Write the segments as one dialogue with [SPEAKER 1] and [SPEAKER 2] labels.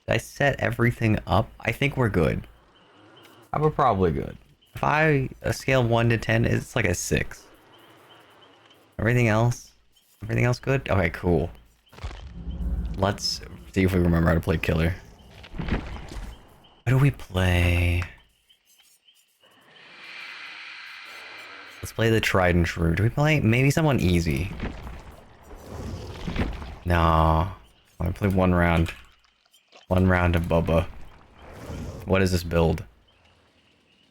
[SPEAKER 1] I set everything up. I think we're good. We're probably good. If I a scale 1 to 10, it's like a 6. Everything else? Everything else good? Okay, cool. Let's see if we remember how to play killer. What do we play? Let's play the tried and true. Do we play maybe someone easy? No. I want to play one round. One round of Bubba. What is this build?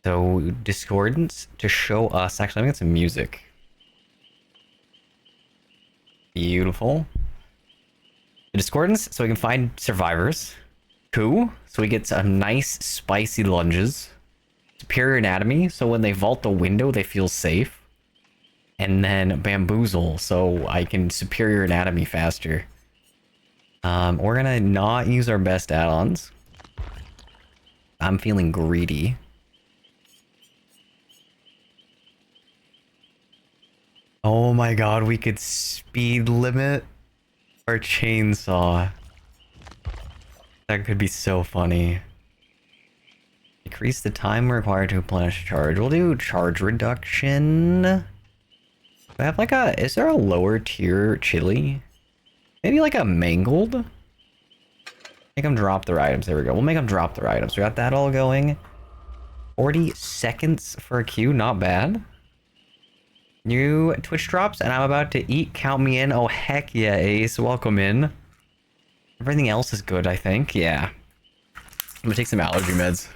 [SPEAKER 1] So, Discordance to show us... Actually, let me get some music. Beautiful. The Discordance, so we can find survivors. Coup, so we get some nice spicy lunges. Superior Anatomy, so when they vault the window, they feel safe. And then Bamboozle, so I can Superior Anatomy faster. We're gonna not use our best add-ons. I'm feeling greedy. Oh my god, we could speed limit our chainsaw. That could be so funny. Decrease the time required to replenish charge. We'll do charge reduction. Do I have like a... Is there a lower tier chili? Maybe like a mangled? Make them drop their items. There we go. We'll make them drop their items. We got that all going. 40 seconds for a queue. Not bad. New Twitch drops, and I'm about to eat. Count me in. Oh, heck yeah, Ace. Welcome in. Everything else is good, I think. Yeah. I'm gonna take some allergy meds.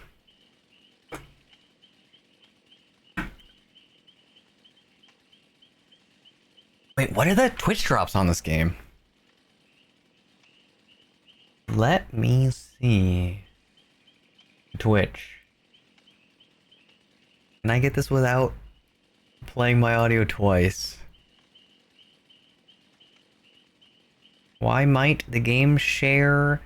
[SPEAKER 1] Wait, what are the Twitch drops on this game? Let me see. Twitch. Can I get this without playing my audio twice? Why might the game share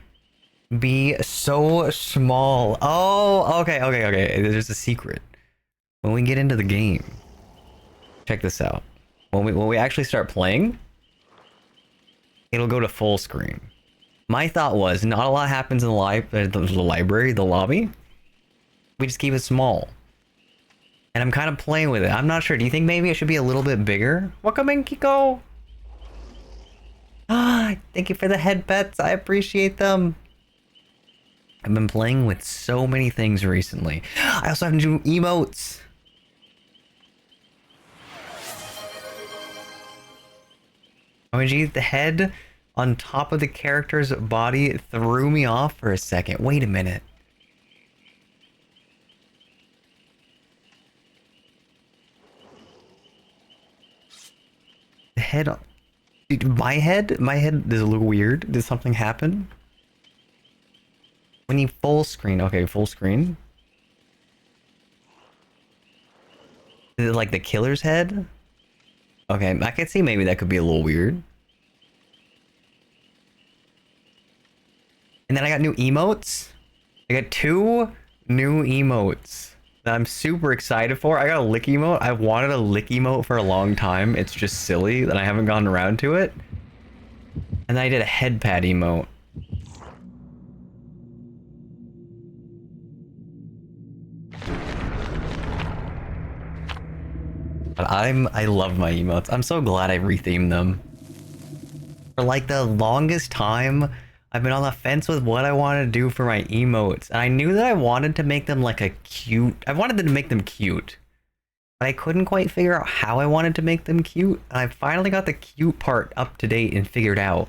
[SPEAKER 1] be so small? Oh, okay. There's a secret. When we get into the game, check this out. When we actually start playing, it'll go to full screen. My thought was, not a lot happens in the library, the lobby. We just keep it small. And I'm kind of playing with it. I'm not sure. Do you think maybe it should be a little bit bigger? Welcome in, Kiko. Ah, thank you for the head pets. I appreciate them. I've been playing with so many things recently. I also have to do emotes. OMG, the head on top of the character's body threw me off for a second. Wait a minute. The head on... Dude, my head does it look weird. Did something happen? We need full screen. Okay, full screen. Is it like the killer's head? Okay, I can see maybe that could be a little weird. And then I got new emotes. I got 2 new emotes that I'm super excited for. I got a lick emote. I've wanted a lick emote for a long time. It's just silly that I haven't gotten around to it. And then I did a head pad emote. But I love my emotes. I'm so glad I rethemed them. For like the longest time, I've been on the fence with what I wanted to do for my emotes. And I knew that I wanted to make them like a cute... I wanted to make them cute. But I couldn't quite figure out how I wanted to make them cute. And I finally got the cute part up to date and figured out.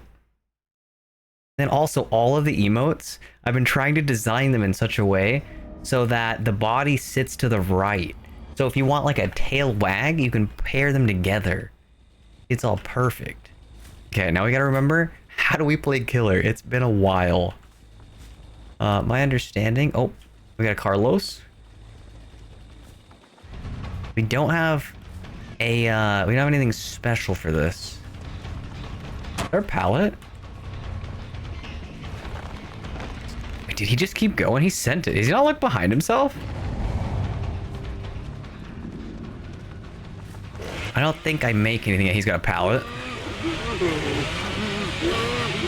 [SPEAKER 1] Then also all of the emotes, I've been trying to design them in such a way so that the body sits to the right. So if you want like a tail wag, you can pair them together. It's all perfect. Okay, now we gotta remember, how do we play killer? It's been a while. My understanding... Oh, we got Carlos. We don't have a... we don't have anything special for this. Is there a pallet? Wait, did he just keep going? He sent it. Does he not look behind himself? I don't think I make anything. He's got a pallet.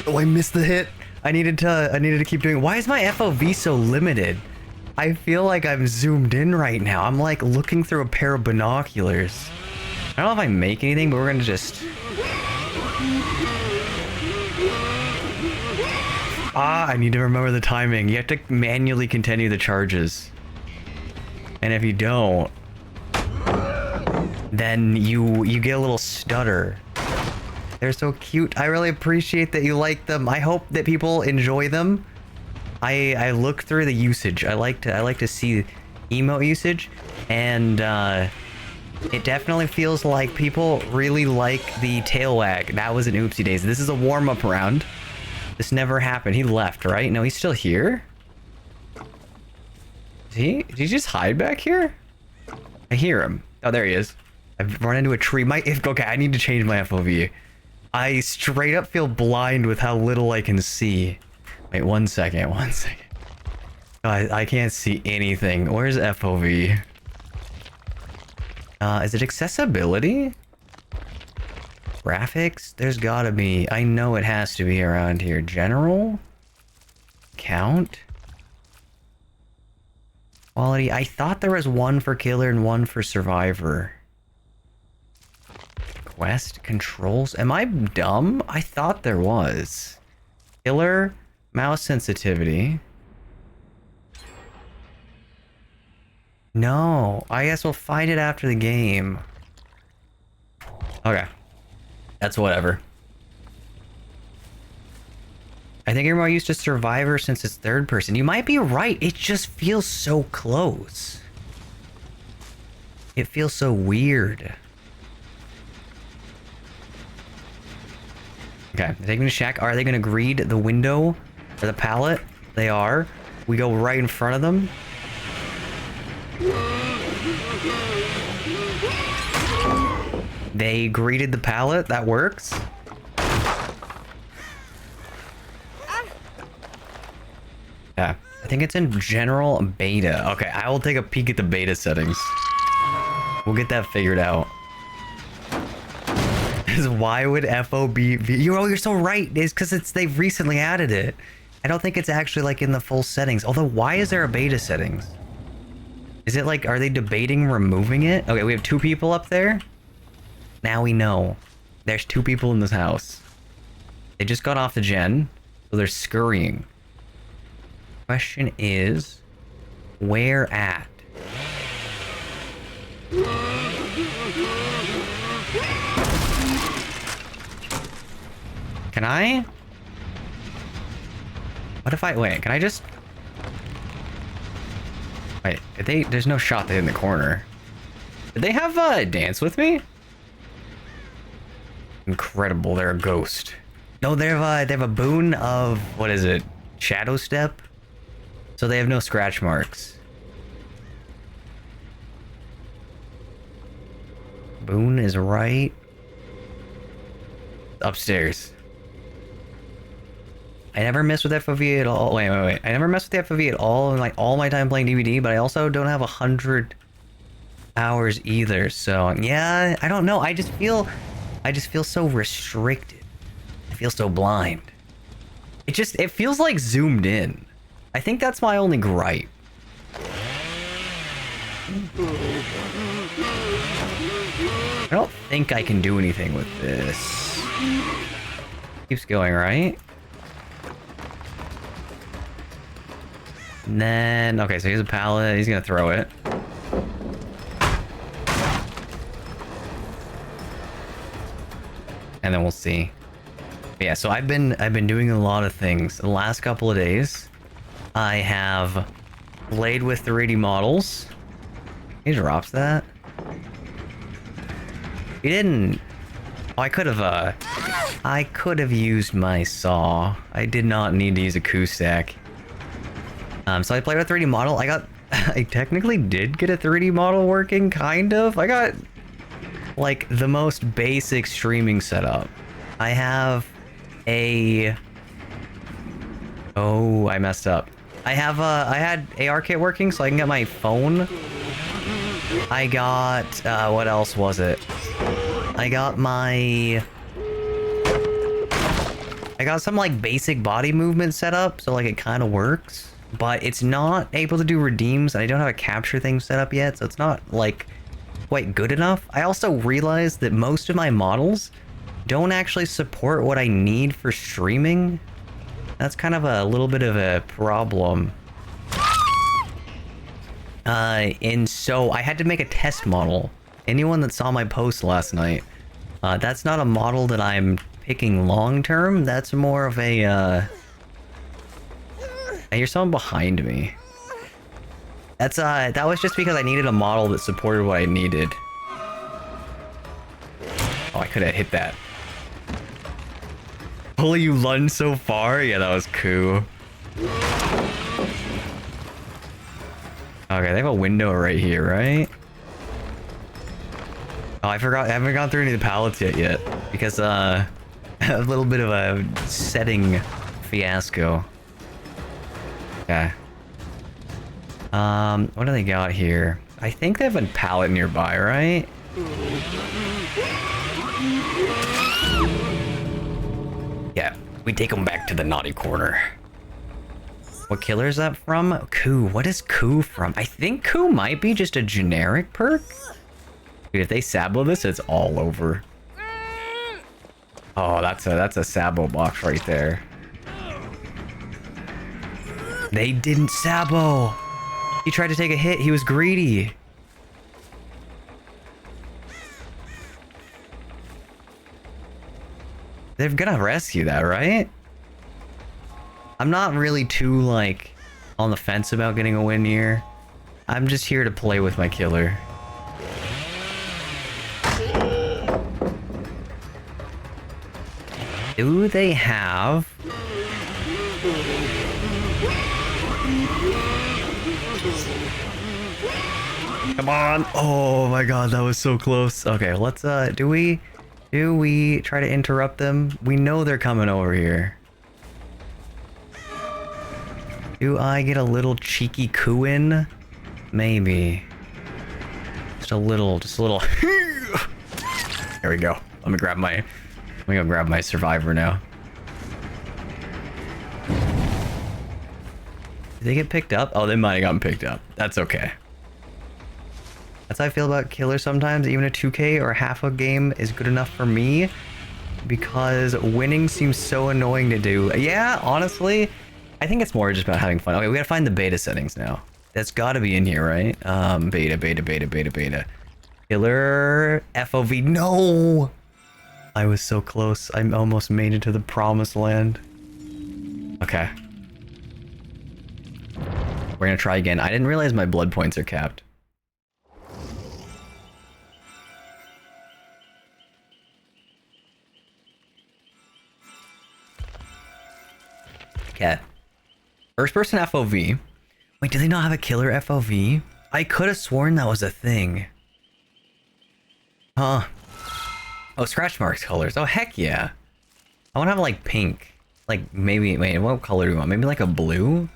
[SPEAKER 1] Oh, I missed the hit. I needed to keep doing. Why is my FOV so limited? I feel like I'm zoomed in right now. I'm like looking through a pair of binoculars. I don't know if I make anything, but we're gonna just... I need to remember the timing. You have to manually continue the charges. And if you don't, then you get a little stutter. They're so cute. I really appreciate that you like them. I hope that people enjoy them. I look through the usage. I like to see emote usage, and it definitely feels like people really like the tail wag. That was an oopsie days. This is a warm-up round. This never happened. He left, right? No, he's still here. Did he just hide back here? I hear him. Oh, there he is. I've run into a tree. Okay, I need to change my FOV. I straight up feel blind with how little I can see. Wait, one second. Oh, I can't see anything. Where's FOV? Is it accessibility? Graphics? There's gotta be. I know it has to be around here. General? Count? Quality? I thought there was one for killer and one for survivor. Quest? Controls? Am I dumb? I thought there was. Killer? Mouse sensitivity? No. I guess we'll find it after the game. Okay. That's whatever. I think you're more used to Survivor since it's third person. You might be right. It just feels so close. It feels so weird. Okay, they're taking a shack. Are they going to greed the window or the pallet? They are. We go right in front of them. They greeted the pallet. That works. Yeah, I think it's in general beta. Okay, I will take a peek at the beta settings. We'll get that figured out. Why would FOB be... You're so right. It's because they've recently added it. I don't think it's actually like in the full settings. Although, why is there a beta settings? Is it like, are they debating removing it? Okay, we have 2 people up there. Now we know. There's 2 people in this house. They just got off the gen, so they're scurrying. Question is, where at? Can I? What if I... Wait, can I just... Wait, there's no shot they in the corner. Did they have Dance With Me? Incredible, they're a ghost. No, they have a boon of... What is it? Shadow Step? So they have no scratch marks. Boone is right upstairs. I never mess with FOV at all. Wait. I never mess with the FOV at all in like all my time playing DVD, but I also don't have 100 hours either. So yeah, I don't know. I just feel so restricted. I feel so blind. It feels like zoomed in. I think that's my only gripe. I don't think I can do anything with this. Keeps going, right? And then, okay, so here's a pallet. He's gonna throw it. And then we'll see. But yeah, so I've been doing a lot of things. The last couple of days, I have played with 3D models. He drops that. He didn't. Oh, I could have used my saw. I did not need to use a Q-stack. So I played with a 3D model. I technically did get a 3D model working, kind of. I got like the most basic streaming setup. I have a... Oh, I messed up. I had AR kit working so I can get my phone. I got, what else was it? I got my I got some like basic body movement set up, so like it kind of works, but it's not able to do redeems, and I don't have a capture thing set up yet, so it's not like quite good enough. I also realized that most of my models don't actually support what I need for streaming. That's kind of a little bit of a problem. And so I had to make a test model. Anyone that saw my post last night, that's not a model that I'm picking long term. That's more of a, Hey, you're someone behind me. That's, that was just because I needed a model that supported what I needed. Oh, I could have hit that. Holy, you lunged so far? Yeah, that was cool. Okay, they have a window right here, right? Oh, I forgot. I haven't gone through any of the pallets yet, because, a little bit of a setting fiasco. Okay. What do they got here? I think they have a pallet nearby, right? Yeah, we take them back to the naughty corner. What killer is that from? Coup. What is Coup from? I think Coup might be just a generic perk. Dude, if they sabo this, it's all over. Oh, that's a sabo box right there. They didn't sabo. He tried to take a hit. He was greedy. They're gonna rescue that, right? I'm not really too, like, on the fence about getting a win here. I'm just here to play with my killer. Do they have... Come on! Oh my god, that was so close. Okay, let's, do we try to interrupt them? We know they're coming over here. Do I get a little cheeky coup in? Maybe. Just a little. There we go. Let me go grab my survivor now. Did they get picked up? Oh, they might have gotten picked up. That's okay. That's how I feel about killer sometimes. Even a 2K or half a game is good enough for me, because winning seems so annoying to do. Yeah, honestly, I think it's more just about having fun. Okay, we gotta find the beta settings now. That's gotta be in here, right? Beta. Killer FOV. No! I was so close. I almost made it to the promised land. Okay. We're gonna try again. I didn't realize my blood points are capped. Okay. First person FOV. Wait, do they not have a killer FOV? I could have sworn that was a thing. Huh. Oh, scratch marks colors. Oh, heck yeah. I want to have like pink. Like maybe, wait, what color do you want? Maybe like a blue?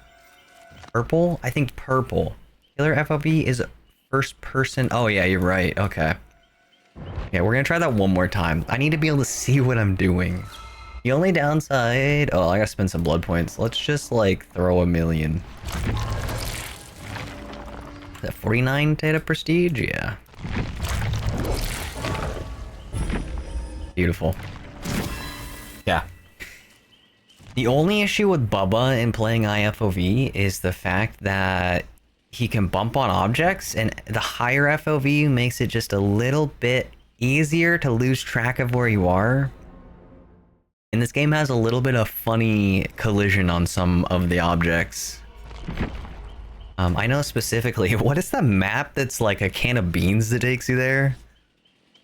[SPEAKER 1] Purple? I think purple. Killer FOV is first person. Oh yeah, you're right. Okay. Yeah, we're gonna try that one more time. I need to be able to see what I'm doing. The only downside... Oh, I gotta spend some blood points. Let's just, like, throw a million. Is that 49 data prestige? Yeah. Beautiful. Yeah. The only issue with Bubba in playing IFOV is the fact that he can bump on objects, and the higher FOV makes it just a little bit easier to lose track of where you are. And this game has a little bit of funny collision on some of the objects. I know specifically, what is the map that's like a can of beans that takes you there?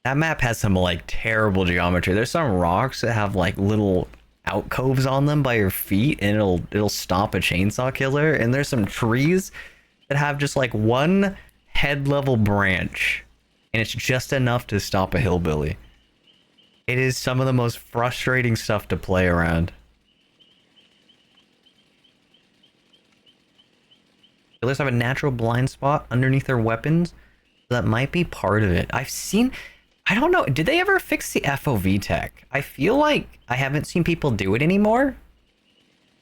[SPEAKER 1] That map has some like terrible geometry. There's some rocks that have like little alcoves on them by your feet, and it'll stop a chainsaw killer. And there's some trees that have just like one head level branch, and it's just enough to stop a hillbilly. It is some of the most frustrating stuff to play around. Killers have a natural blind spot underneath their weapons. So that might be part of it. I don't know. Did they ever fix the FOV tech? I feel like I haven't seen people do it anymore.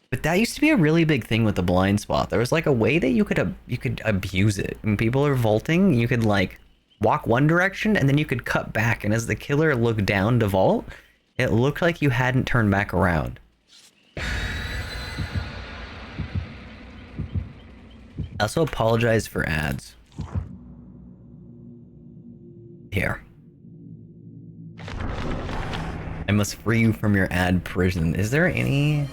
[SPEAKER 1] But that used to be a really big thing with the blind spot. There was like a way that you could abuse it. When people are vaulting, you could like walk one direction and then you could cut back. And as the killer looked down to vault, it looked like you hadn't turned back around. I also apologize for ads. Here. I must free you from your ad prison. Is there any...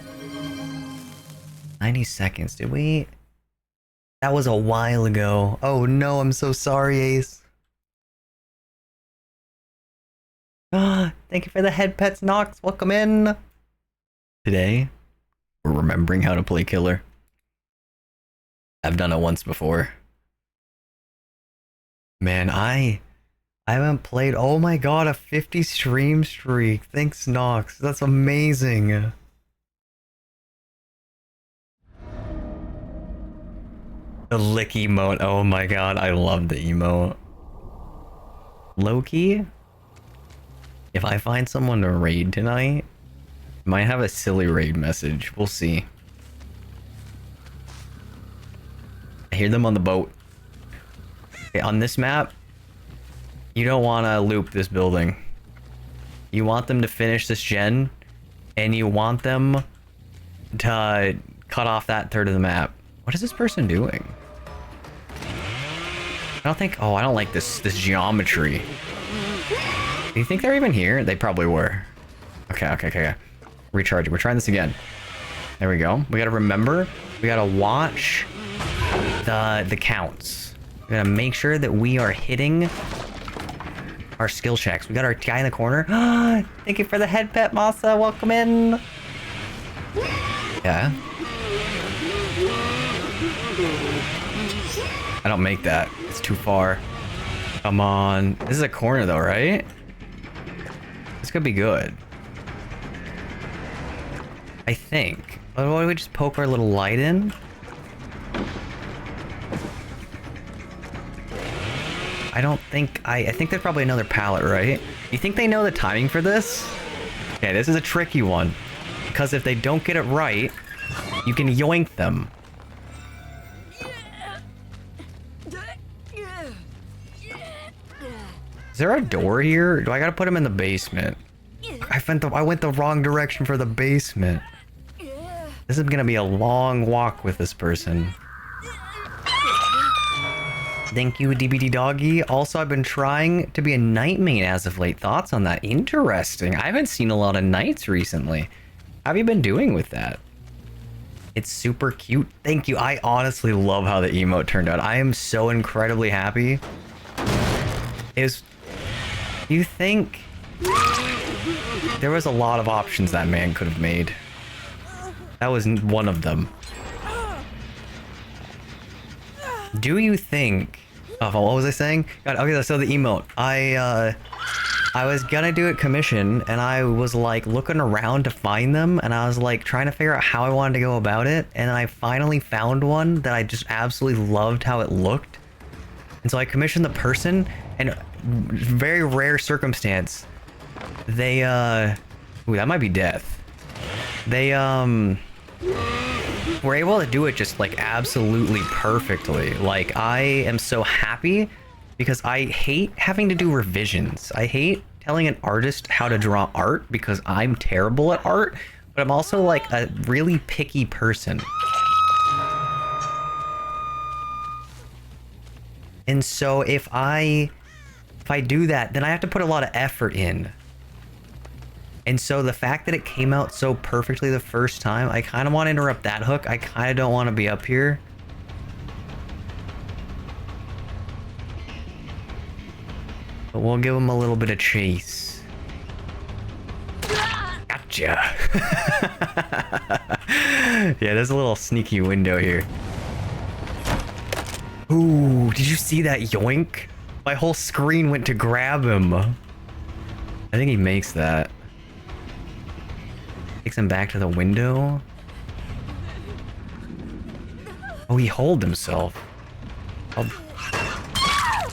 [SPEAKER 1] 90 seconds, did we? That was a while ago. Oh no, I'm so sorry, Ace. Ah, thank you for the head pets, Nox. Welcome in. Today, we're remembering how to play killer. I've done it once before. Man, I haven't played... Oh my god, a 50 stream streak. Thanks, Nox. That's amazing. The lick emote. Oh my god, I love the emote. Low-key, if I find someone to raid tonight, I might have a silly raid message. We'll see. I hear them on the boat. Okay, on this map, you don't want to loop this building. You want them to finish this gen, and you want them to cut off that third of the map. What is this person doing? I don't think... Oh, I don't like this geometry. Do you think they're even here? They probably were. Okay. Recharging. We're trying this again. There we go. We gotta remember. We gotta watch the counts. We gotta make sure that we are hitting our skill checks. We got our guy in the corner. Thank you for the head pet, Masa. Welcome in. Yeah. I don't make that. It's too far. Come on. This is a corner though, right? This could be good. I think. Why don't we just poke our little light in? I don't think... I think there's probably another pallet, right? You think they know the timing for this? Okay, this is a tricky one. Because if they don't get it right, you can yoink them. Is there a door here? Do I gotta put him in the basement? I went the wrong direction for the basement. This is gonna be a long walk with this person. Thank you, DBD Doggy. Also, I've been trying to be a night main as of late. Thoughts on that? Interesting. I haven't seen a lot of nights recently. How have you been doing with that? It's super cute. Thank you. I honestly love how the emote turned out. I am so incredibly happy. You think there was a lot of options that man could have made. That was one of them. Do you think... Oh, what was I saying? God, okay, so the emote. I was gonna do it commission, and I was like looking around to find them, and I was like trying to figure out how I wanted to go about it, and I finally found one that I just absolutely loved how it looked. And so I commissioned the person, and very rare circumstance, they ooh, that might be death. They were able to do it just like absolutely perfectly. Like, I am so happy because I hate having to do revisions. I hate telling an artist how to draw art because I'm terrible at art, but I'm also like a really picky person. And so if I do that, then I have to put a lot of effort in. And so the fact that it came out so perfectly the first time, I kind of want to interrupt that hook. I kind of don't want to be up here. But we'll give him a little bit of chase. Gotcha. Yeah, there's a little sneaky window here. Ooh, did you see that yoink? My whole screen went to grab him. I think he makes that. Takes him back to the window. Oh, he holed himself.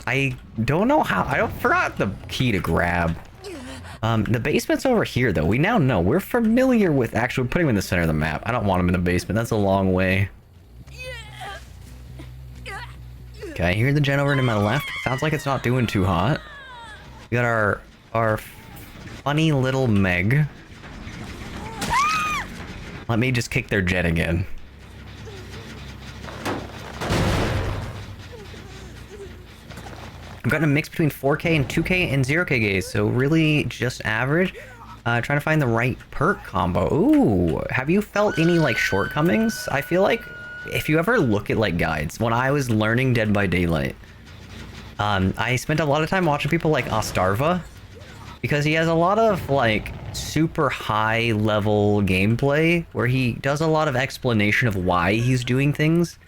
[SPEAKER 1] I don't know how. I forgot the key to grab. The basement's over here, though. We now know. We're familiar with actually putting him in the center of the map. I don't want him in the basement. That's a long way. Okay, I hear the gen over to my left. Sounds like it's not doing too hot. We got our funny little Meg. Let me just kick their jet again. I'm getting a mix between 4K and 2K and 0K gaze, so really just average. Trying to find the right perk combo. Ooh, have you felt any like shortcomings? I feel like if you ever look at like guides, when I was learning Dead by Daylight, I spent a lot of time watching people like Ostarva, because he has a lot of like super high level gameplay where he does a lot of explanation of why he's doing things.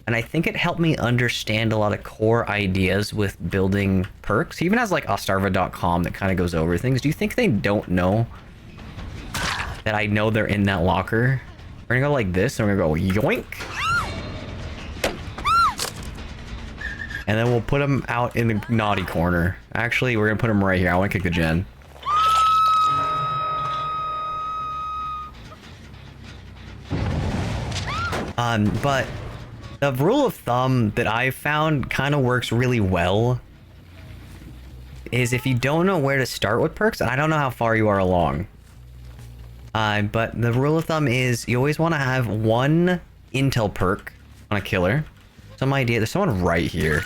[SPEAKER 1] And I think it helped me understand a lot of core ideas with building perks. He even has like Ostarva.com that kind of goes over things. Do you think they don't know that I know they're in that locker? We're gonna go like this, and we're gonna go yoink. And then we'll put him out in the naughty corner. Actually, we're gonna put him right here. I wanna kick the gen. But the rule of thumb that I've found kind of works really well is if you don't know where to start with perks, and I don't know how far you are along, but the rule of thumb is you always want to have one intel perk on a killer. Some idea. There's someone right here.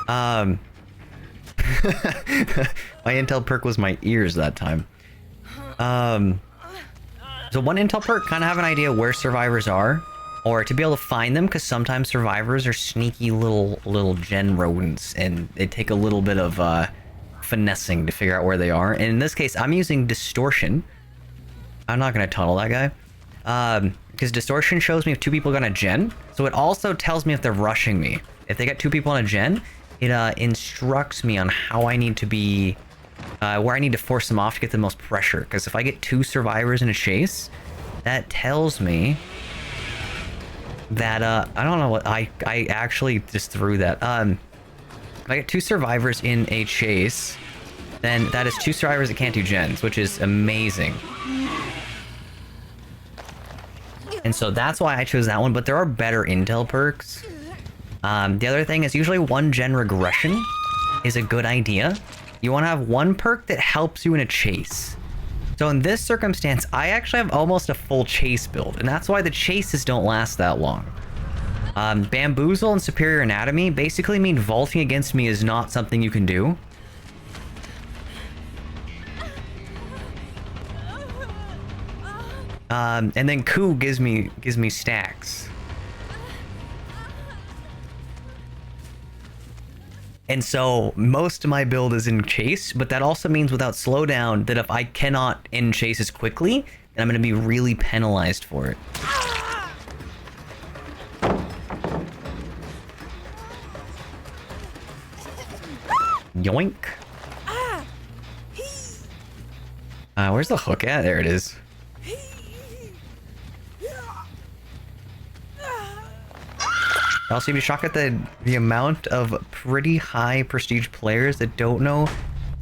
[SPEAKER 1] My intel perk was my ears that time. So one intel perk, kind of have an idea where survivors are, or to be able to find them, because sometimes survivors are sneaky little gen rodents, and they take a little bit of finessing to figure out where they are. And in this case, I'm using distortion. I'm not going to tunnel that guy, because distortion shows me if two people are going to gen. So it also tells me if they're rushing me. If they got two people on a gen, it instructs me on how I need to be, where I need to force them off to get the most pressure. Because if I get two survivors in a chase, that tells me that I don't know what I actually just threw that. If I get two survivors in a chase, then that is two survivors that can't do gens, which is amazing. And so that's why I chose that one, but there are better intel perks. The other thing is usually one gen regression is a good idea. You want to have one perk that helps you in a chase. So in this circumstance, I actually have almost a full chase build, and that's why the chases don't last that long. Bamboozle and Superior Anatomy basically mean vaulting against me is not something you can do. And then Coup gives me stacks. And so most of my build is in chase, but that also means without slowdown that if I cannot end chases quickly, then I'm going to be really penalized for it. Yoink. Where's the hook at? There it is. Also, you'd be shocked at the amount of pretty high prestige players that don't know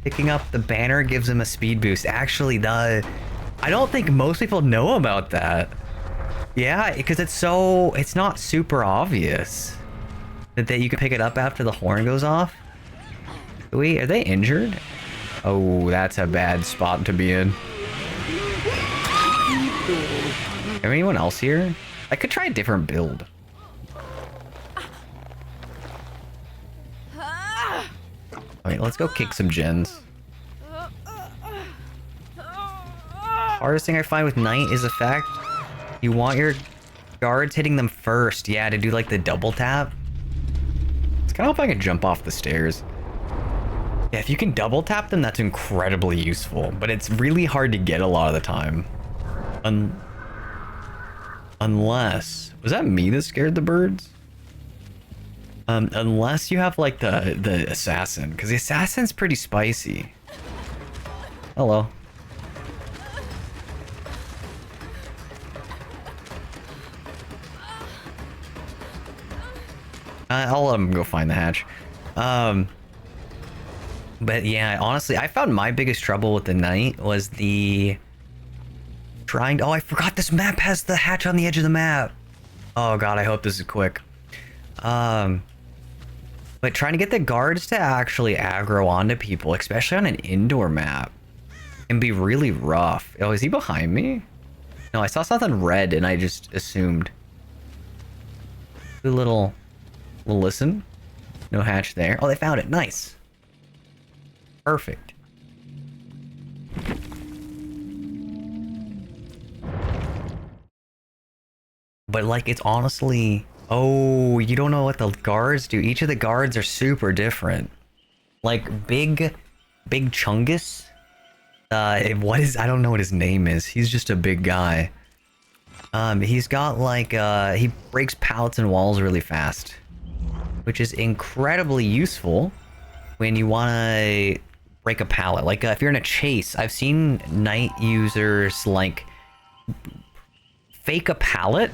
[SPEAKER 1] picking up the banner gives them a speed boost. Actually, I don't think most people know about that. Yeah, because it's not super obvious that you can pick it up after the horn goes off. Are they injured? Oh, that's a bad spot to be in. Is there anyone else here? I could try a different build. Alright, let's go kick some gens. Hardest thing I find with Knight is the fact you want your guards hitting them first. Yeah, to do like the double tap. It's kind of hope I can jump off the stairs. Yeah, if you can double tap them, that's incredibly useful. But it's really hard to get a lot of the time. Unless... Was that me that scared the birds? Unless you have like the assassin, because the assassin's pretty spicy. Hello. I'll let him go find the hatch. But yeah, honestly, I found my biggest trouble with the night was the trying. Oh, I forgot this map has the hatch on the edge of the map. Oh god, I hope this is quick. Um, but trying to get the guards to actually aggro onto people, especially on an indoor map, can be really rough. Oh, is he behind me? No, I saw something red and I just assumed. A little listen. No hatch there. Oh, they found it. Nice. Perfect. But like, it's honestly... Oh, you don't know what the guards do. Each of the guards are super different. Like, Big Chungus. What is... I don't know what his name is. He's just a big guy. He's got like, he breaks pallets and walls really fast. Which is incredibly useful when you want to break a pallet. Like, if you're in a chase, I've seen night users, like, fake a pallet,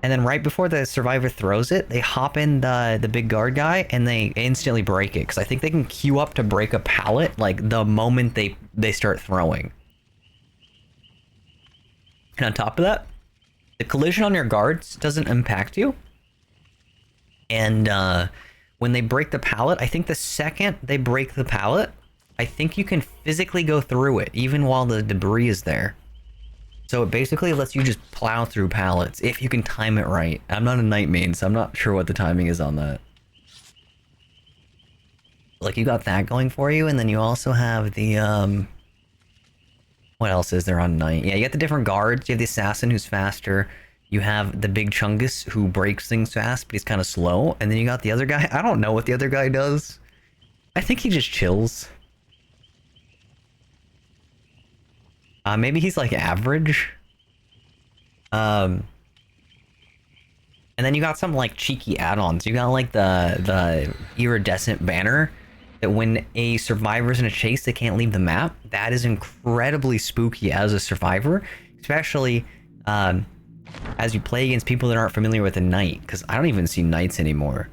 [SPEAKER 1] and then right before the survivor throws it, they hop in the big guard guy, and they instantly break it. Because I think they can queue up to break a pallet, like, the moment they start throwing. And on top of that, the collision on your guards doesn't impact you. And when they break the pallet, I think the second they break the pallet, I think you can physically go through it, even while the debris is there. So it basically lets you just plow through pallets, if you can time it right. I'm not a night main, so I'm not sure what the timing is on that. Like, you got that going for you, and then you also have the, what else is there on night? Yeah, you got the different guards. You have the assassin who's faster. You have the big Chungus who breaks things fast, but he's kind of slow. And then you got the other guy. I don't know what the other guy does. I think he just chills. Maybe he's like average. And then you got some like cheeky add-ons. You got like the iridescent banner that when a survivor's in a chase, they can't leave the map. That is incredibly spooky as a survivor, especially as you play against people that aren't familiar with the night, because I don't even see knights anymore.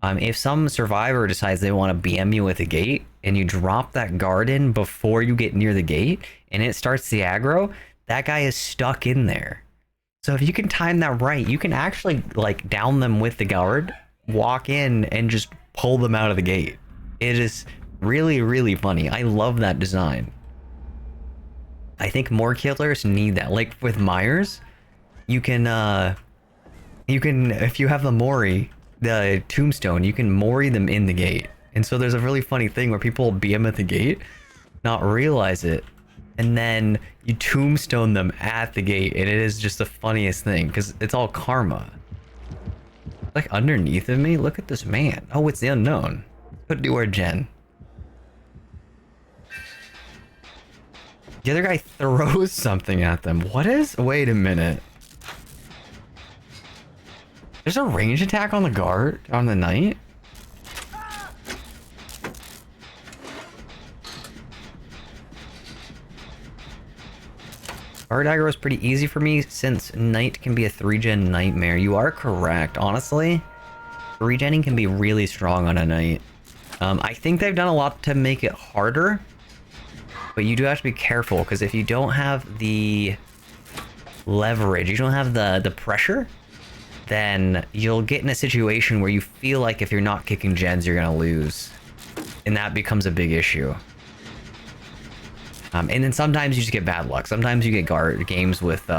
[SPEAKER 1] If some survivor decides they want to BM you with a gate, and you drop that guard in before you get near the gate, and it starts the aggro, that guy is stuck in there. So if you can time that right, you can actually like down them with the guard, walk in, and just pull them out of the gate. It is really, really funny. I love that design. I think more killers need that. Like with Myers, you can if you have the Mori, the tombstone, you can Mori them in the gate. And so there's a really funny thing where people BM at the gate, not realize it, and then you tombstone them at the gate, and it is just the funniest thing, because it's all karma. Like underneath of me, look at this man. Oh, it's the unknown. Could do our gen. The other guy throws something at them. What is? Wait a minute. There's a range attack on the guard, on the knight? Guard aggro is pretty easy for me since knight can be a 3-gen nightmare. You are correct. Honestly, 3-genning can be really strong on a knight. I think they've done a lot to make it harder, but you do have to be careful, because if you don't have the leverage, you don't have the pressure, then you'll get in a situation where you feel like if you're not kicking gens, you're gonna lose. And that becomes a big issue. And then sometimes you just get bad luck. Sometimes you get guard games with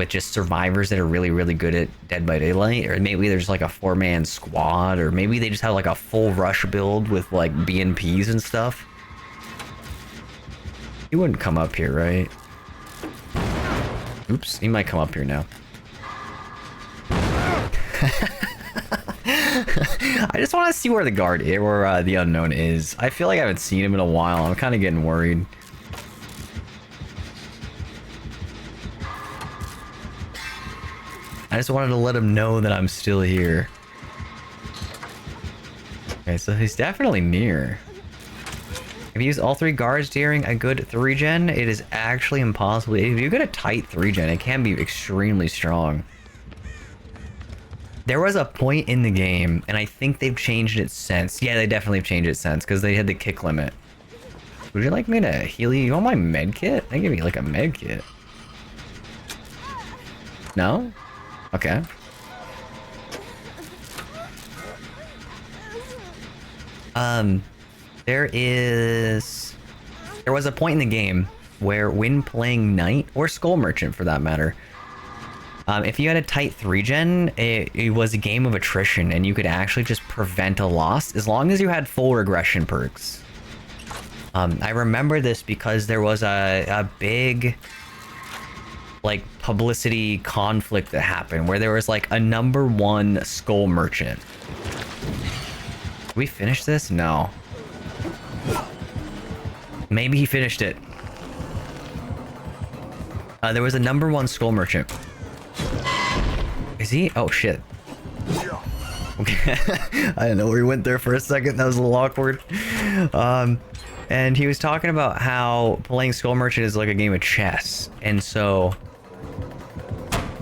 [SPEAKER 1] just survivors that are really, really good at Dead by Daylight, or maybe there's like a 4-man squad, or maybe they just have like a full rush build with like BNPs and stuff. He wouldn't come up here, right? Oops, he might come up here now. I just want to see where the guard is, where the unknown is. I feel like I haven't seen him in a while. I'm kind of getting worried. I just wanted to let him know that I'm still here. Okay, so he's definitely near. If you use all 3 guards during a good 3-gen, it is actually impossible. If you get a tight 3-gen, it can be extremely strong. There was a point in the game, and I think they've changed it since. Yeah, they definitely have changed it since, because they had the kick limit. Would you like me to heal you? You want my med kit? I give you like a med kit. No? Okay. There was a point in the game where when playing Knight, or Skull Merchant for that matter, if you had a tight 3-gen, it was a game of attrition, and you could actually just prevent a loss as long as you had full regression perks. I remember this because there was a big, like, publicity conflict that happened where there was, like, a #1 Skull Merchant. Did we finish this? No. Maybe he finished it. There was a #1 Skull Merchant. Is he? Oh, shit. Okay. I didn't know where he went there for a second. That was a little awkward. And he was talking about how playing Skull Merchant is like a game of chess. And so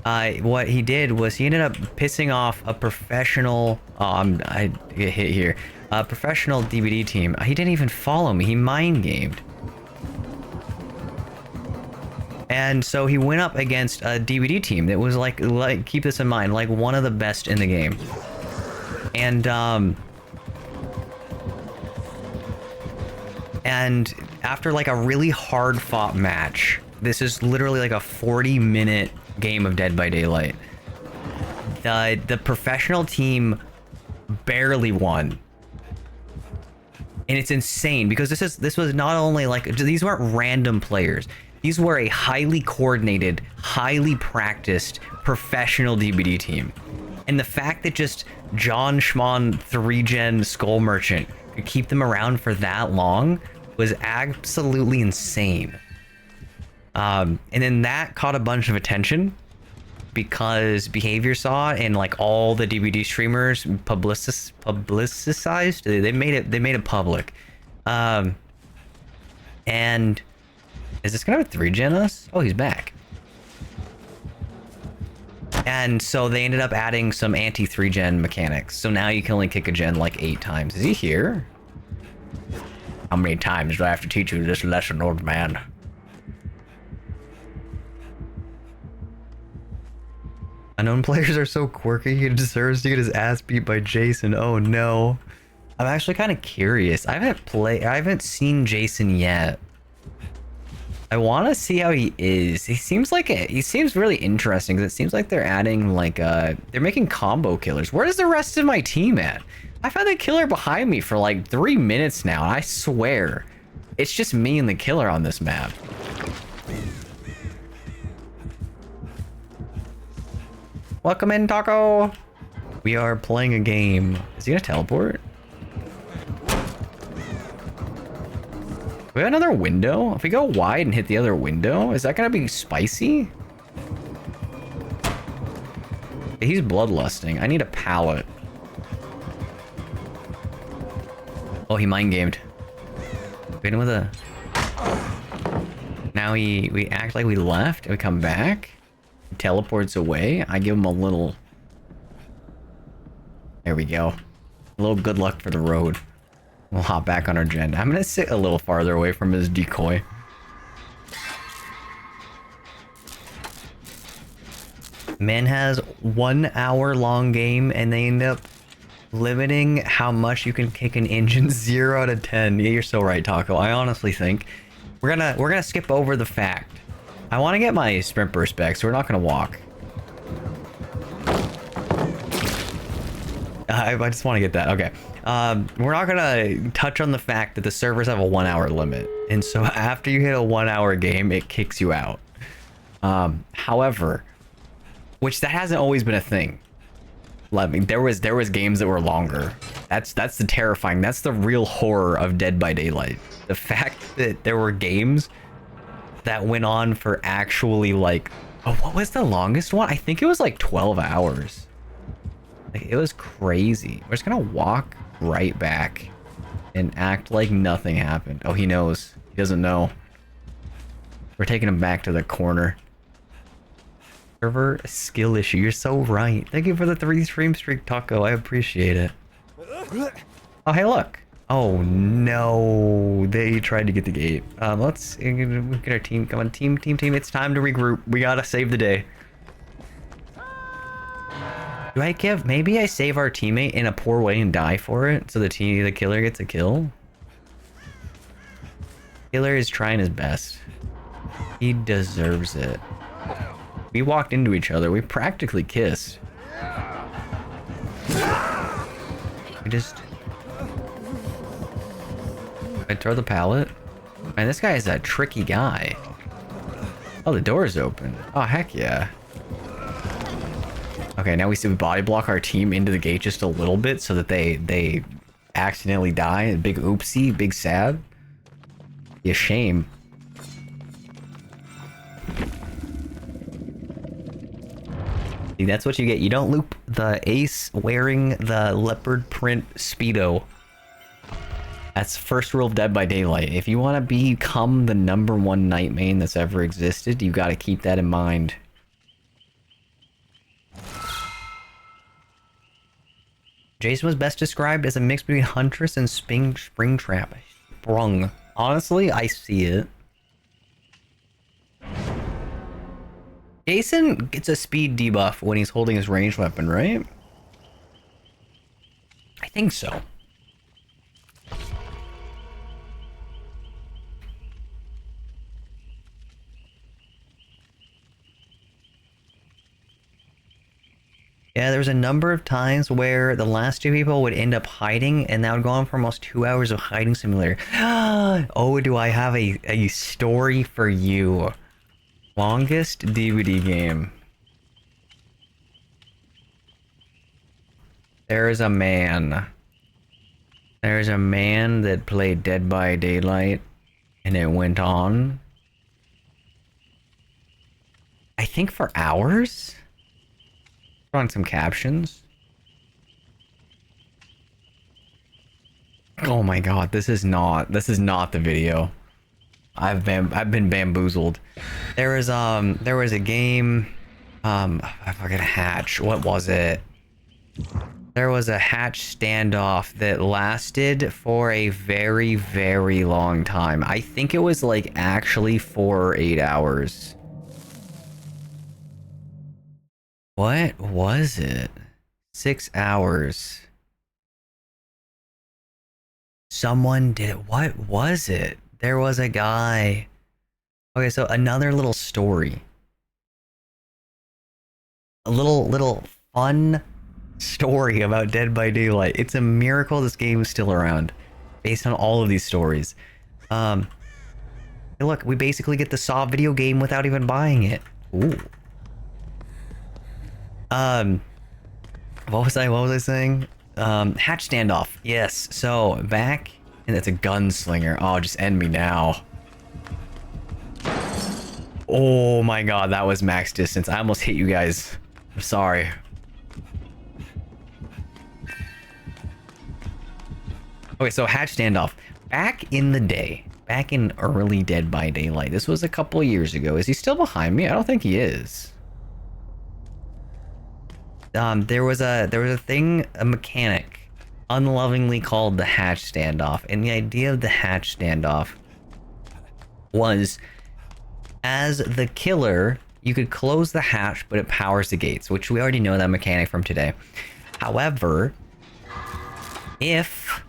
[SPEAKER 1] what he did was he ended up pissing off a professional... I get hit here. A professional DBD team. He didn't even follow me. He mind gamed. And so he went up against a DBD team that was like keep this in mind, like one of the best in the game. And after like a really hard fought match, this is literally like a 40-minute game of Dead by Daylight. The professional team barely won. And it's insane because this was not only like, these weren't random players. These were a highly coordinated, highly practiced professional DBD team. And the fact that just John Schmon 3-gen Skull Merchant could keep them around for that long was absolutely insane. And then that caught a bunch of attention because Behavior saw it, and like all the DBD streamers publicized. They made it public. And is this gonna 3-gen us? Oh, he's back. And so they ended up adding some anti-3-gen mechanics. So now you can only kick a gen like 8 times. Is he here? How many times do I have to teach you this lesson, old man? Unknown players are so quirky, he deserves to get his ass beat by Jason. Oh no. I'm actually kind of curious. I haven't seen Jason yet. I want to see how he is. He seems really interesting because it seems like they're adding like they're making combo killers. Where's the rest of my team at? I've had the killer behind me for like 3 minutes now, and I swear it's just me and the killer on this map. Welcome in, Taco. We are playing a game. Is he gonna teleport? We have another window? If we go wide and hit the other window, is that gonna be spicy? He's bloodlusting. I need a pallet. Oh, he mind gamed. Hit him with a... Now we act like we left and we come back. He teleports away. I give him a little... There we go. A little good luck for the road. We'll hop back on our gen. I'm gonna sit a little farther away from his decoy. Man has 1 hour long game and they end up limiting how much you can kick an engine 0 out of 10. Yeah, you're so right, Taco. I honestly think we're gonna skip over the fact. I want to get my sprint burst back, so we're not gonna walk. I just want to get that. Okay. We're not gonna touch on the fact that the servers have a 1 hour limit, and so after you hit a 1 hour game, it kicks you out. However, which that hasn't always been a thing. I mean, there was games that were longer. That's the terrifying. That's the real horror of Dead by Daylight. The fact that there were games that went on for actually like, oh, what was the longest one? I think it was like 12 hours. Like, it was crazy. We're just gonna walk right back and act like nothing happened. Oh, he knows. He doesn't know. We're taking him back to the corner. Server skill issue. You're so right. Thank you for the 3 stream streak, Taco. I appreciate it. Oh, hey, look. Oh, no. They tried to get the gate. Let's get our team. Come on, team. It's time to regroup. We gotta save the day. Do I give... Maybe I save our teammate in a poor way and die for it so the killer gets a kill? Killer is trying his best. He deserves it. We walked into each other. We practically kissed. We just... I throw the pallet. Man, this guy is a tricky guy. Oh, the door is open. Oh, heck yeah. Okay, now we see we body block our team into the gate just a little bit so that they accidentally die. Big oopsie, big sad. Be a shame. See, that's what you get. You don't loop the ace wearing the leopard print Speedo. That's first rule of Dead by Daylight. If you want to become the #1 night main that's ever existed, you got to keep that in mind. Jason was best described as a mix between Huntress and Springtrap. Sprung. Honestly, I see it. Jason gets a speed debuff when he's holding his ranged weapon, right? I think so. Yeah, there was a number of times where the last 2 people would end up hiding, and that would go on for almost 2 hours of hiding simulator. Oh, do I have a story for you. Longest DVD game. There's a man that played Dead by Daylight, and it went on, I think, for hours? On some captions. Oh my god, this is not the video. I've been bamboozled. There was a game, I forget, Hatch. What was it? There was a Hatch standoff that lasted for a very, very long time. I think it was like actually 4 or 8 hours. What was it? 6 hours. Someone did it. What was it? There was a guy. Okay, so another little story. A little fun story about Dead by Daylight. It's a miracle this game is still around, based on all of these stories. Hey, look, we basically get the Saw video game without even buying it. Ooh. What was I saying? Hatch standoff. Yes. So back, and it's a gunslinger. Oh, just end me now. Oh my god, that was max distance. I almost hit you guys. I'm sorry. Okay, so Hatch standoff. Back in the day, back in early Dead by Daylight, this was a couple years ago. Is he still behind me? I don't think he is. There was a thing, a mechanic, unlovingly called the Hatch standoff, and the idea of the Hatch standoff was, as the killer, you could close the hatch, but it powers the gates, which we already know that mechanic from today. However, if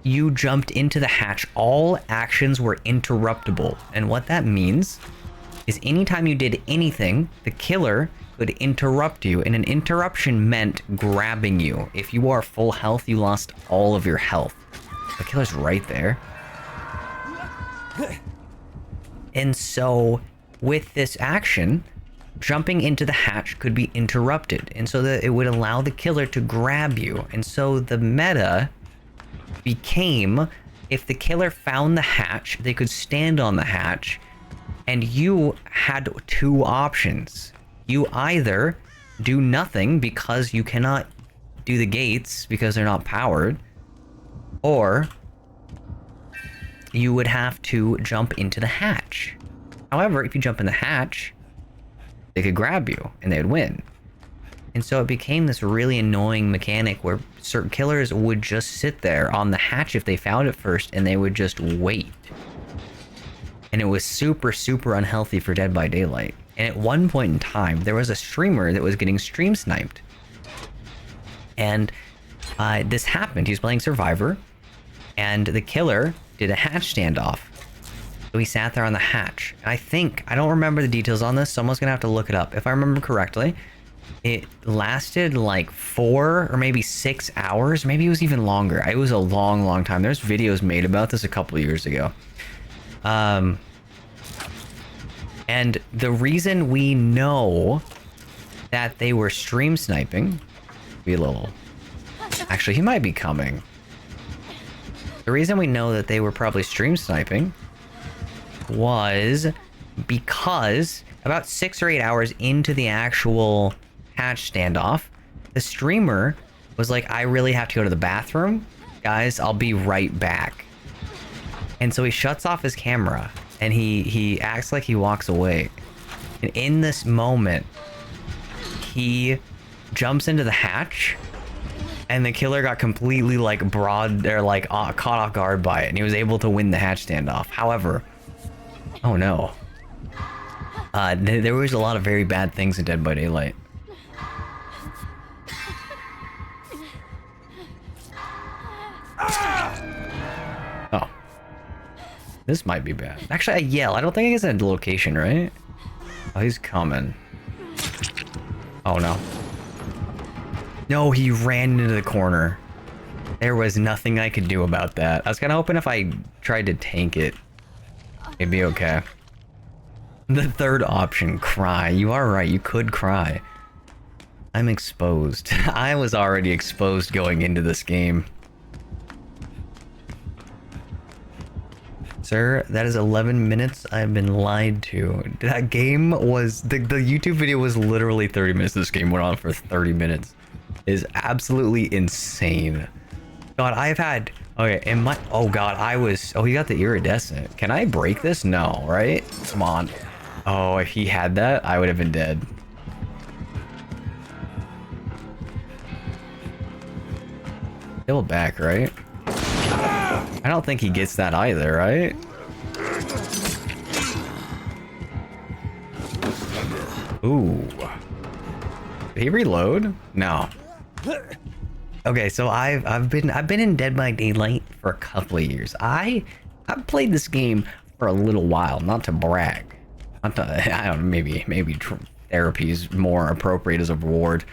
[SPEAKER 1] you jumped into the hatch, all actions were interruptible, and what that means is anytime you did anything, the killer could interrupt you, and an interruption meant grabbing you. If you are full health, you lost all of your health. The killer's right there. And so, with this action, jumping into the hatch could be interrupted, and so that it would allow the killer to grab you. And so the meta became, if the killer found the hatch, they could stand on the hatch, and you had 2 options. You either do nothing because you cannot do the gates because they're not powered, or you would have to jump into the hatch. However, if you jump in the hatch, they could grab you and they would win. And so it became this really annoying mechanic where certain killers would just sit there on the hatch if they found it first, and they would just wait. And it was super, super unhealthy for Dead by Daylight. And at one point in time, there was a streamer that was getting stream sniped. And this happened. He was playing Survivor, and the killer did a hatch standoff. So he sat there on the hatch. I don't remember the details on this, so someone's gonna have to look it up. If I remember correctly, it lasted like 4 or maybe 6 hours. Maybe it was even longer. It was a long, long time. There's videos made about this a couple of years ago. And the reason we know that they were stream sniping, actually, he might be coming. The reason we know that they were probably stream sniping was because about 6 or 8 hours into the actual hatch standoff, the streamer was like, I really have to go to the bathroom. Guys, I'll be right back. And so he shuts off his camera and he acts like he walks away. And in this moment, he jumps into the hatch, and the killer got completely caught off guard by it, and he was able to win the hatch standoff. However, oh no, there was a lot of very bad things in Dead by Daylight. Oh, this might be bad. Actually, I yell. I don't think he's in a location, right? Oh, he's coming. Oh no. No, he ran into the corner. There was nothing I could do about that. I was kind of hoping if I tried to tank it, it'd be okay. The third option, cry. You are right, you could cry. I'm exposed. I was already exposed going into this game. Sir, that is 11 minutes. I've been lied to. That game was... The YouTube video was literally 30 minutes. This game went on for 30 minutes. It is absolutely insane. God, I've had... Okay, oh god, I was... Oh, he got the iridescent. Can I break this? No, right? Come on. Oh, if he had that, I would have been dead. Still back, right? I don't think he gets that either, right? Ooh. Did he reload? No. Okay, so I've been in Dead by Daylight for a couple of years. I've played this game for a little while, not to brag. Not to, I don't know, maybe therapy is more appropriate as a reward.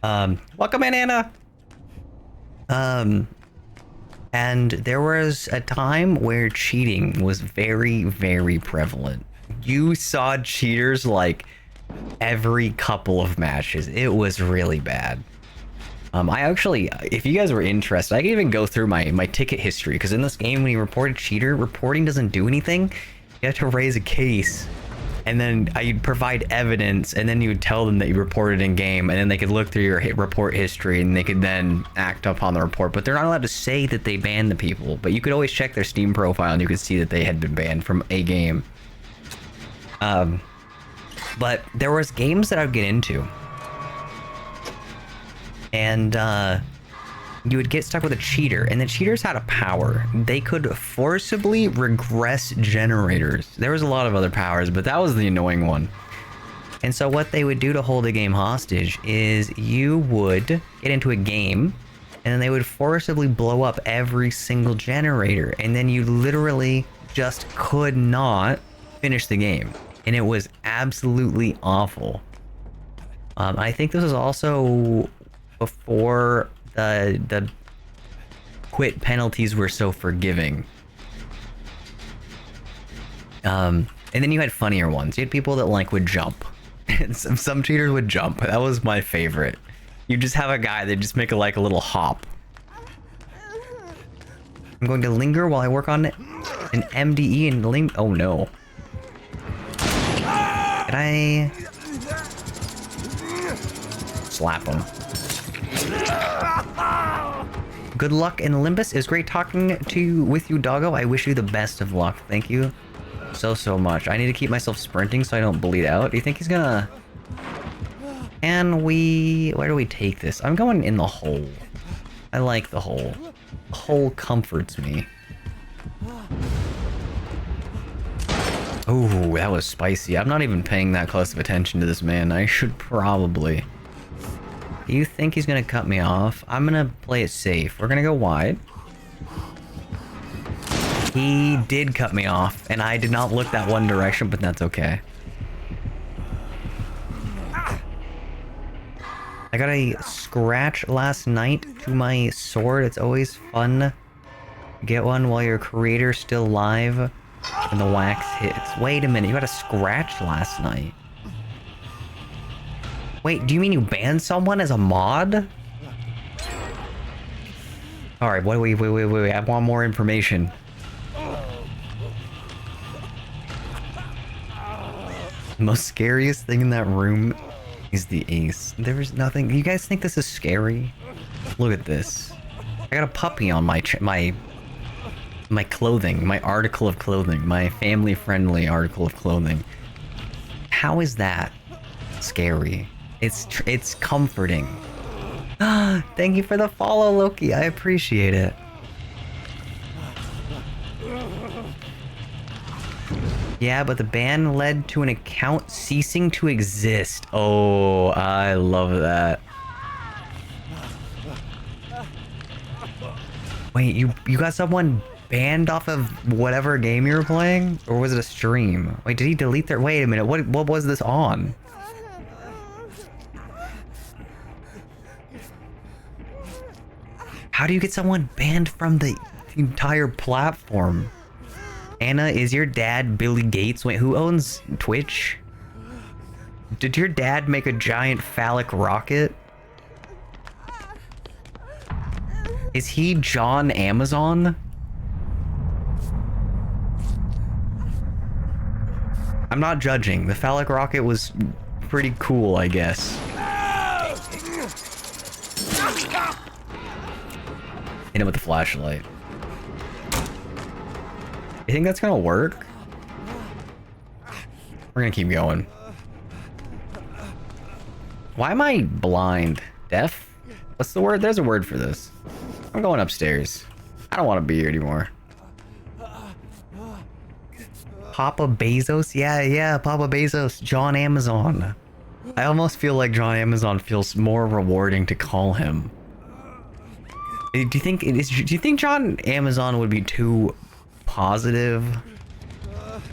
[SPEAKER 1] Welcome in, Anna. And there was a time where cheating was very, very prevalent. You saw cheaters like every couple of matches. It was really bad. I actually, if you guys were interested, I can even go through my ticket history, because in this game, when you report a cheater, reporting doesn't do anything. You have to raise a case, and then you'd provide evidence, and then you would tell them that you reported in game, and then they could look through your report history, and they could then act upon the report. But they're not allowed to say that they banned the people, but you could always check their Steam profile, and you could see that they had been banned from a game. But there was games that I would get into, and you would get stuck with a cheater, and the cheaters had a power. They could forcibly regress generators. There was a lot of other powers, but that was the annoying one. And so what they would do to hold a game hostage is you would get into a game, and then they would forcibly blow up every single generator, and then you literally just could not finish the game. And it was absolutely awful. I think this was also before the quit penalties were so forgiving. And then you had funnier ones. You had people that would jump. some cheaters would jump. That was my favorite. You just have a guy that just make a little hop. I'm going to linger while I work on an MDE and ling. Oh no. Can I slap him? Good luck in Olympus. It was great talking with you, doggo. I wish you the best of luck. Thank you so much. I need to keep myself sprinting so I don't bleed out. Do you think he's gonna And where do we take this? I'm going in the hole. I like the hole. The hole comforts me. Oh, that was spicy. I'm not even paying that close of attention to this man. I should probably. Do you think he's gonna cut me off? I'm gonna play it safe. We're gonna go wide. He did cut me off, and I did not look that one direction, but that's okay. I got a scratch last night to my sword. It's always fun. Get one while your creator's still live and the wax hits. Wait a minute, you got a scratch last night? Wait, do you mean you banned someone as a mod? Alright, wait, I want more information. The most scariest thing in that room is the ace. There's nothing. You guys think this is scary? Look at this. I got a puppy on my clothing, my article of clothing, my family-friendly article of clothing. How is that scary? It's comforting. Thank you for the follow, Loki. I appreciate it. Yeah, but the ban led to an account ceasing to exist. Oh, I love that. Wait, you got someone banned off of whatever game you were playing? Or was it a stream? Wait, did he delete their... Wait a minute, what was this on? How do you get someone banned from the entire platform? Anna, is your dad Billy Gates? Wait, who owns Twitch? Did your dad make a giant phallic rocket? Is he John Amazon? I'm not judging. The phallic rocket was pretty cool, I guess. Hit him with the flashlight. You think that's gonna work? We're gonna keep going. Why am I blind? Deaf? What's the word? There's a word for this. I'm going upstairs. I don't want to be here anymore. Papa Bezos? Yeah, Papa Bezos. John Amazon. I almost feel like John Amazon feels more rewarding to call him. Do you think John Amazon would be too positive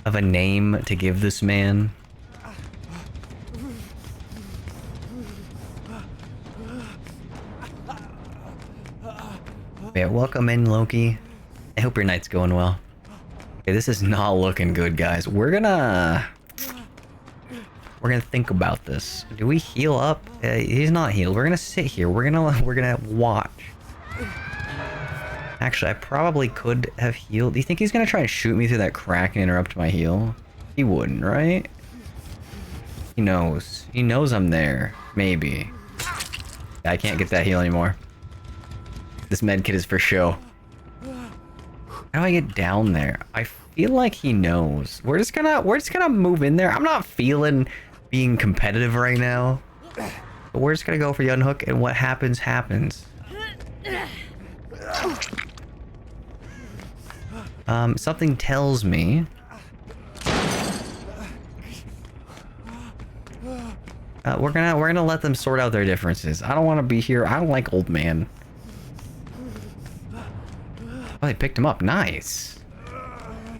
[SPEAKER 1] of a name to give this man? Yeah, welcome in, Loki. I hope your night's going well. Okay, this is not looking good, guys. We're gonna think about this. Do we heal up? He's not healed. We're gonna sit here. We're gonna watch. Actually, I probably could have healed. Do you think he's gonna try and shoot me through that crack and interrupt my heal? He wouldn't, right? He knows. He knows I'm there. Maybe. I can't get that heal anymore. This medkit is for show. How do I get down there? I feel like he knows. We're just gonna move in there. I'm not feeling being competitive right now. But we're just gonna go for the unhook, and what happens, happens. Something tells me we're gonna let them sort out their differences. I don't want to be here. I don't like old man. Oh, they picked him up. Nice.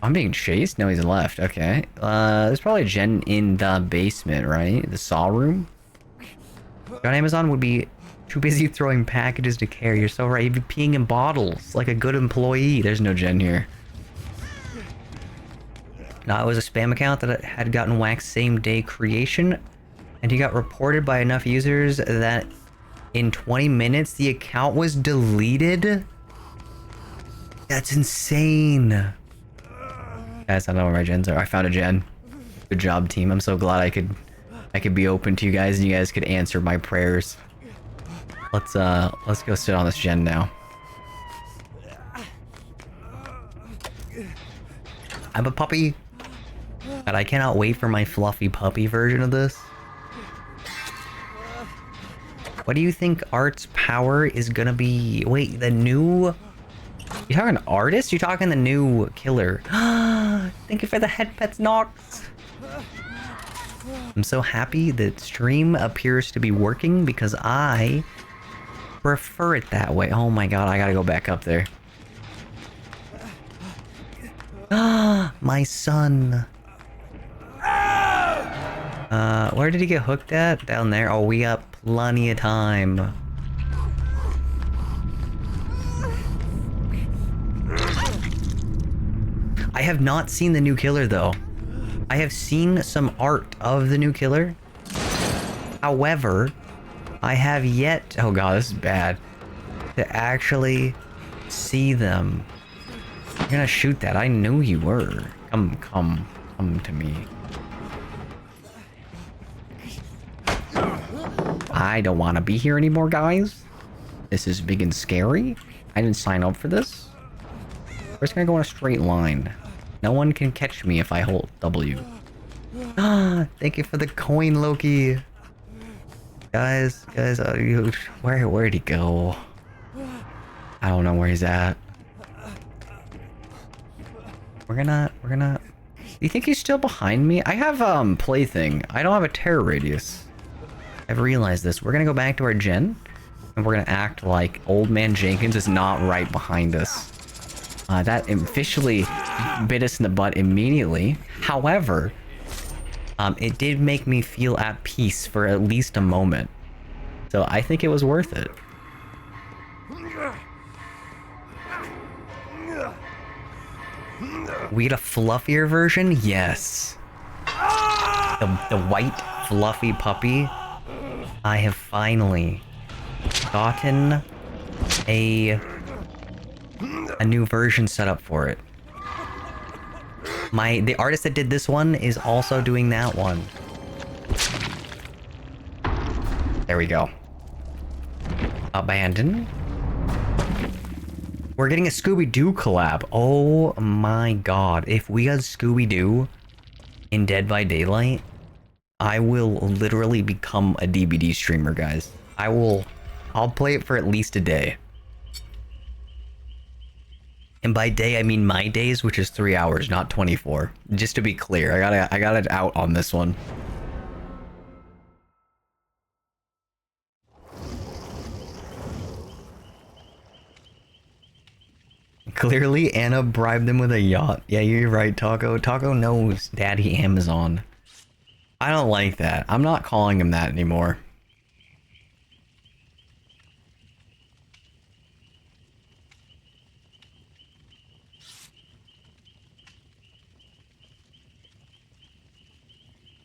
[SPEAKER 1] I'm being chased? No, he's left. Okay. There's probably a gen in the basement, right? The saw room? John Amazon would be too busy throwing packages to carry. You're so right. He'd be peeing in bottles like a good employee. There's no gen here. No, it was a spam account that had gotten waxed same day creation, and he got reported by enough users that in 20 minutes the account was deleted. That's insane. Guys, I don't know where my gens are. I found a gen. Good job, team. I'm so glad I could be open to you guys and you guys could answer my prayers. Let's go sit on this gen now. I'm a puppy. God, I cannot wait for my fluffy puppy version of this. What do you think Art's power is gonna be? Wait, the new... You talking artist? You talking the new killer? Thank you for the head pets, Nox. I'm so happy that stream appears to be working because I prefer it that way. Oh my god, I gotta go back up there. My son. Where did he get hooked at? Down there. Oh, we got plenty of time. I have not seen the new killer though. I have seen some art of the new killer. However, I have yet... Oh god, this is bad. To actually see them. You're gonna shoot that. I knew you were. Come to me. I don't want to be here anymore, guys. This is big and scary. I didn't sign up for this. We're just gonna go in a straight line. No one can catch me if I hold W. Thank you for the coin, Loki. Guys, where'd he go? I don't know where he's at. We're gonna... Do you think he's still behind me? I have, plaything. I don't have a terror radius. I've realized this. We're gonna go back to our gen, and we're gonna act like Old Man Jenkins is not right behind us. That officially bit us in the butt immediately. However, it did make me feel at peace for at least a moment. So I think it was worth it. We get a fluffier version? Yes. The white fluffy puppy. I have finally gotten a new version set up for it. The artist that did this one is also doing that one. There we go. Abandon. We're getting a Scooby-Doo collab. Oh my god. If we got Scooby-Doo in Dead by Daylight, I will literally become a DBD streamer, guys. I'll play it for at least a day. And by day, I mean my days, which is 3 hours, not 24. Just to be clear, I got it out on this one. Clearly, Anna bribed them with a yacht. Yeah, you're right, Taco. Taco knows Daddy Amazon. I don't like that. I'm not calling him that anymore.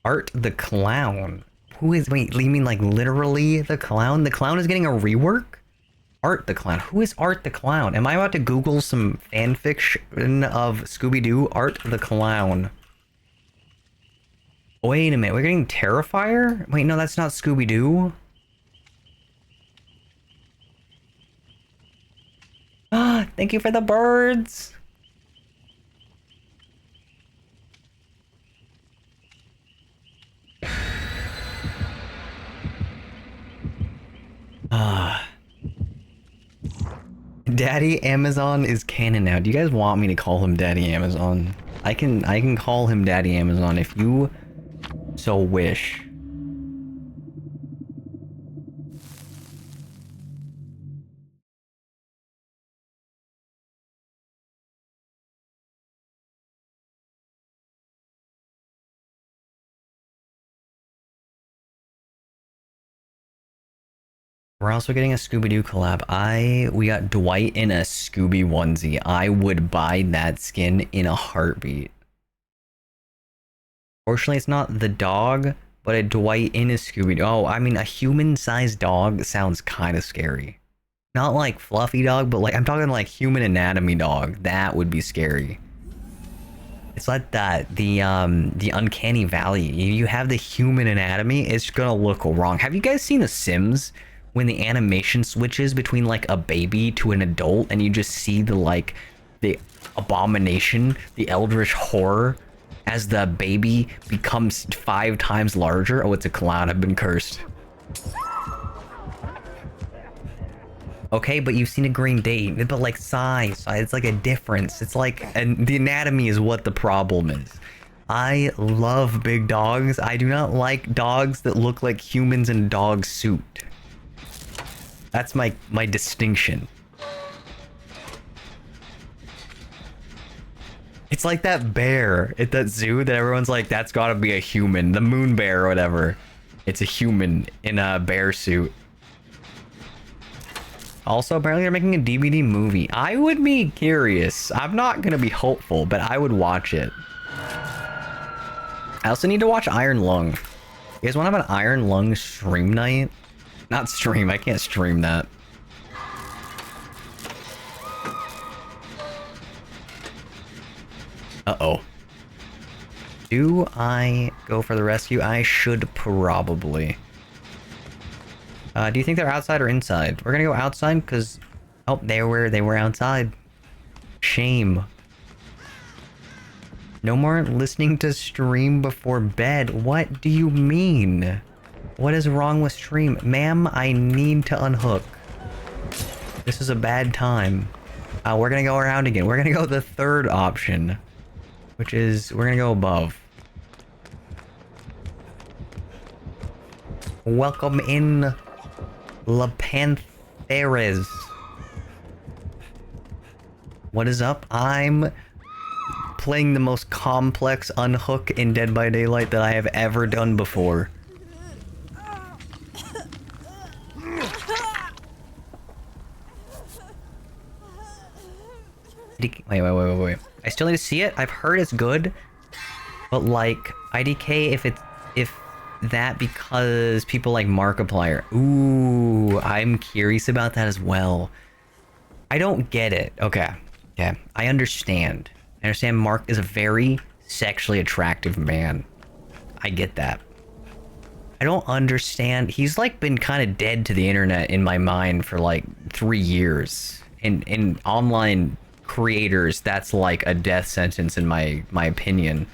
[SPEAKER 1] Art the Clown. Who is... Wait, you mean like literally the clown? The clown is getting a rework? Art the Clown. Who is Art the Clown? Am I about to Google some fanfiction of Scooby-Doo? Art the Clown. Wait a minute, we're getting Terrifier? Wait, no, that's not Scooby-Doo. Ah, thank you for the birds. Daddy Amazon is canon now. Do you guys want me to call him Daddy Amazon? I can call him Daddy Amazon if you so wish. We're also getting a Scooby-Doo collab. We got Dwight in a Scooby onesie. I would buy that skin in a heartbeat. Fortunately, it's not the dog, but a Dwight in a Scooby-Doo. Oh, I mean, a human-sized dog sounds kind of scary. Not like fluffy dog, but like, I'm talking like human anatomy dog. That would be scary. It's like that, the uncanny valley. You have the human anatomy, it's gonna look wrong. Have you guys seen The Sims? When the animation switches between like a baby to an adult and you just see the abomination, the eldritch horror as the baby becomes 5 times larger. Oh, it's a clown. I've been cursed. Okay, but you've seen a Green Day, but like size, it's like a difference. It's like, and the anatomy is what the problem is. I love big dogs. I do not like dogs that look like humans in a dog suit. That's my distinction. It's like that bear at that zoo that everyone's like, that's gotta be a human. The moon bear or whatever. It's a human in a bear suit. Also, apparently they're making a DVD movie. I would be curious. I'm not gonna be hopeful, but I would watch it. I also need to watch Iron Lung. You guys want to have an Iron Lung stream night? Not stream, I can't stream that. Uh-oh. Do I go for the rescue? I should probably. Do you think they're outside or inside? We're gonna go outside because... Oh, they were outside. Shame. No more listening to stream before bed. What do you mean? What is wrong with stream? Ma'am, I need to unhook. This is a bad time. We're gonna go around again. We're gonna go the third option. Which is, we're gonna go above. Welcome in, La Pantheres. What is up? I'm playing the most complex unhook in Dead by Daylight that I have ever done before. Wait. I still need to see it. I've heard it's good, but like IDK, if that because people like Markiplier. Ooh, I'm curious about that as well. I don't get it. Okay. I understand. I understand Mark is a very sexually attractive man. I get that. I don't understand. He's like been kind of dead to the internet in my mind for like 3 years. In online creators, that's like a death sentence in my opinion.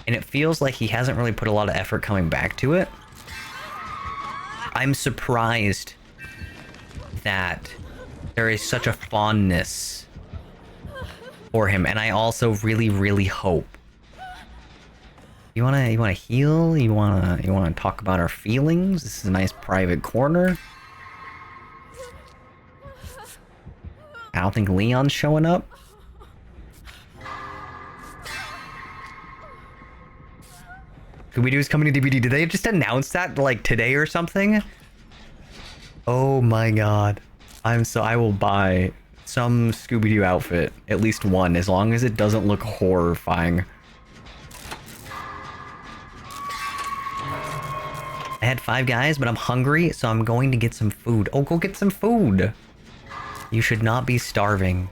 [SPEAKER 1] And it feels like he hasn't really put a lot of effort coming back to it. I'm surprised that there is such a fondness for him, and I also really hope. You wanna heal? You wanna talk about our feelings? This is a nice private corner. I don't think Leon's showing up. Scooby-Doo's coming to DVD. Did they just announce that like today or something? Oh my god. I will buy some Scooby-Doo outfit. At least one, as long as it doesn't look horrifying. I had 5 guys, but I'm hungry, so I'm going to get some food. Oh, go get some food! You should not be starving.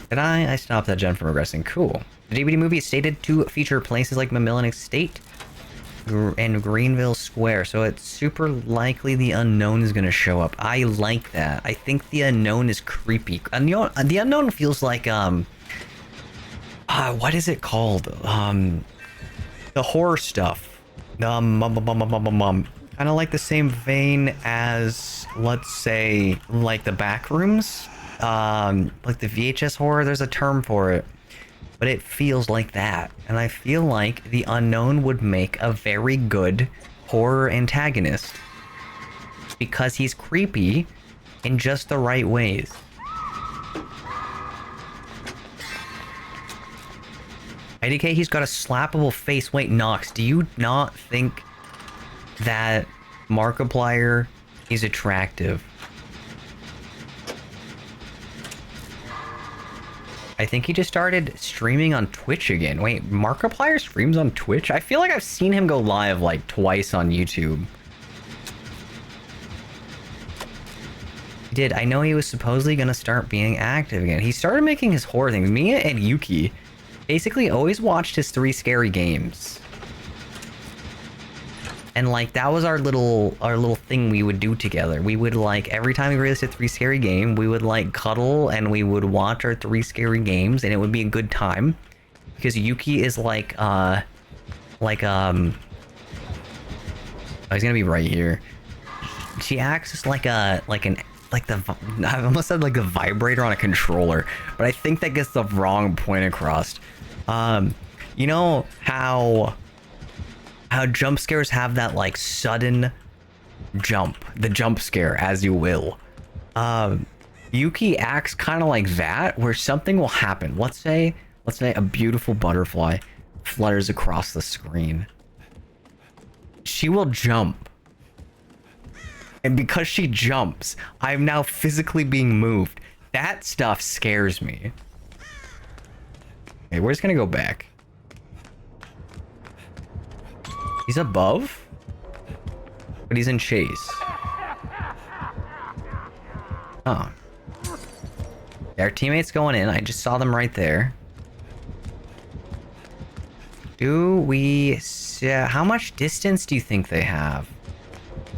[SPEAKER 1] Did I stopped that gen from regressing. Cool. The DVD movie is stated to feature places like Mamillan Estate and Greenville Square, so it's super likely the unknown is going to show up. I like that. I think the unknown is creepy. The unknown feels like, what is it called? The horror stuff. Kind of like the same vein as, let's say, like the back rooms. Like the VHS horror, there's a term for it. But it feels like that. And I feel like the unknown would make a very good horror antagonist. Because he's creepy in just the right ways. IDK, he's got a slappable face. Wait, Nox, do you not think that Markiplier is attractive? I think he just started streaming on Twitch again. Wait, Markiplier streams on Twitch? I feel like I've seen him go live like twice on YouTube. He did. I know he was supposedly going to start being active again. He started making his horror things. Mia and Yuki basically always watched his 3 scary games. And like that was our little thing we would do together. We would like every time we released a 3 scary game, we would like cuddle and we would watch our 3 scary games, and it would be a good time. Because Yuki is like like oh, he's gonna be right here. She acts just like I almost said like a vibrator on a controller, but I think that gets the wrong point across. You know how jump scares have that like sudden jump, the jump scare as you will. Yuki acts kind of like that, where something will happen. Let's say a beautiful butterfly flutters across the screen. She will jump. And because she jumps, I'm now physically being moved. That stuff scares me. Okay, we're just gonna go back. He's above? But he's in chase. Oh. Our teammates going in. I just saw them right there. Do we... how much distance do you think they have?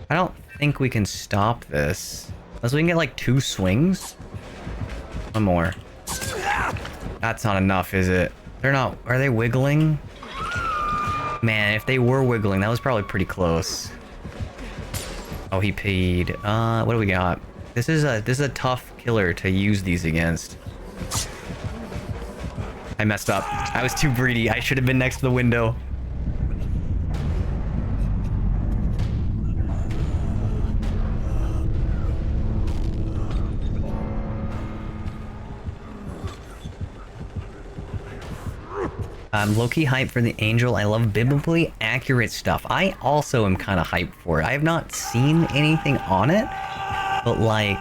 [SPEAKER 1] I don't think we can stop this. Unless we can get like 2 swings. One more. That's not enough, is it? They're not... Are they wiggling? Man, if they were wiggling, that was probably pretty close. Oh, he peed. What do we got? This is a tough killer to use these against. I messed up. I was too greedy. I should have been next to the window. I'm low-key hyped for the Angel. I love biblically accurate stuff. I also am kind of hyped for it. I have not seen anything on it, but like,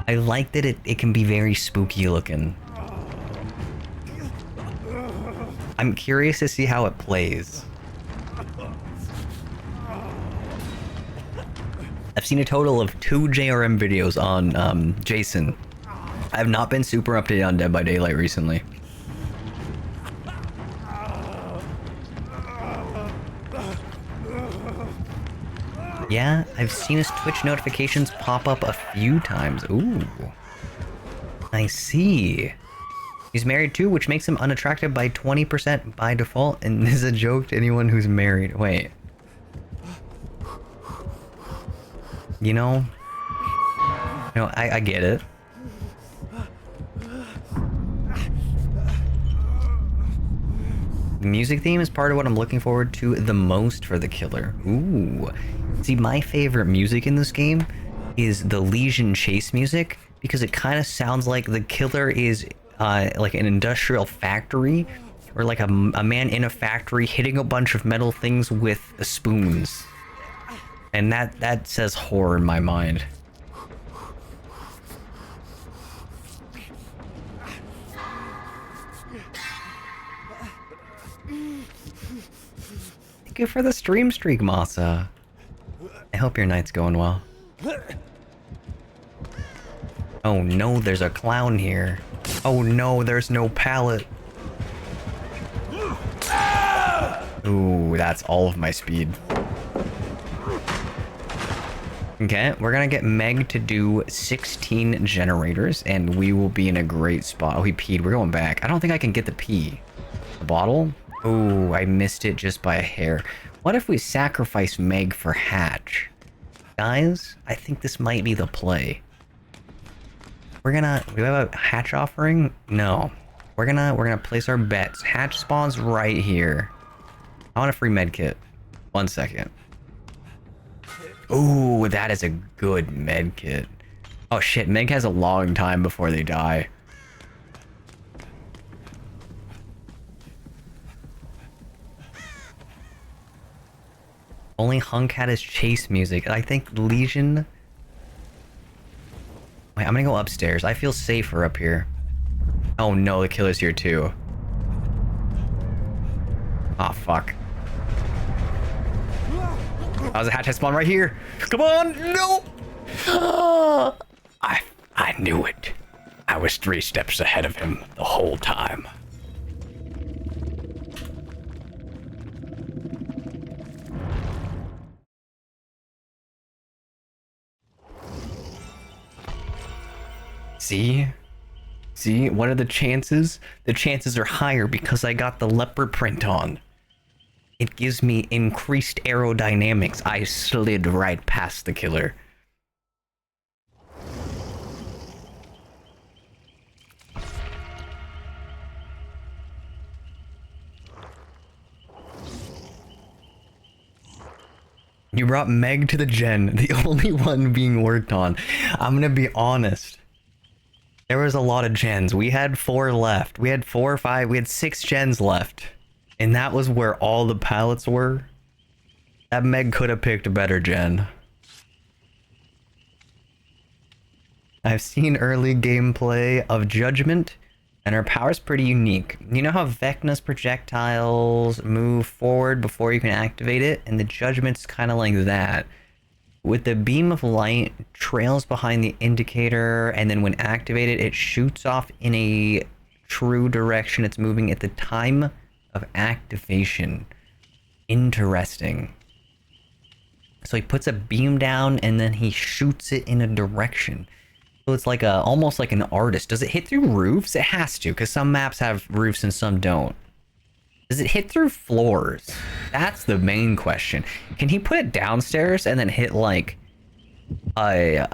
[SPEAKER 1] I like that it can be very spooky looking. I'm curious to see how it plays. I've seen a total of 2 JRM videos on Jason. I have not been super up to date on Dead by Daylight recently. Yeah, I've seen his Twitch notifications pop up a few times. Ooh. I see. He's married too, which makes him unattractive by 20% by default. And this is a joke to anyone who's married. Wait. You know? I get it. The music theme is part of what I'm looking forward to the most for the killer. Ooh. See, my favorite music in this game is the Legion chase music, because it kind of sounds like the killer is like an industrial factory, or like a man in a factory hitting a bunch of metal things with spoons. And that says horror in my mind. Thank you for the stream streak, Masa. I hope your night's going well. Oh no, there's a clown here. Oh no, there's no pallet. Ooh, that's all of my speed. Okay, we're gonna get Meg to do 16 generators, and we will be in a great spot. Oh, he peed. We're going back. I don't think I can get the pee. The bottle? Oh, I missed it just by a hair. What if we sacrifice Meg for Hatch? Guys, I think this might be the play. Do we have a Hatch offering? No. We're gonna place our bets. Hatch spawns right here. I want a free med kit. 1 second. Ooh, that is a good med kit. Oh shit, Meg has a long time before they die. Only Hunk had his chase music. I think Legion... Wait, I'm gonna go upstairs. I feel safer up here. Oh no, the killer's here too. Aw, fuck. I was a hatch spawn right here. Come on, no! I knew it. I was 3 steps ahead of him the whole time. See? See, what are the chances? The chances are higher because I got the leopard print on. It gives me increased aerodynamics. I slid right past the killer. You brought Meg to the gen, the only one being worked on. I'm gonna be honest. There was a lot of gens. We had 4 left. We had 4 or 5. We had 6 gens left. And that was where all the pallets were. That Meg could have picked a better gen. I've seen early gameplay of Judgment, and her power's pretty unique. You know how Vecna's projectiles move forward before you can activate it? And the Judgment's kind of like that. With the beam of light, trails behind the indicator, and then when activated, it shoots off in a true direction it's moving at the time of activation. Interesting. So he puts a beam down, and then he shoots it in a direction. So it's like almost like an artist. Does it hit through roofs? It has to, because some maps have roofs and some don't. Does it hit through floors? That's the main question. Can he put it downstairs and then hit like a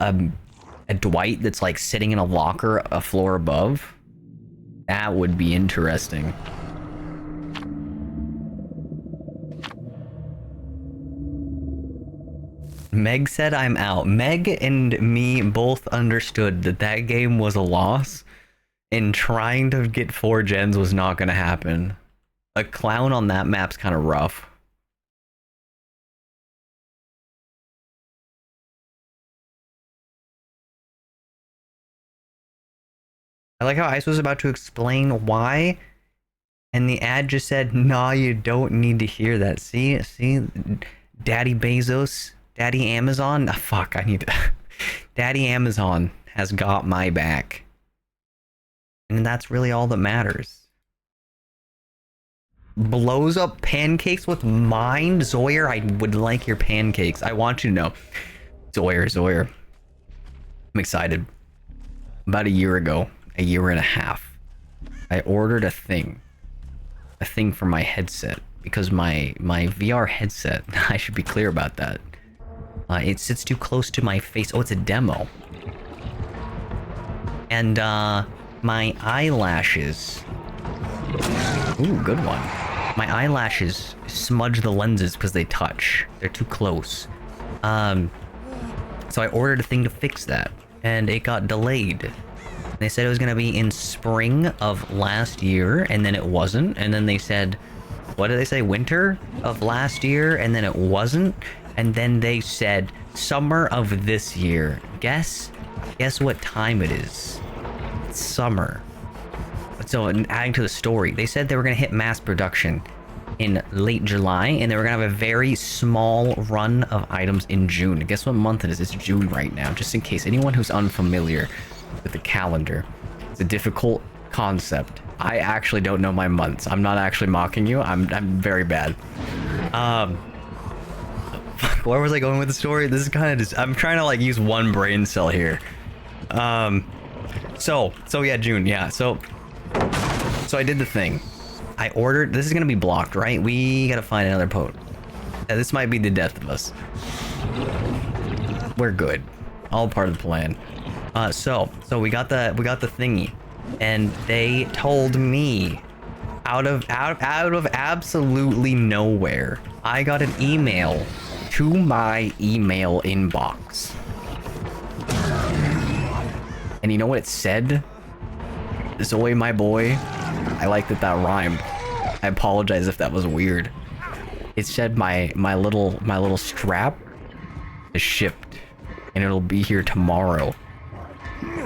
[SPEAKER 1] Dwight that's like sitting in a locker a floor above? That would be interesting. Meg said I'm out. Meg and me both understood that that game was a loss, and trying to get 4 gens was not going to happen. A clown on that map's kind of rough. I like how Ice was about to explain why, and the ad just said, nah, you don't need to hear that. See, Daddy Bezos, Daddy Amazon, fuck, I need to... Daddy Amazon has got my back. And that's really all that matters. Blows up pancakes with mine? Zoyer, I would like your pancakes. I want you to know. Zoyer. I'm excited. About a year ago, a year and a half, I ordered a thing for my headset, because my VR headset, I should be clear about that. It sits too close to my face. Oh, it's a demo. And my eyelashes. Ooh, good one. My eyelashes smudge the lenses because they touch. They're too close. So I ordered a thing to fix that, and it got delayed. They said it was gonna be in spring of last year, and then it wasn't. And then they said, what did they say? Winter of last year, and then it wasn't. And then they said summer of this year. Guess what time it is? It's summer. So, adding to the story, they said they were going to hit mass production in late July, and they were going to have a very small run of items in June. Guess what month it is? It's June right now, just in case anyone who's unfamiliar with the calendar. It's a difficult concept. I actually don't know my months. I'm not actually mocking you. I'm very bad. Where was I going with the story? This is kind of just... I'm trying to like use one brain cell here. So yeah, June, yeah. So I did the thing. I ordered... This is gonna be blocked, right? We gotta find another pote. This might be the death of us. We're good. All part of the plan. So we got the thingy, and they told me out of absolutely nowhere, I got an email to my email inbox. And you know what it said? Zoe, my boy. I like that rhymed. I apologize if that was weird. It said my little strap is shipped, and it'll be here tomorrow.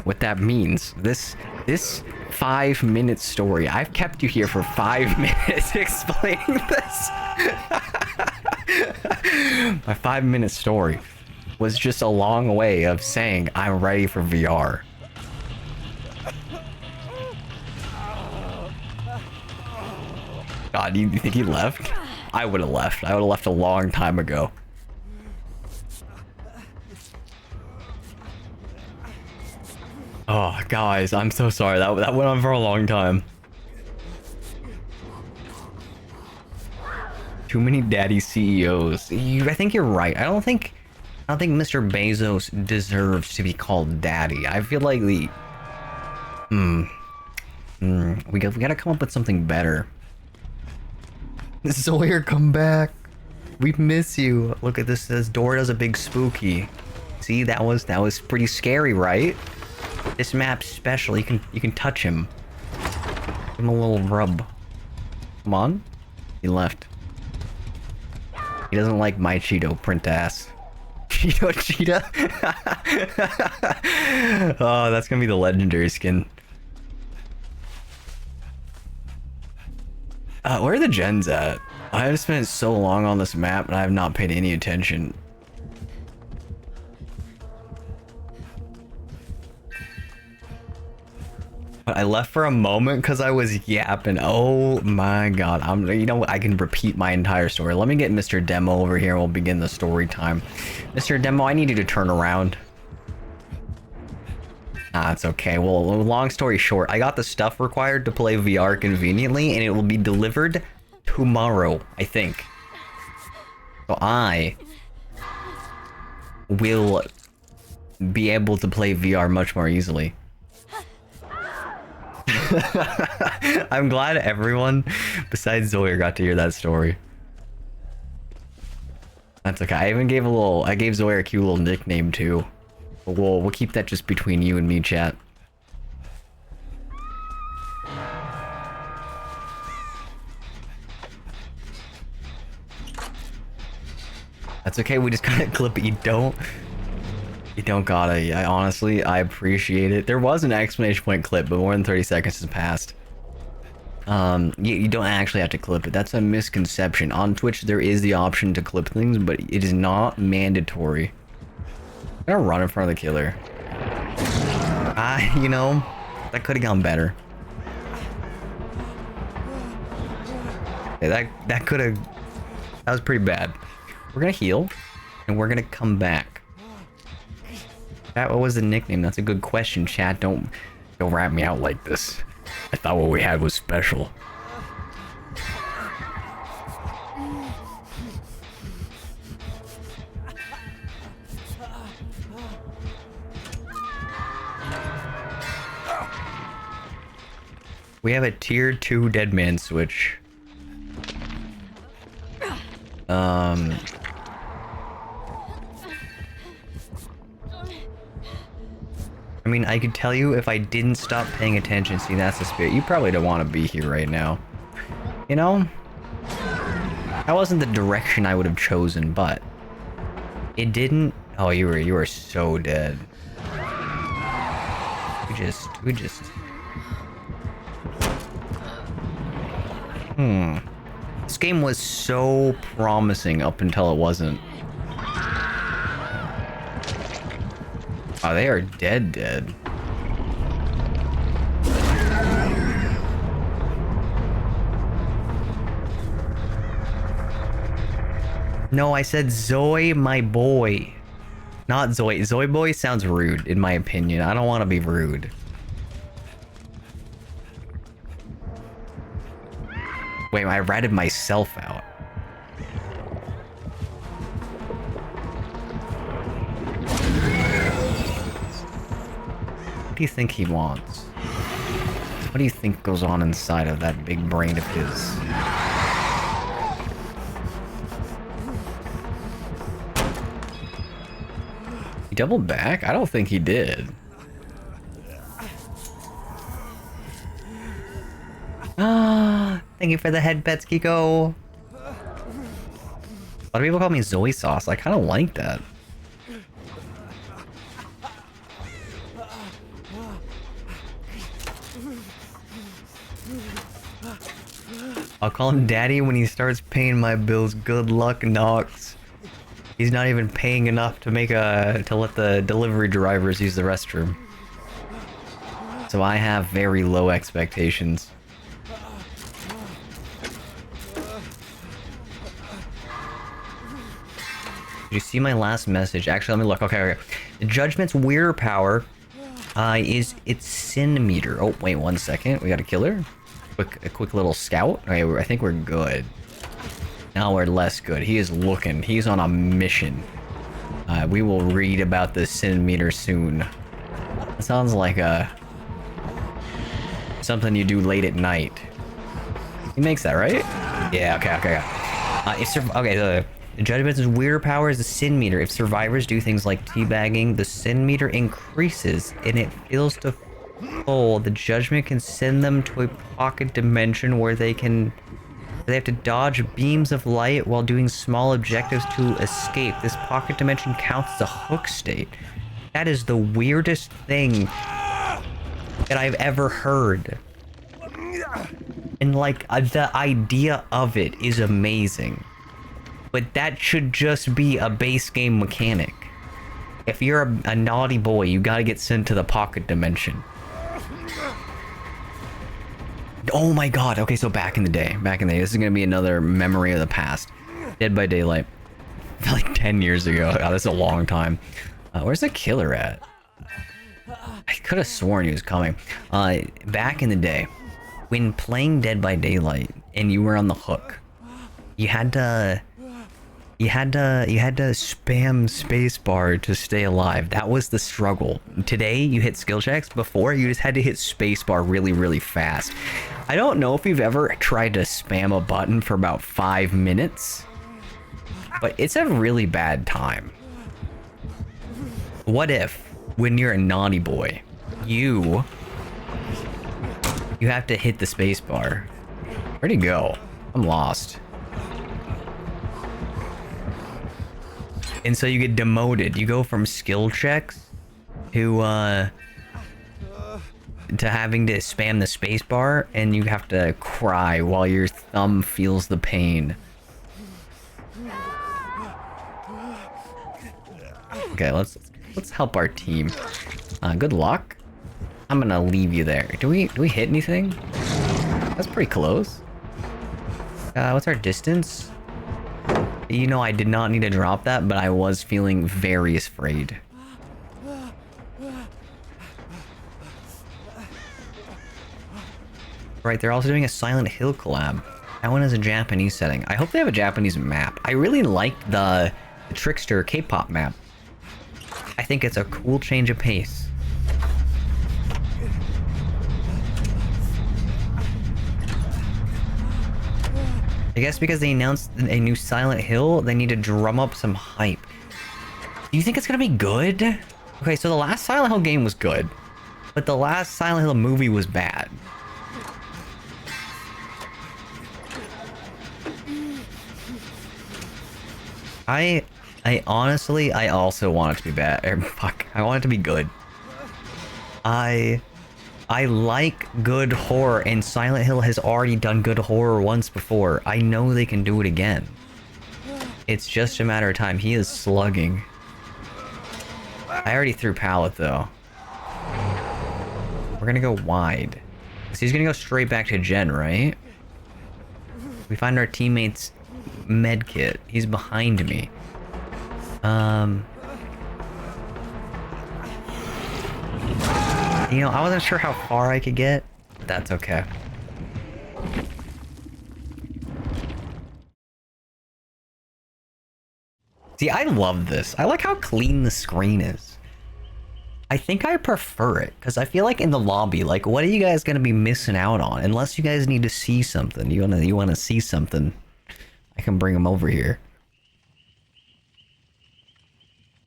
[SPEAKER 1] What that means, this 5-minute story, I've kept you here for 5 minutes explaining this. My 5-minute story was just a long way of saying I'm ready for VR. God, you think he left? I would have left. I would have left a long time ago. Oh, guys, I'm so sorry. That went on for a long time. Too many daddy CEOs. I think you're right. I don't think Mr. Bezos deserves to be called daddy. I feel like we gotta come up with something better. Sawyer, come back. We miss you. Look at this. This door does a big spooky. See, that was pretty scary, right? This map's special. You can touch him. Give him a little rub. Come on. He left. He doesn't like my Cheeto print ass. Cheetah? Oh, that's gonna be the legendary skin. Where are the gens at? I have spent so long on this map and I have not paid any attention. But I left for a moment because I was yapping. Oh my god. You know what? I can repeat my entire story. Let me get Mr. Demo over here and we'll begin the story time. Mr. Demo, I need you to turn around. Ah, it's okay. Well, long story short, I got the stuff required to play VR conveniently, and it will be delivered tomorrow, I think. So I will be able to play VR much more easily. I'm glad everyone besides Zoya got to hear that story. That's okay. I even gave I gave Zoya a cute little nickname too. But we'll keep that just between you and me, chat. That's okay, we just gotta clip it. You don't gotta. I honestly appreciate it. There was an exclamation point clip, but more than 30 seconds has passed. You don't actually have to clip it. That's a misconception. On Twitch, there is the option to clip things, but it is not mandatory. I'm gonna run in front of the killer. You know, that could have gone better. Yeah, that was pretty bad. We're gonna heal, and we're gonna come back. Chat, what was the nickname? That's a good question, chat. Don't rat me out like this. I thought what we had was special. We have a tier 2 dead man switch. I mean, I could tell you if I didn't stop paying attention. See, that's the spirit. You probably don't want to be here right now. You know? That wasn't the direction I would have chosen, but it didn't. Oh, you were so dead. We just. This game was so promising up until it wasn't. Oh, they are dead. No, I said Zoe, my boy. Not Zoe. Zoe boy sounds rude, in my opinion. I don't want to be rude. Wait, I ratted myself out. What do you think he wants? What do you think goes on inside of that big brain of his? He doubled back? I don't think he did. Thank you for the head pets, Kiko. A lot of people call me Zoe Sauce. I kind of like that. I'll call him daddy when he starts paying my bills. Good luck, Nox. He's not even paying enough to let the delivery drivers use the restroom. So I have very low expectations. Did you see my last message? Actually, let me look. Okay. The Judgment's weirder power is its sin meter. Oh, wait 1 second. We got a killer. A quick little scout. Okay, I think we're good. Now we're less good. He is looking. He's on a mission. We will read about the sin meter soon. That sounds like something you do late at night. He makes that, right? Yeah, okay. The judgment's weirder power is the sin meter. If survivors do things like teabagging, the sin meter increases and it feels to full. The judgment can send them to a pocket dimension where they have to dodge beams of light while doing small objectives to escape. This pocket dimension counts as a hook state. That is the weirdest thing that I've ever heard. And like, the idea of it is amazing. But that should just be a base game mechanic. If you're a naughty boy, you gotta get sent to the pocket dimension. Oh my god, okay, so back in the day, this is gonna be another memory of the past. Dead by Daylight. Like 10 years ago. God, that's a long time. Where's the killer at? I could have sworn he was coming. Back in the day, when playing Dead by Daylight and you were on the hook, you had to spam spacebar to stay alive. That was the struggle. Today, you hit skill checks. Before, you just had to hit spacebar really, really fast. I don't know if you've ever tried to spam a button for about 5 minutes, but it's a really bad time. What if, when you're a naughty boy, you have to hit the spacebar? Where'd he go? I'm lost. And so you get demoted. You go from skill checks to having to spam the spacebar, and you have to cry while your thumb feels the pain. Okay, let's help our team. Good luck. I'm gonna leave you there. Do we hit anything? That's pretty close. What's our distance? You know, I did not need to drop that, but I was feeling very afraid. Right, they're also doing a Silent Hill collab. That one is a Japanese setting. I hope they have a Japanese map. I really like the Trickster K-pop map. I think it's a cool change of pace. I guess because they announced a new Silent Hill, they need to drum up some hype. Do you think it's gonna be good? Okay, so the last Silent Hill game was good, but the last Silent Hill movie was bad. I honestly, I also want it to be bad. I want it to be good. I like good horror, and Silent Hill has already done good horror once before. I know they can do it again. It's just a matter of time. He is slugging. I already threw pallet, though. We're gonna go wide. So he's gonna go straight back to Jen, right? We find our teammate's med kit. He's behind me. You know, I wasn't sure how far I could get, but that's okay. See, I love this. I like how clean the screen is. I think I prefer it, because I feel like in the lobby, like, what are you guys going to be missing out on? Unless you guys need to see something. You wanna see something, I can bring them over here.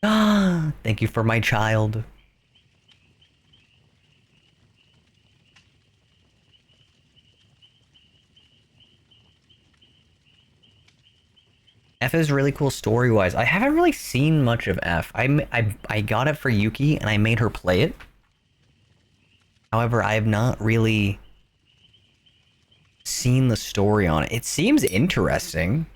[SPEAKER 1] Ah, thank you for my child. F is really cool story-wise. I haven't really seen much of F. I got it for Yuki, and I made her play it. However, I have not really seen the story on it. It seems interesting.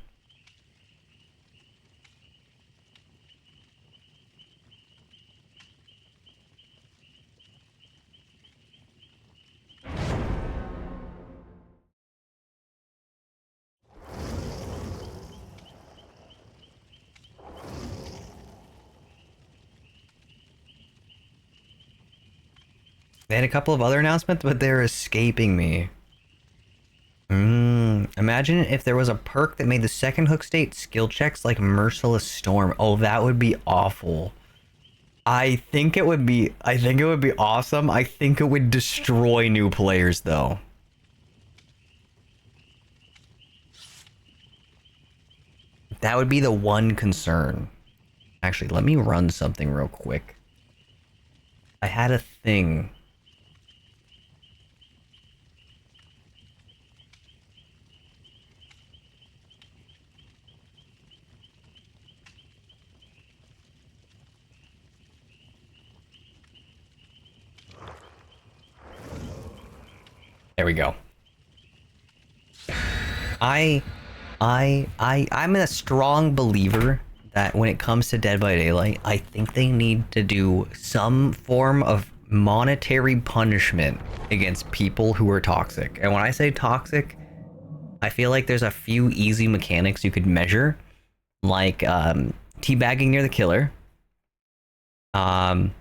[SPEAKER 1] They had a couple of other announcements, but they're escaping me. Imagine if there was a perk that made the second hook state skill checks like Merciless Storm. Oh, that would be awful. I think it would be awesome. I think it would destroy new players though. That would be the one concern. Actually, let me run something real quick. I had a thing. There we go. I'm a strong believer that when it comes to Dead by Daylight, I think they need to do some form of monetary punishment against people who are toxic. And when I say toxic, I feel like there's a few easy mechanics you could measure, like teabagging near the killer. What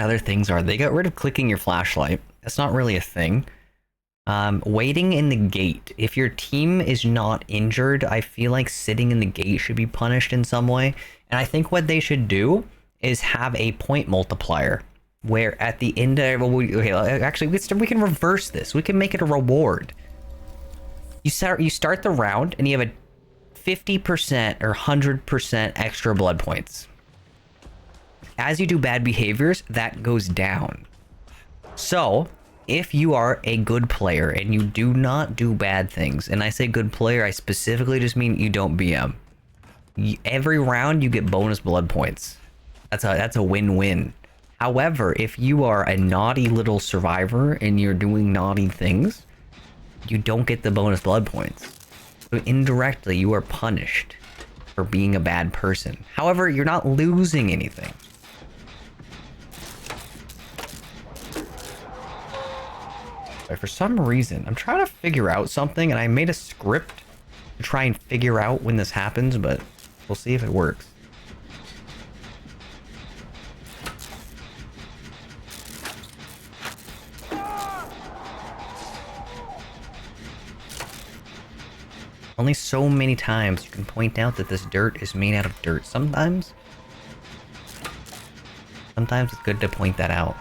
[SPEAKER 1] other things are they? Got rid of clicking your flashlight. That's not really a thing. Waiting in the gate. If your team is not injured, I feel like sitting in the gate should be punished in some way. And I think what they should do is have a point multiplier where at the end of, actually we can reverse this. We can make it a reward. You start the round and you have a 50% or 100% extra blood points. As you do bad behaviors, that goes down. So if you are a good player and you do not do bad things, and I say good player, I specifically just mean you don't BM. Every round you get bonus blood points. That's a win-win. However, if you are a naughty little survivor and you're doing naughty things, you don't get the bonus blood points. So indirectly, you are punished for being a bad person. However, you're not losing anything. For some reason, I'm trying to figure out something, and I made a script to try and figure out when this happens, but we'll see if it works. Only so many times you can point out that this dirt is made out of dirt. Sometimes it's good to point that out.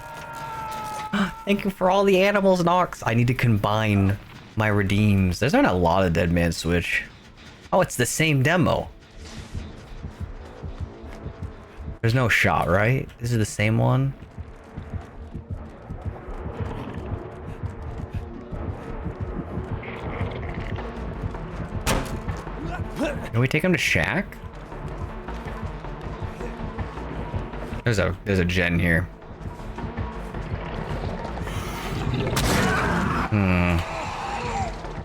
[SPEAKER 1] Thank you for all the animals, Nox. I need to combine my redeems. There's not a lot of Dead Man Switch. Oh, it's the same demo. There's no shot, right? This is the same one. Can we take him to Shack? There's a gen here.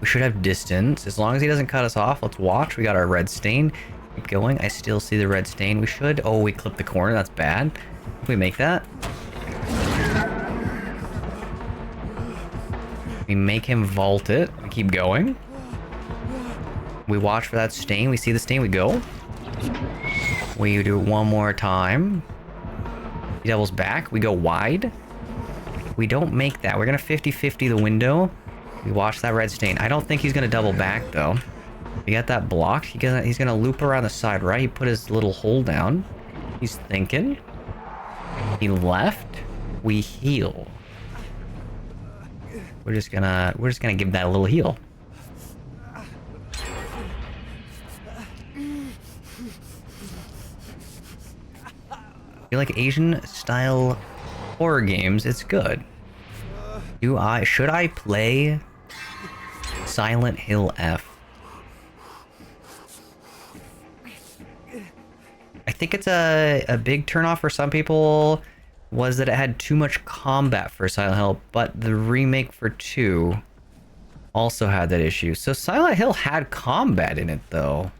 [SPEAKER 1] We should have distance. As long as he doesn't cut us off, let's watch. We got our red stain. Keep going. I still see the red stain. We should... Oh, we clipped the corner. That's bad. If we make that. We make him vault it. We keep going. We watch for that stain. We see the stain. We go. We do it one more time. He doubles back. We go wide. We don't make that. We're going to 50-50 the window. We watch that red stain. I don't think he's going to double back, though. We got that blocked. He's going to loop around the side, right? He put his little hole down. He's thinking. He left. We heal. We're just gonna give that a little heal. I feel like Asian style horror games, it's good. Should I play Silent Hill F? I think it's a big turnoff for some people was that it had too much combat for Silent Hill, but the remake for 2 also had that issue. So Silent Hill had combat in it though.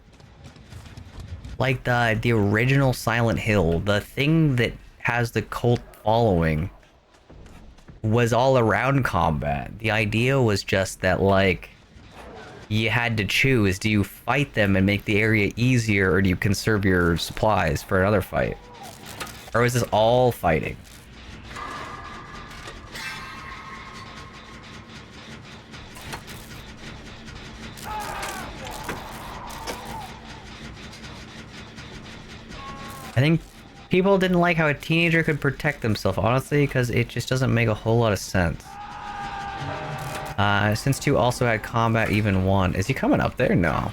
[SPEAKER 1] Like the original Silent Hill, the thing that has the cult following was all around combat. The idea was just that, like, you had to choose. Do you fight them and make the area easier, or do you conserve your supplies for another fight? Or was this all fighting? I think people didn't like how a teenager could protect themselves, honestly, because it just doesn't make a whole lot of sense. Since 2 also had combat even 1. Is he coming up there? No.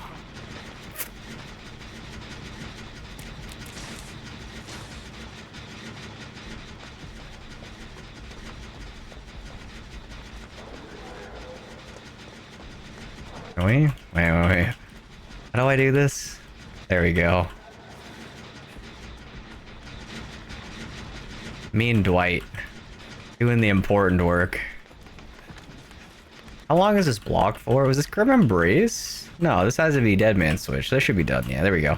[SPEAKER 1] Can we? Wait. How do I do this? There we go. Me and Dwight doing the important work. How long is this block for? Was this Grim Embrace? No, this has to be Dead Man Switch. That should be done. Yeah, there we go.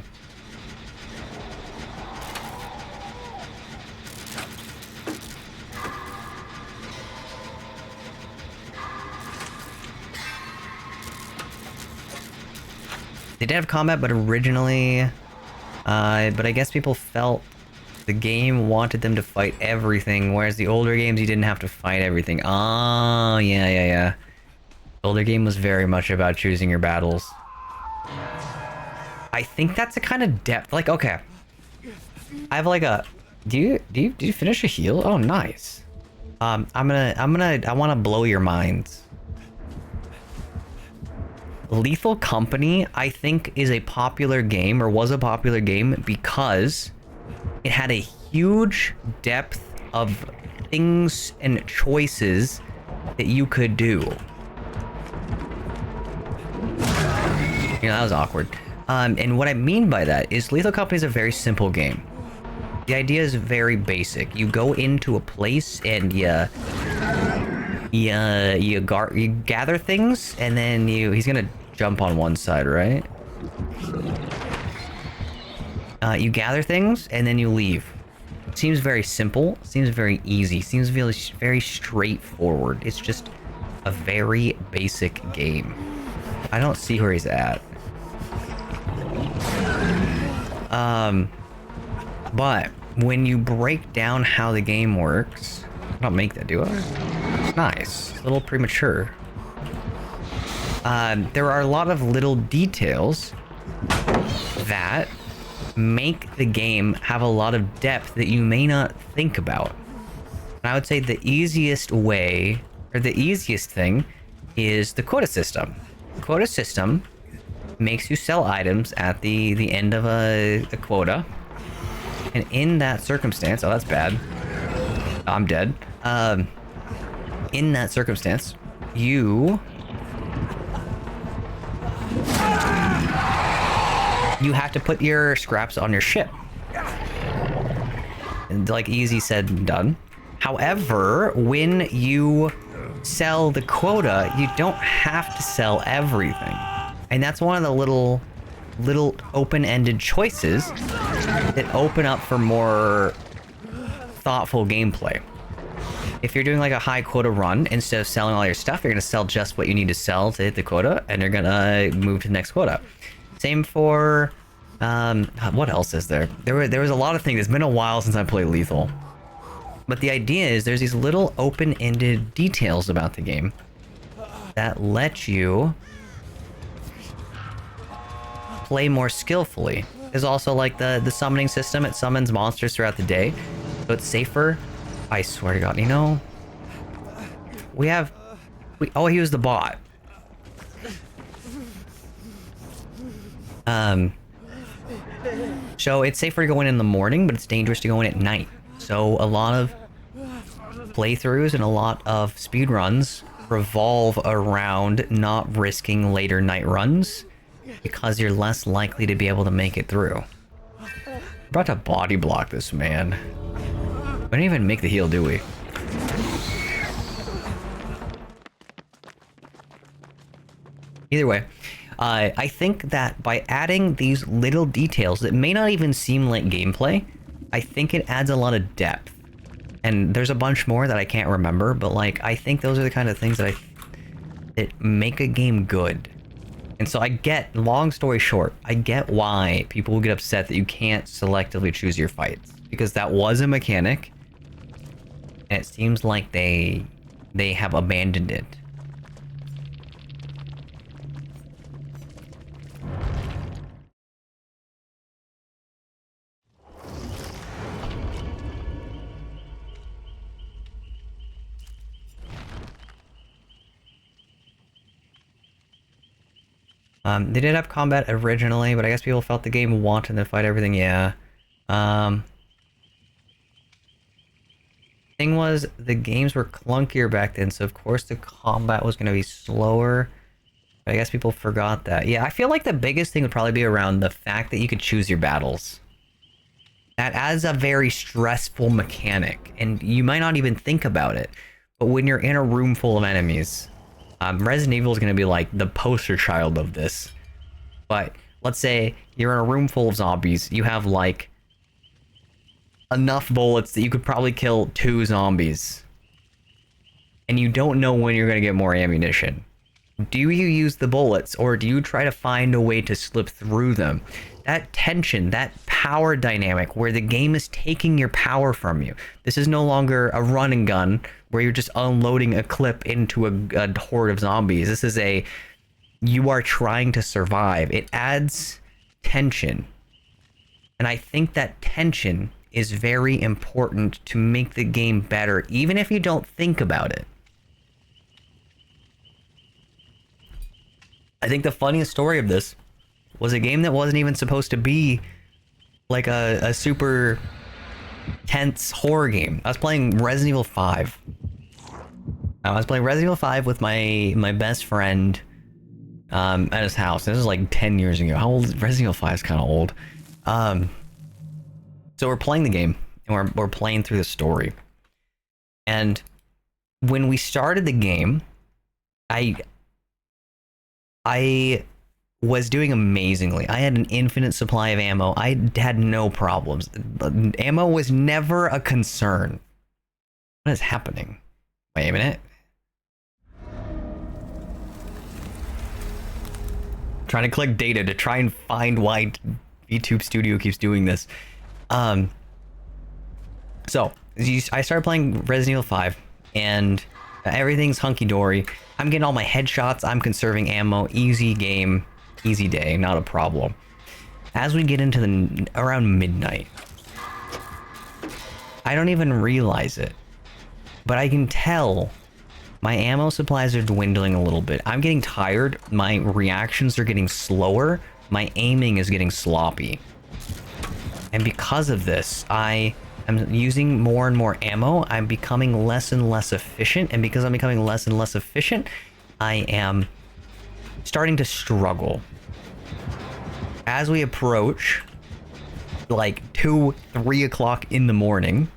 [SPEAKER 1] They did have combat, but originally... but I guess people felt the game wanted them to fight everything, whereas the older games you didn't have to fight everything. Oh, yeah. The older game was very much about choosing your battles. I think that's a kind of depth. Like, okay. I have like a... Do you finish a heal? Oh, nice. I want to blow your minds. Lethal Company, I think, is a popular game, or was a popular game, because it had a huge depth of things and choices that you could do. Yeah, that was awkward. And what I mean by that is Lethal Company is a very simple game. The idea is very basic. You go into a place and you gather things, and then he's gonna jump on one side, right? You gather things and then you leave. Seems very simple, seems very easy, seems very straightforward. It's just a very basic game. I don't see where he's at. But when you break down how the game works, I don't make that, do I? Nice. A little premature. There are a lot of little details that make the game have a lot of depth that you may not think about. And I would say the easiest way, or the easiest thing, is the quota system. The quota system makes you sell items at the end of a quota. And in that circumstance, oh, that's bad. I'm dead. In that circumstance, you have to put your scraps on your ship. And like, easy said and done. However, when you sell the quota, you don't have to sell everything. And that's one of the little open-ended choices that open up for more thoughtful gameplay. If you're doing like a high quota run, instead of selling all your stuff, you're gonna sell just what you need to sell to hit the quota, and you're gonna move to the next quota. Same for what else is there? There was a lot of things. It's been a while since I played Lethal. But the idea is there's these little open-ended details about the game that let you play more skillfully. There's also like the summoning system. It summons monsters throughout the day, so it's safer. I swear to God, you know, oh, he was the bot. So it's safer to go in the morning, but it's dangerous to go in at night. So a lot of playthroughs and a lot of speedruns revolve around not risking later night runs, because you're less likely to be able to make it through. We're about to body block this man. We didn't even make the heal, do we? Either way, I think that by adding these little details that may not even seem like gameplay, I think it adds a lot of depth. And there's a bunch more that I can't remember, but like, I think those are the kind of things that make a game good. And so I get, long story short, I get why people will get upset that you can't selectively choose your fights, because that was a mechanic, and it seems like they have abandoned it. They did have combat originally, but I guess people felt the game wanted to fight everything. Yeah. Um, thing was, the games were clunkier back then, so of course the combat was going to be slower. But I guess people forgot that. Yeah, I feel like the biggest thing would probably be around the fact that you could choose your battles. That adds a very stressful mechanic, and you might not even think about it. But when you're in a room full of enemies, Resident Evil is going to be like the poster child of this. But let's say you're in a room full of zombies, you have like enough bullets that you could probably kill 2 zombies. And you don't know when you're going to get more ammunition. Do you use the bullets, or do you try to find a way to slip through them? That tension, that power dynamic where the game is taking your power from you. This is no longer a run and gun where you're just unloading a clip into a horde of zombies. This is you are trying to survive. It adds tension. And I think that tension is very important to make the game better, even if you don't think about it. I think the funniest story of this was a game that wasn't even supposed to be like a super tense horror game. I was playing Resident Evil 5. I was playing Resident Evil 5 with my best friend at his house. This is like 10 years ago. How old is Resident Evil 5? Is kind of old. So we're playing the game and we're playing through the story. And when we started the game, I was doing amazingly. I had an infinite supply of ammo. I had no problems. Ammo was never a concern. What is happening? Wait a minute. Trying to click data to try and find why YouTube Studio keeps doing this. So I started playing Resident Evil 5 and everything's hunky-dory. I'm getting all my headshots. I'm conserving ammo. Easy game. Easy day. Not a problem. As we get into around midnight, I don't even realize it, but I can tell my ammo supplies are dwindling a little bit. I'm getting tired. My reactions are getting slower. My aiming is getting sloppy. And because of this, I am using more and more ammo. I'm becoming less and less efficient. And because I'm becoming less and less efficient, I am starting to struggle. As we approach like 2, 3 o'clock in the morning,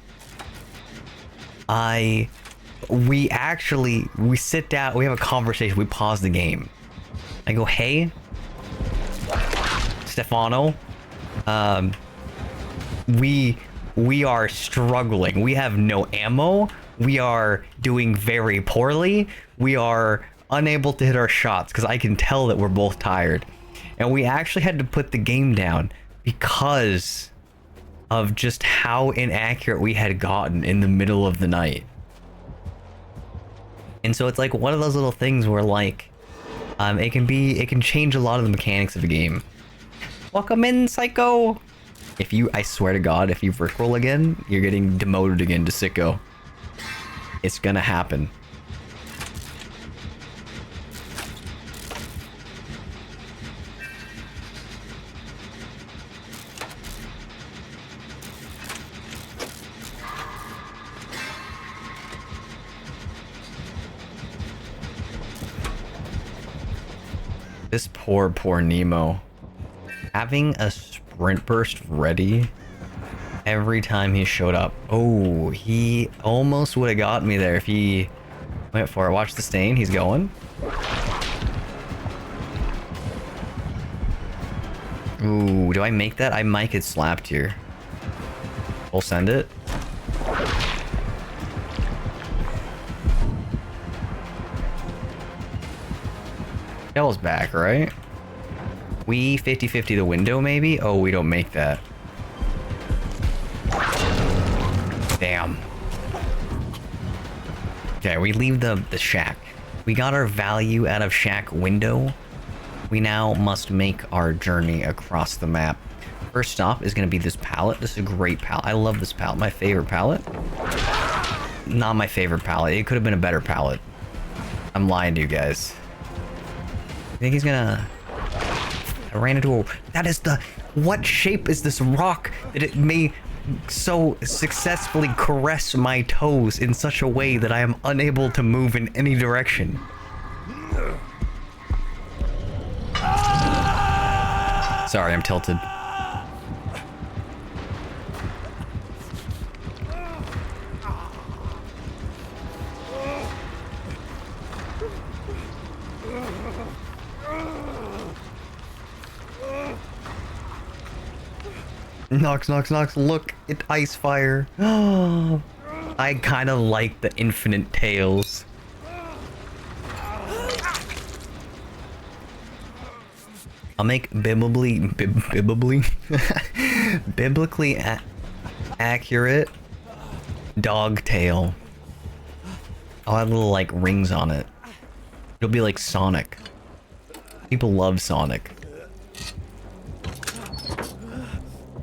[SPEAKER 1] we sit down, we have a conversation, we pause the game. I go, hey, Stefano, we are struggling. We have no ammo. We are doing very poorly. We are unable to hit our shots because I can tell that we're both tired. And we actually had to put the game down because of just how inaccurate we had gotten in the middle of the night. And so it's like one of those little things where like it can change a lot of the mechanics of a game. Welcome in, Psycho. I swear to God, if you rickroll again, you're getting demoted again to Sicko. It's gonna happen. This poor Nemo. Having a sprint burst ready every time he showed up. Oh, he almost would have got me there if he went for it. Watch the stain. He's going. Ooh, do I make that? I might get slapped here. We'll send it. Shell's back, right? We 50-50 the window, maybe? Oh, we don't make that. Damn. Okay, we leave the shack. We got our value out of shack window. We now must make our journey across the map. First stop is going to be this pallet. This is a great pallet. I love this pallet. My favorite pallet. Not my favorite pallet. It could have been a better pallet. I'm lying to you guys. I think he's gonna... I ran into a... That is the... What shape is this rock that it may so successfully caress my toes in such a way that I am unable to move in any direction? Sorry, I'm tilted. Nox, look, it ice fire. I kind of like the infinite tails. I'll make biblically accurate dog tail. I'll have little like rings on it. It'll be like Sonic. People love Sonic.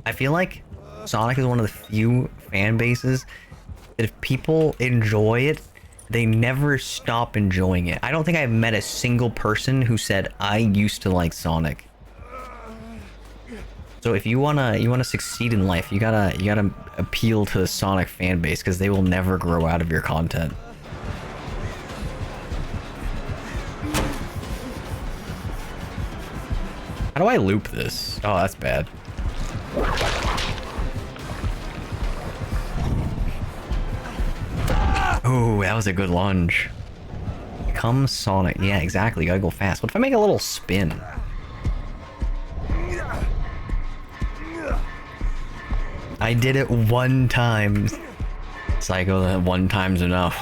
[SPEAKER 1] I feel like Sonic is one of the few fan bases that if people enjoy it, they never stop enjoying it. I don't think I've met a single person who said, I used to like Sonic. So if you wanna succeed in life, you gotta appeal to the Sonic fan base, because they will never grow out of your content. How do I loop this? Oh, that's bad. Oh, that was a good lunge. Become Sonic. Yeah, exactly. Gotta go fast. What if I make a little spin? I did it one time. Psycho, that one time's enough.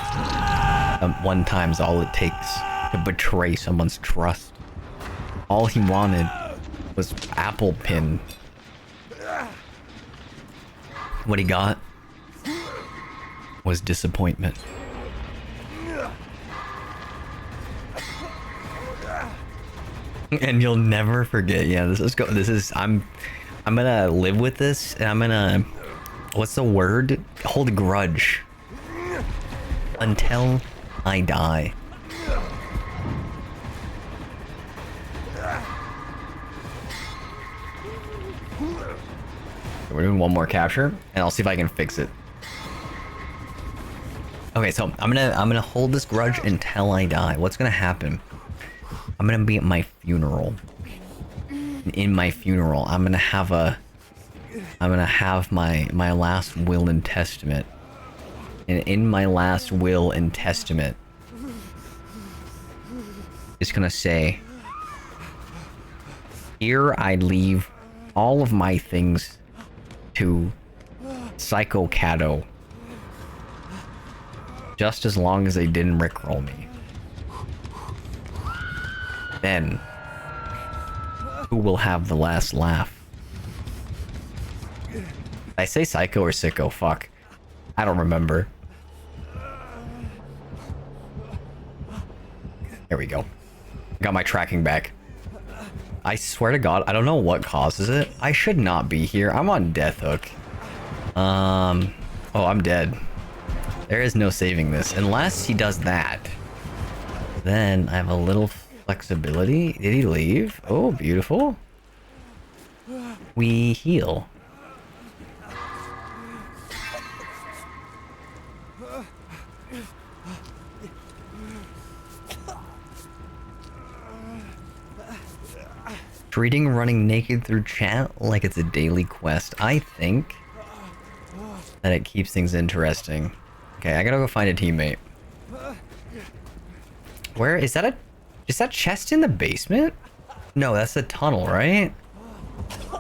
[SPEAKER 1] One time's all it takes to betray someone's trust. All he wanted was apple pin. What he got was disappointment. And you'll never forget. Yeah, I'm gonna live with this, and I'm gonna, what's the word? Hold a grudge until I die. We're doing one more capture, and I'll see if I can fix it. Okay, so I'm gonna hold this grudge until I die. What's gonna happen? I'm gonna be at my funeral. In my funeral, I'm gonna have my last will and testament. And in my last will and testament, it's gonna say, here I leave all of my things to Psycho Cato, just as long as they didn't rickroll me. Then, who will have the last laugh? Did I say Psycho or Sicko? Fuck. I don't remember. There we go. Got my tracking back. I swear to God, I don't know what causes it. I should not be here. I'm on death hook. Oh, I'm dead. There is no saving this. Unless he does that. Then I have a little flexibility. Did he leave? Oh, beautiful. We heal. Treating running naked through chat like it's a daily quest. I think that it keeps things interesting. Okay, I gotta go find a teammate. Where is that? Is that chest in the basement? No, that's the tunnel, right?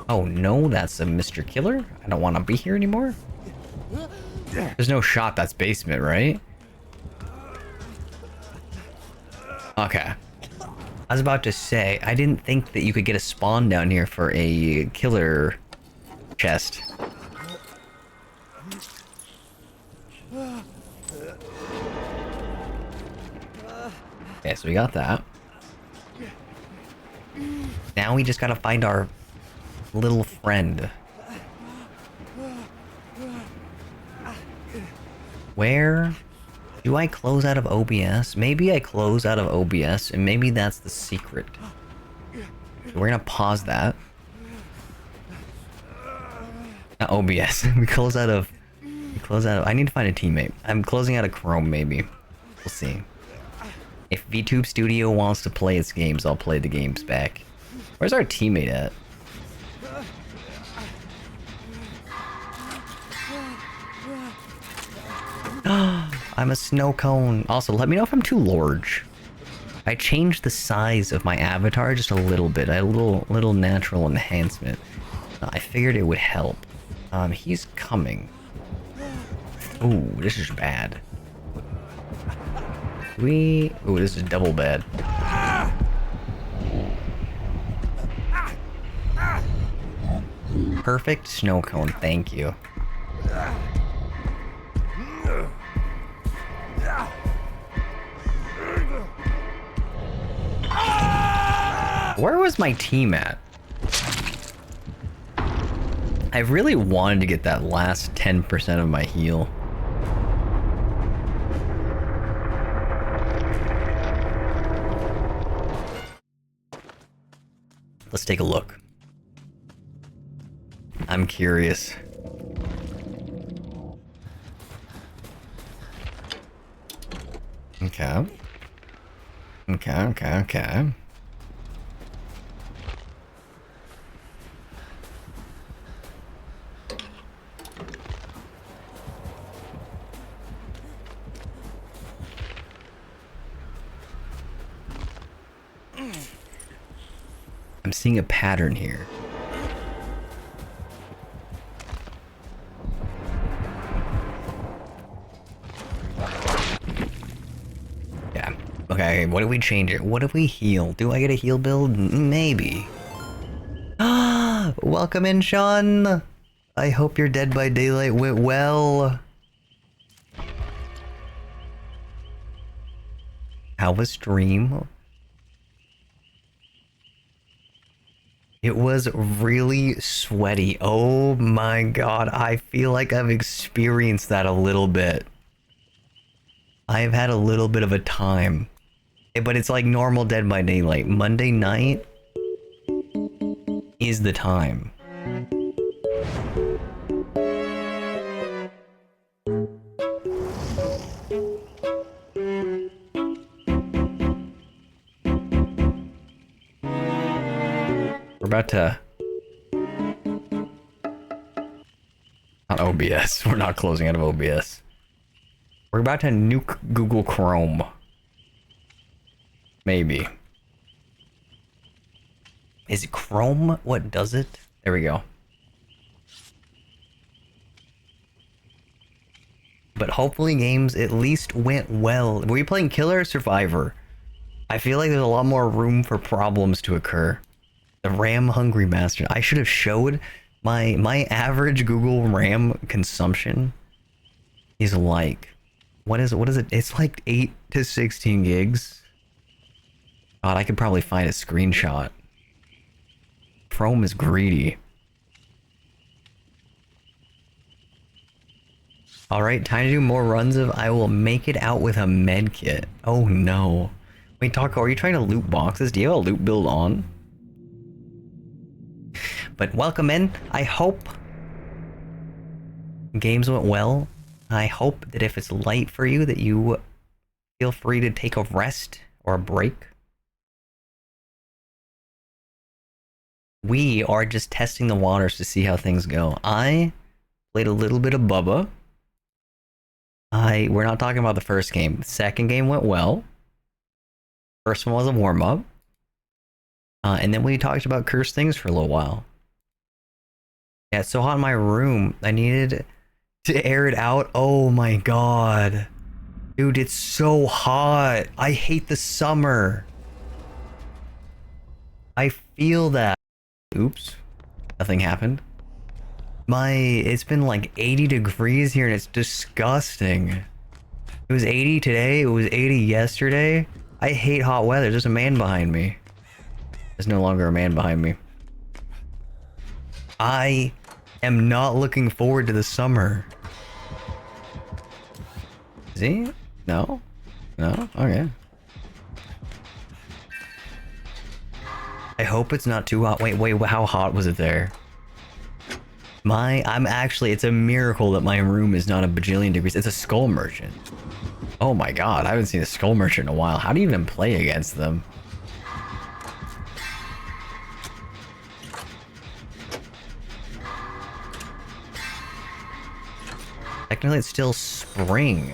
[SPEAKER 1] Oh no, that's a Mr. Killer. I don't want to be here anymore. There's no shot that's basement, right? Okay. I was about to say, I didn't think that you could get a spawn down here for a killer chest. Okay, so we got that. Now we just gotta find our little friend. Where do I close out of OBS? Maybe I close out of OBS, and maybe that's the secret. So we're gonna pause that. OBS. We close out of... I need to find a teammate. I'm closing out of Chrome, maybe. We'll see. If VTube Studio wants to play its games, I'll play the games back. Where's our teammate at? I'm a snow cone. Also, let me know if I'm too large. I changed the size of my avatar just a little bit. I had a little natural enhancement. I figured it would help. He's coming. Ooh, this is bad. Ooh, this is double bad. Perfect snow cone, thank you. Where was my team at? I really wanted to get that last 10% of my heal. Let's take a look. I'm curious. Okay. Okay. I'm seeing a pattern here. Yeah. Okay, what if we change it? What if we heal? Do I get a heal build? Maybe. Ah, welcome in, Sean. I hope your Dead by Daylight went well. How was stream? It was really sweaty. Oh my god, I feel like I've experienced that a little bit. I've had a little bit of a time. But it's like normal Dead by Daylight. Monday night is the time. We're about to... Not OBS. We're not closing out of OBS. We're about to nuke Google Chrome. Maybe. Is it Chrome what does it? There we go. But hopefully games at least went well. Were you playing Killer or Survivor? I feel like there's a lot more room for problems to occur. The RAM hungry bastard. I should have showed my average Google RAM consumption is like, what is it? It's like 8 to 16 gigs. God, I could probably find a screenshot. Chrome is greedy. Alright, time to do more runs of I will make it out with a med kit. Oh no. Wait, Taco, are you trying to loot boxes? Do you have a loot build on? But welcome in. I hope games went well. I hope that if it's light for you that you feel free to take a rest or a break. We are just testing the waters to see how things go. I played a little bit of Bubba. We're not talking about the first game. The second game went well. First one was a warm-up. And then we talked about cursed things for a little while. Yeah, it's so hot in my room. I needed to air it out. Oh my god. Dude, it's so hot. I hate the summer. I feel that. Oops. Nothing happened. It's been like 80 degrees here and it's disgusting. It was 80 today. It was 80 yesterday. I hate hot weather. There's a man behind me. There's no longer a man behind me. I am not looking forward to the summer. Is he? No? No? Okay. I hope it's not too hot. Wait, how hot was it there? It's a miracle that my room is not a bajillion degrees. It's a skull merchant. Oh my god, I haven't seen a skull merchant in a while. How do you even play against them? Technically, it's still spring.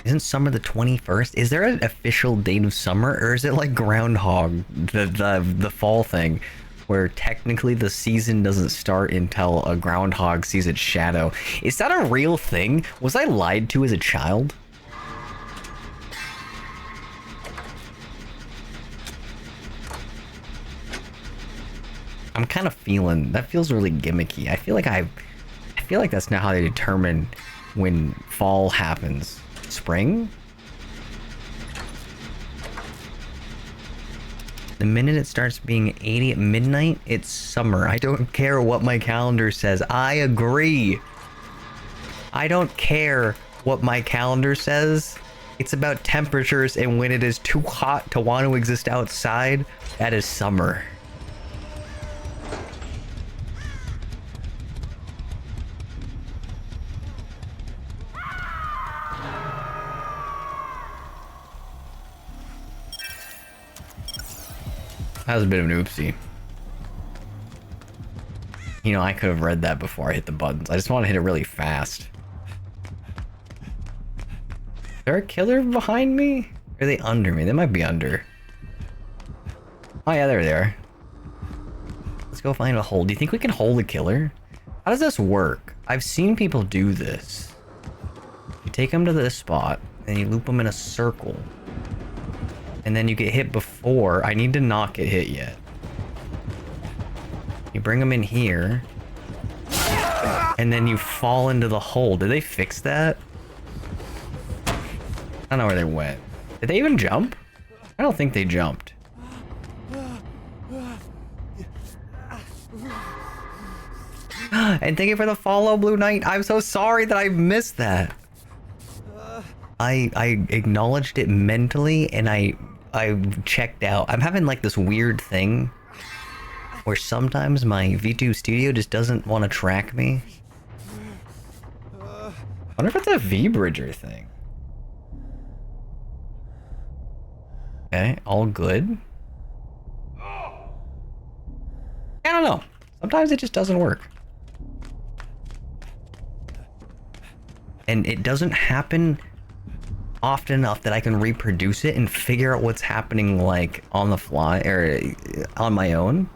[SPEAKER 1] Isn't summer the 21st? Is there an official date of summer, or is it like Groundhog, the fall thing, where technically the season doesn't start until a groundhog sees its shadow? Is that a real thing? Was I lied to as a child? I'm kind of feeling that feels really gimmicky. I feel like that's not how they determine when fall happens. Spring? The minute it starts being 80 at midnight, it's summer. I don't care what my calendar says. I agree. I don't care what my calendar says. It's about temperatures, and when it is too hot to want to exist outside, that is summer. That was a bit of an oopsie. You know, I could have read that before I hit the buttons. I just want to hit it really fast. Is there a killer behind me? Or are they under me? They might be under. Oh yeah, there they are. Let's go find a hole. Do you think we can hold a killer? How does this work? I've seen people do this. You take them to this spot, and you loop them in a circle. And then you get hit before. I need to not get hit yet. You bring them in here. And then you fall into the hole. Did they fix that? I don't know where they went. Did they even jump? I don't think they jumped. And thank you for the follow, Blue Knight. I'm so sorry that I missed that. I acknowledged it mentally, and I checked out. I'm having like this weird thing where sometimes my V2 Studio just doesn't want to track me. I wonder if it's a V-Bridger thing. Okay, all good. I don't know. Sometimes it just doesn't work. And it doesn't happen often enough that I can reproduce it and figure out what's happening like on the fly or on my own.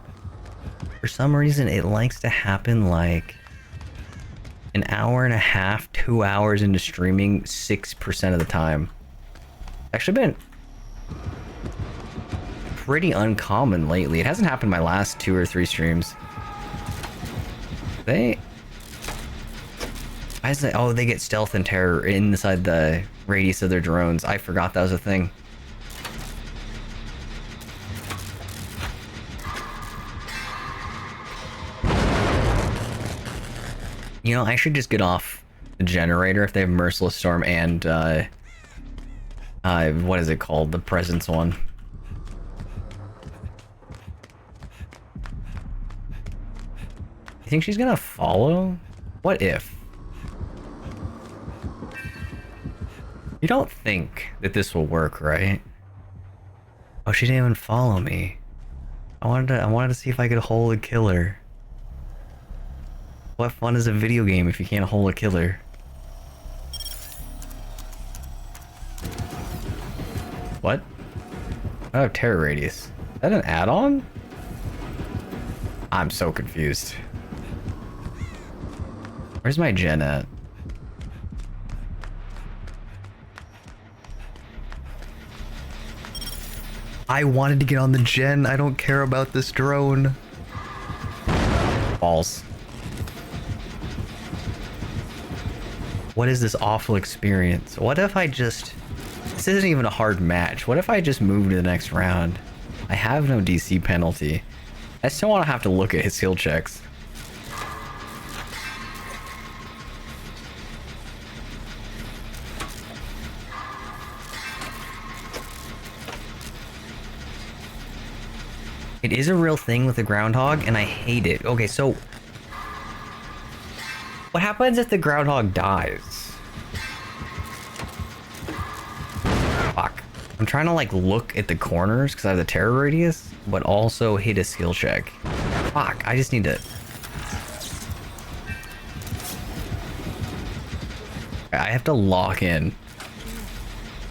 [SPEAKER 1] For some reason, it likes to happen like an hour and a half, 2 hours into streaming 6% of the time. Actually been pretty uncommon lately. It hasn't happened my last 2 or 3 streams. Oh, they get stealth and terror inside the radius of their drones. I forgot that was a thing. You know, I should just get off the generator if they have Merciless Storm and, what is it called? The Presence one. You think she's gonna follow? What if? You don't think that this will work, right? Oh, she didn't even follow me. I wanted to see if I could hold a killer. What fun is a video game if you can't hold a killer? What? I have terror radius. Is that an add-on? I'm so confused. Where's my gen at? I wanted to get on the gen. I don't care about this drone. Balls. What is this awful experience? What if I just... This isn't even a hard match. What if I just move to the next round? I have no DC penalty. I still want to have to look at his skill checks. It is a real thing with the groundhog, and I hate it. Okay, so what happens if the groundhog dies? Fuck. I'm trying to like look at the corners because I have the terror radius, but also hit a skill check. Fuck, I just need to... I have to lock in.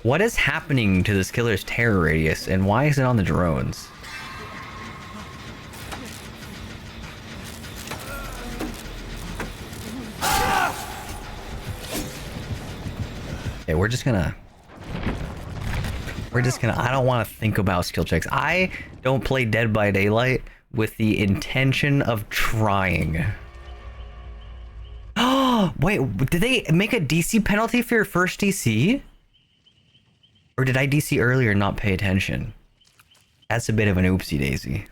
[SPEAKER 1] What is happening to this killer's terror radius, and why is it on the drones? Okay, we're just gonna, I don't want to think about skill checks. I don't play Dead by Daylight with the intention of trying. Oh, wait, did they make a DC penalty for your first DC? Or did I DC earlier and not pay attention? That's a bit of an oopsie daisy.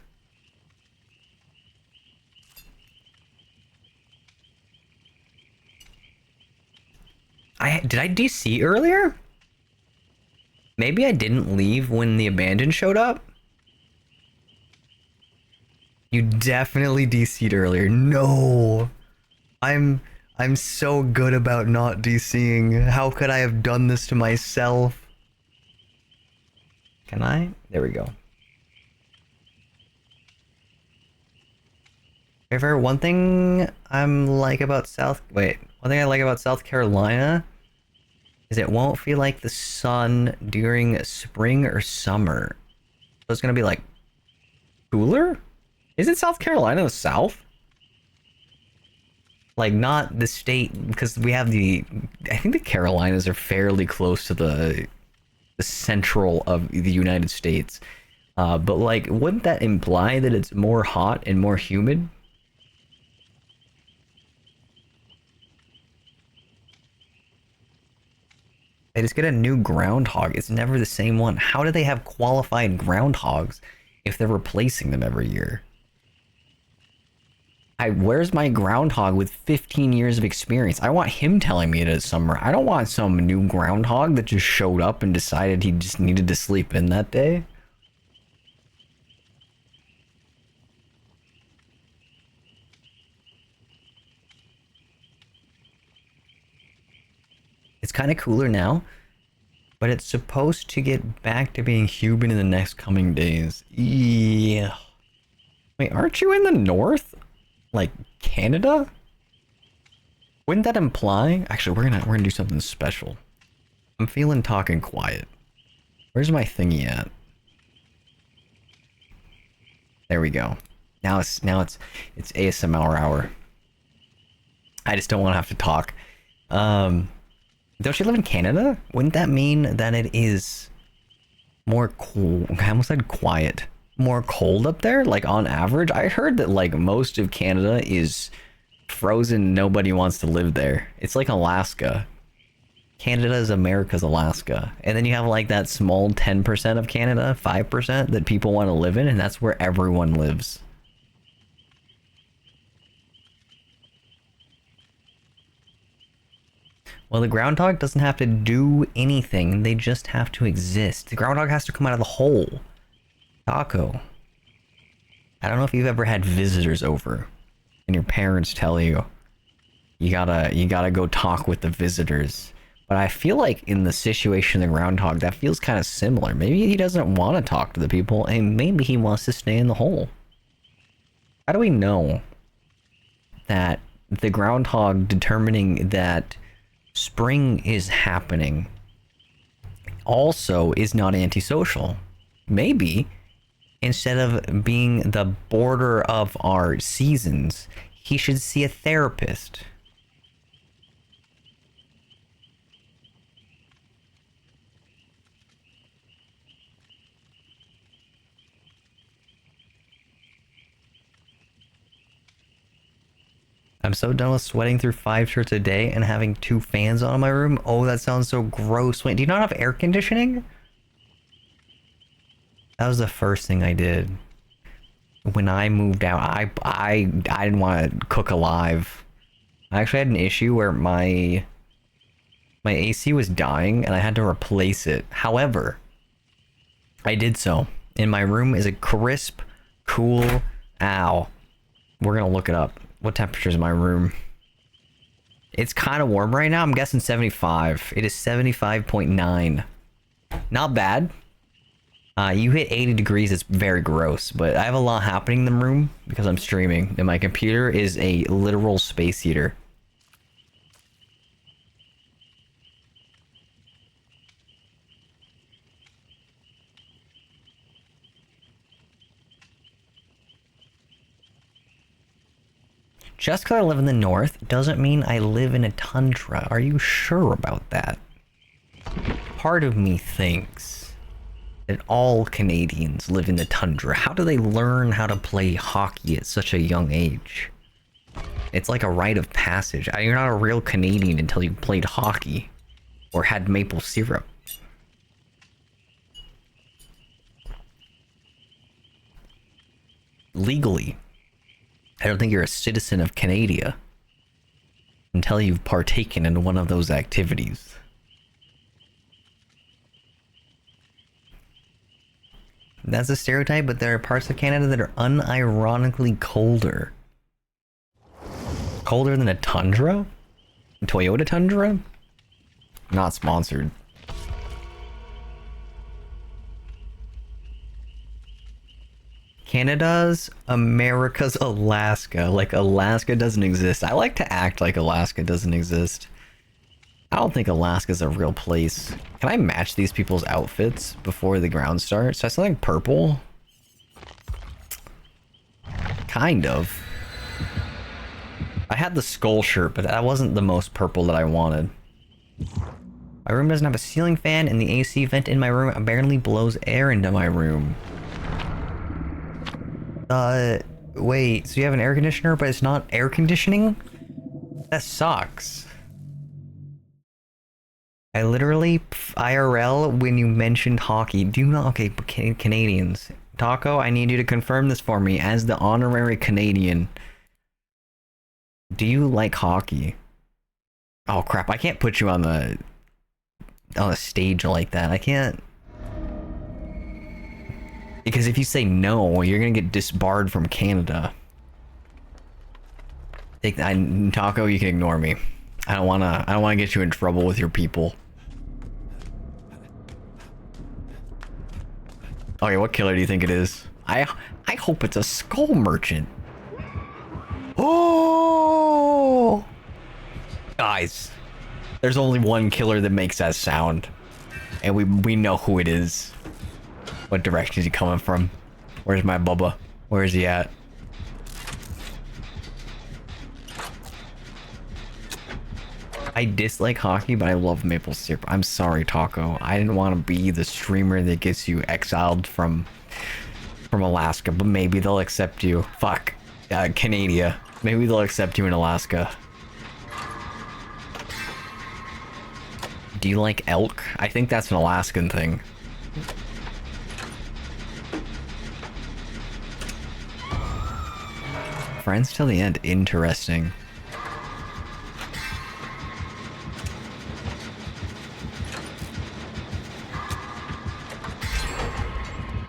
[SPEAKER 1] Did I DC earlier? Maybe I didn't leave when the abandoned showed up? You definitely DC'd earlier. No. I'm so good about not DCing. How could I have done this to myself? Can I? There we go. However, one thing I like about South Carolina is it won't feel like the sun during spring or summer. So it's gonna be like cooler? Isn't South Carolina the South? Like not the state, because we have I think the Carolinas are fairly close to the central of the United States. But like, wouldn't that imply that it's more hot and more humid? They just get a new groundhog. It's never the same one. How do they have qualified groundhogs if they're replacing them every year? Where's my groundhog with 15 years of experience? I want him telling me it is summer. I don't want some new groundhog that just showed up and decided he just needed to sleep in that day. It's kind of cooler now, but it's supposed to get back to being human in the next coming days. Yeah. Wait, aren't you in the north? Like Canada? Wouldn't that imply? Actually, we're gonna do something special. I'm feeling talking quiet. Where's my thingy at? There we go. Now it's ASMR hour. I just don't want to have to talk. Don't you live in Canada? Wouldn't that mean that it is more cool? I almost said quiet. More cold up there, like on average. I heard that like most of Canada is frozen. Nobody wants to live there. It's like Alaska. Canada is America's Alaska, and then you have like that small 10% of Canada, 5% that people want to live in, and that's where everyone lives. Well, the groundhog doesn't have to do anything. They just have to exist. The groundhog has to come out of the hole. Taco. I don't know if you've ever had visitors over and your parents tell you you gotta go talk with the visitors. But I feel like in the situation of the groundhog, that feels kind of similar. Maybe he doesn't want to talk to the people, and maybe he wants to stay in the hole. How do we know that the groundhog determining that spring is happening also is not antisocial? Maybe instead of being the border of our seasons, he should see a therapist. I'm so done with sweating through 5 shirts a day and having 2 fans on in my room. Oh, that sounds so gross. Wait, do you not have air conditioning? That was the first thing I did when I moved out. I didn't want to cook alive. I actually had an issue where my AC was dying and I had to replace it. However, I did so, and my room is a crisp Cool. Ow. We're gonna look it up. What temperature is my room? It's kind of warm right now. I'm guessing 75. It is 75.9. Not bad. You hit 80 degrees, it's very gross, but I have a lot happening in the room because I'm streaming, and my computer is a literal space heater. Just because I live in the north doesn't mean I live in a tundra. Are you sure about that? Part of me thinks that all Canadians live in the tundra. How do they learn how to play hockey at such a young age? It's like a rite of passage. You're not a real Canadian until you played hockey or had maple syrup. Legally, I don't think you're a citizen of Canada until you've partaken in one of those activities. That's a stereotype, but there are parts of Canada that are unironically colder. Colder than a Tundra? A Toyota Tundra? Not sponsored. Canada's America's Alaska. Like Alaska doesn't exist. I like to act like Alaska doesn't exist. I don't think Alaska's a real place. Can I match these people's outfits before the ground starts? So I something purple? Kind of. I had the skull shirt, but that wasn't the most purple that I wanted. My room doesn't have a ceiling fan, and the AC vent in my room barely blows air into my room. Wait, so you have an air conditioner, but it's not air conditioning? That sucks. I literally, IRL, when you mentioned hockey, do not, okay, Canadians. Taco, I need you to confirm this for me as the honorary Canadian. Do you like hockey? Oh crap, I can't put you on the stage like that. I can't. Because if you say no, you're gonna get disbarred from Canada. Taco, you can ignore me. I don't wanna get you in trouble with your people. Okay, what killer do you think it is? I hope it's a skull merchant. Oh! Guys, there's only one killer that makes that sound. And we know who it is. What direction is he coming from? Where's my Bubba? Where is he at? I dislike hockey, but I love maple syrup. I'm sorry, Taco. I didn't want to be the streamer that gets you exiled from Alaska, but maybe they'll accept you. Fuck. Canada. Maybe they'll accept you in Alaska. Do you like elk? I think that's an Alaskan thing. Friends till the end. Interesting.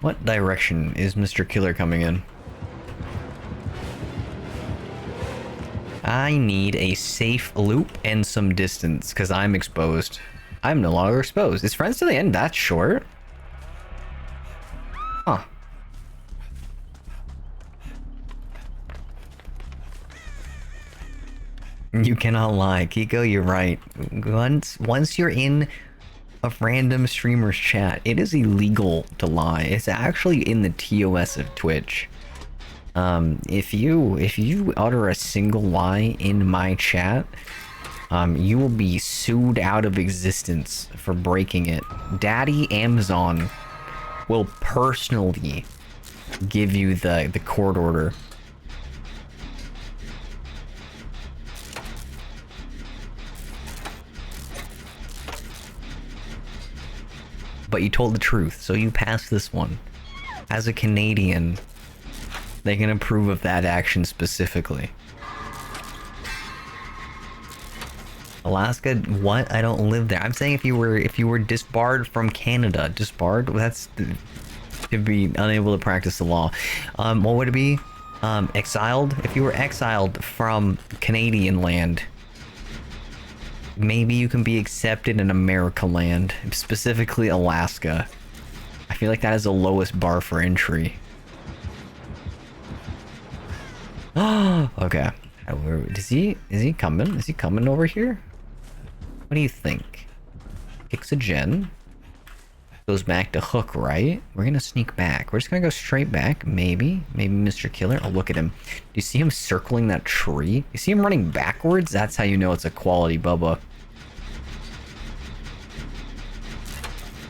[SPEAKER 1] What direction is Mr. Killer coming in? I need a safe loop and some distance, because I'm exposed. I'm no longer exposed. Is Friends to the End that short? Huh. You cannot lie. Kiko, you're right. Once you're in a random streamer's chat, it is illegal to lie. It's actually in the TOS of Twitch. If you utter a single lie in my chat, you will be sued out of existence for breaking it. Daddy Amazon will personally give you the court order. But you told the truth, so you passed this one. As a Canadian, they can approve of that action specifically. Alaska, what? I don't live there. I'm saying if you were disbarred from Canada. Disbarred? That's to be unable to practice the law. What would it be? Exiled? If you were exiled from Canadian land, maybe you can be accepted in America land, specifically Alaska. I feel like that is the lowest bar for entry. Okay. Is he coming? Is he coming over here? What do you think? Kicks a gen. Goes back to hook, right? We're gonna sneak back. We're just gonna go straight back. Maybe Mr. Killer. Oh, look at him. Do you see him circling that tree? You see him running backwards? That's how you know it's a quality Bubba.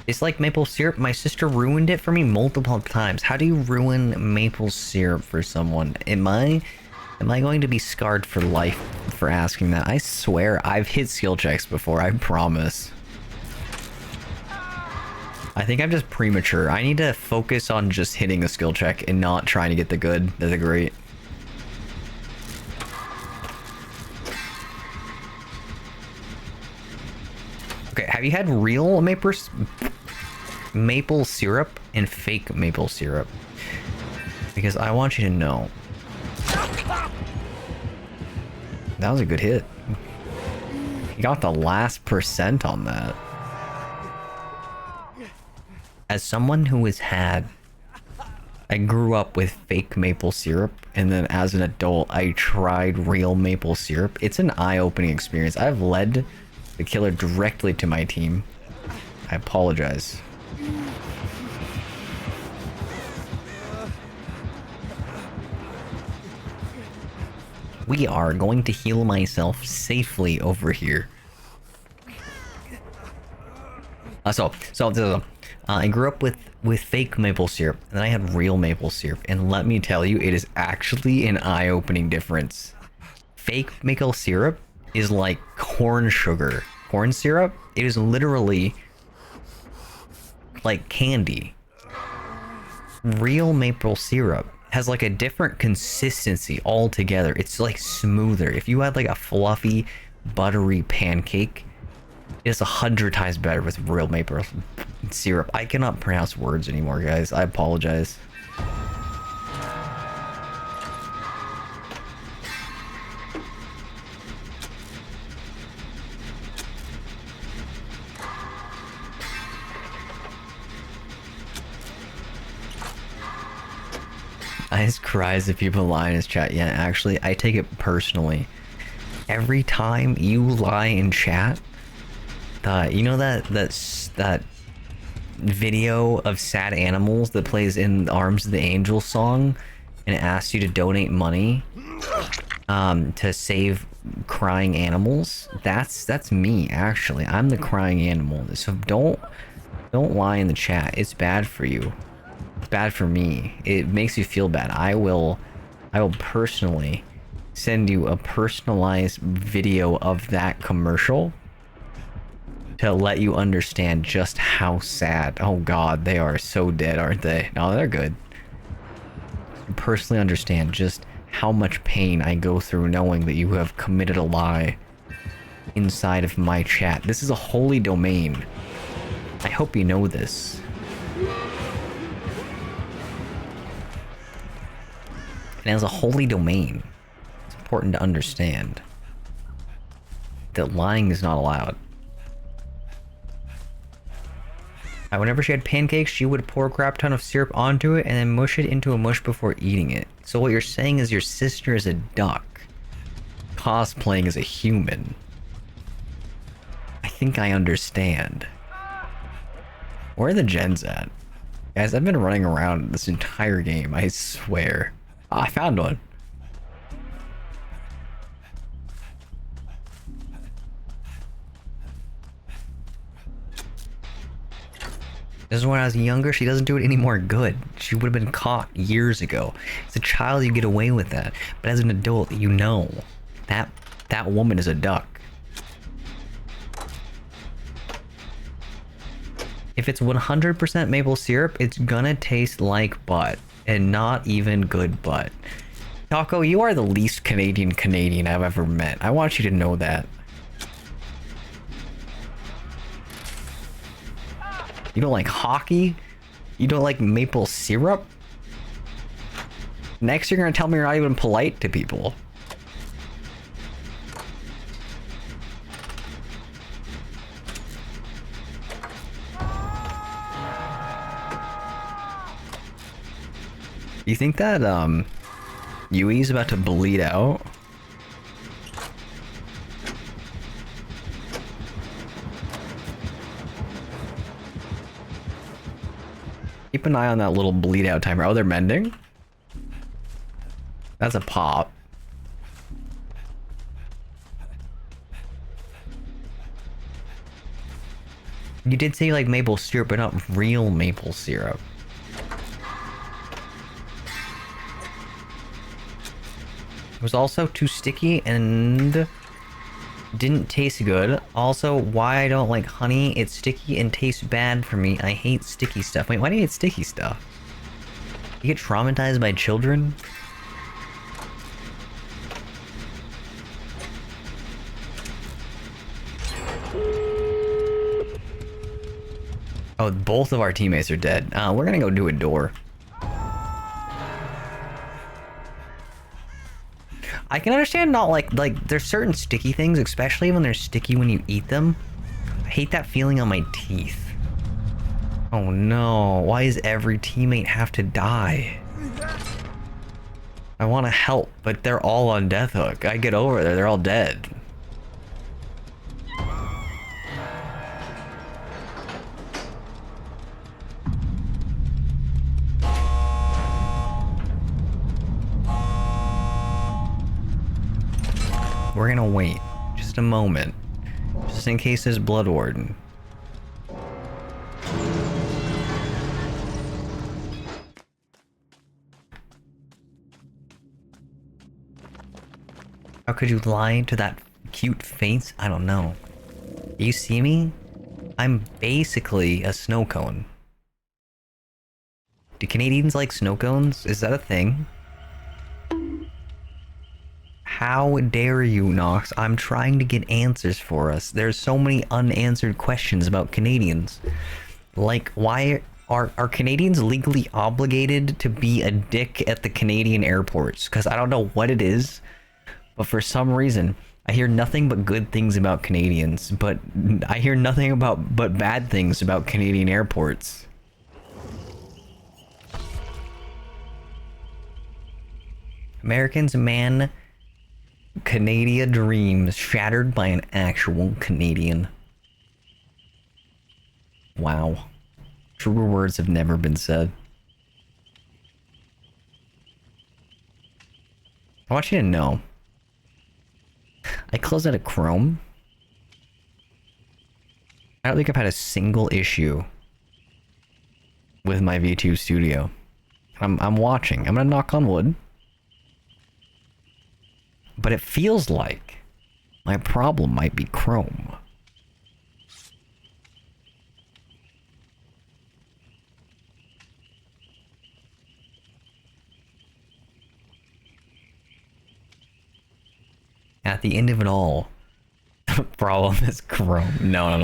[SPEAKER 1] It's like maple syrup. My sister ruined it for me multiple times. How do you ruin maple syrup for someone? Am I going to be scarred for life for asking that? I swear I've hit skill checks before, I promise. I think I'm just premature. I need to focus on just hitting a skill check and not trying to get the good, the great. Okay, have you had real maple syrup and fake maple syrup? Because I want you to know. That was a good hit. You got the last percent on that. As someone who has had... I grew up with fake maple syrup, and then as an adult, I tried real maple syrup. It's an eye-opening experience. I've led the killer directly to my team. I apologize. We are going to heal myself safely over here. I grew up with fake maple syrup, and then I had real maple syrup, and let me tell you, it is actually an eye-opening difference. Fake maple syrup is like corn sugar. Corn syrup, it is literally like candy. Real maple syrup has like a different consistency altogether. It's like smoother. If you had like a fluffy, buttery pancake, it's 100 times better with real maple syrup. I cannot pronounce words anymore, guys. I apologize. I just cry as if people lie in his chat. Yeah, actually, I take it personally. Every time you lie in chat, you know that video of sad animals that plays in Arms of the Angel song, and it asks you to donate money to save crying animals? That's me, actually. I'm the crying animal. So don't lie in the chat. It's bad for you. It's bad for me. It makes you feel bad. I will personally send you a personalized video of that commercial to let you understand just how sad. Oh god, they are so dead, aren't they? No, they're good. Personally understand just how much pain I go through knowing that you have committed a lie inside of my chat. This is a holy domain. I hope you know this. And as a holy domain, it's important to understand that lying is not allowed. Whenever she had pancakes, she would pour a crap ton of syrup onto it and then mush it into a mush before eating it. So what you're saying is your sister is a duck, cosplaying as a human. I think I understand. Where are the gens at? Guys, I've been running around this entire game, I swear. Oh, I found one. This is when I was younger. She doesn't do it anymore good. She would have been caught years ago. As a child, you get away with that. But as an adult, you know that that woman is a duck. If it's 100% maple syrup, it's gonna taste like butt. And not even good butt. Taco, you are the least Canadian I've ever met. I want you to know that. You don't like hockey? You don't like maple syrup? Next, you're gonna tell me you're not even polite to people. You think that, Yui's about to bleed out? Keep an eye on that little bleed out timer. Oh, they're mending? That's a pop. You did say you like maple syrup, but not real maple syrup. It was also too sticky and didn't taste good. Also, why I don't like honey, it's sticky and tastes bad for me. I hate sticky stuff. Wait, why do you hate sticky stuff? You get traumatized by children? Oh, both of our teammates are dead. We're gonna go do a door. I can understand not like there's certain sticky things, especially when they're sticky when you eat them. I hate that feeling on my teeth. Oh no, why does every teammate have to die? I want to help, but they're all on death hook. I get over there, they're all dead. We're gonna wait just a moment, just in case there's Blood Warden. How could you lie to that cute face? I don't know. Do you see me? I'm basically a snow cone. Do Canadians like snow cones? Is that a thing? How dare you, Nox? I'm trying to get answers for us. There's so many unanswered questions about Canadians. Like, why are Canadians legally obligated to be a dick at the Canadian airports? Because I don't know what it is, but for some reason, I hear nothing but good things about Canadians, but I hear nothing but bad things about Canadian airports. Americans, man... Canada dreams shattered by an actual Canadian. Wow. Truer words have never been said. I want you to know. I closed out of Chrome. I don't think I've had a single issue with my V2 Studio. I'm watching. I'm gonna knock on wood. But it feels like my problem might be Chrome. At the end of it all, the problem is Chrome. No,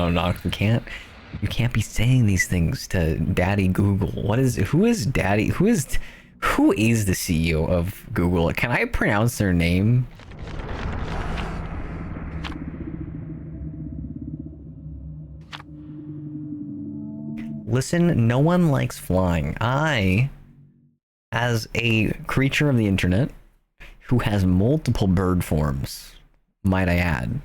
[SPEAKER 1] you can't be saying these things to Daddy Google. Who is the CEO of Google? Can I pronounce their name? Listen, no one likes flying. I, as a creature of the internet, who has multiple bird forms, might I add,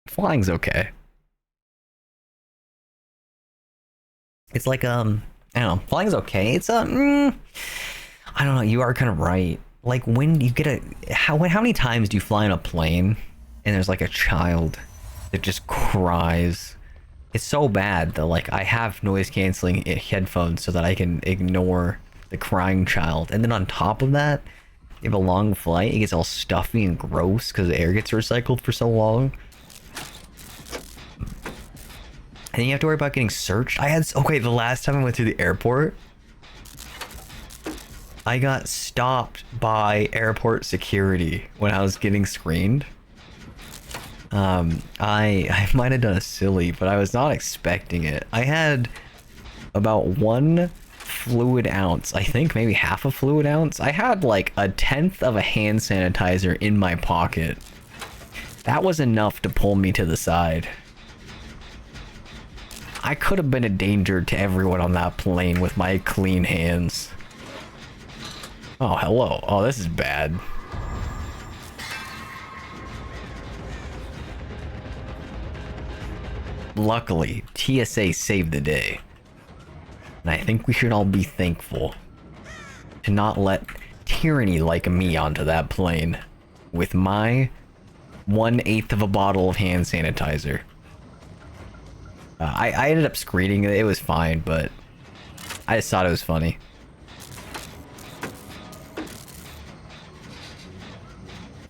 [SPEAKER 1] flying's okay. It's like, I don't know, flying's okay. It's, I don't know, you are kind of right. Like, when you get how many times do you fly in a plane and there's like a child that just cries? It's so bad that, like, I have noise canceling headphones so that I can ignore the crying child. And then on top of that, you have a long flight, it gets all stuffy and gross because the air gets recycled for so long. And then you have to worry about getting searched. Okay, the last time I went through the airport, I got stopped by airport security when I was getting screened. I might have done a silly, but I was not expecting it. I had about 1 fluid ounce, I think maybe half a fluid ounce. I had like 1/10 of a hand sanitizer in my pocket. That was enough to pull me to the side. I could have been a danger to everyone on that plane with my clean hands. Oh, hello. Oh, this is bad. Luckily, TSA saved the day. And I think we should all be thankful to not let tyranny like me onto that plane with my 1/8 of a bottle of hand sanitizer. I ended up screening it. It was fine, but I just thought it was funny.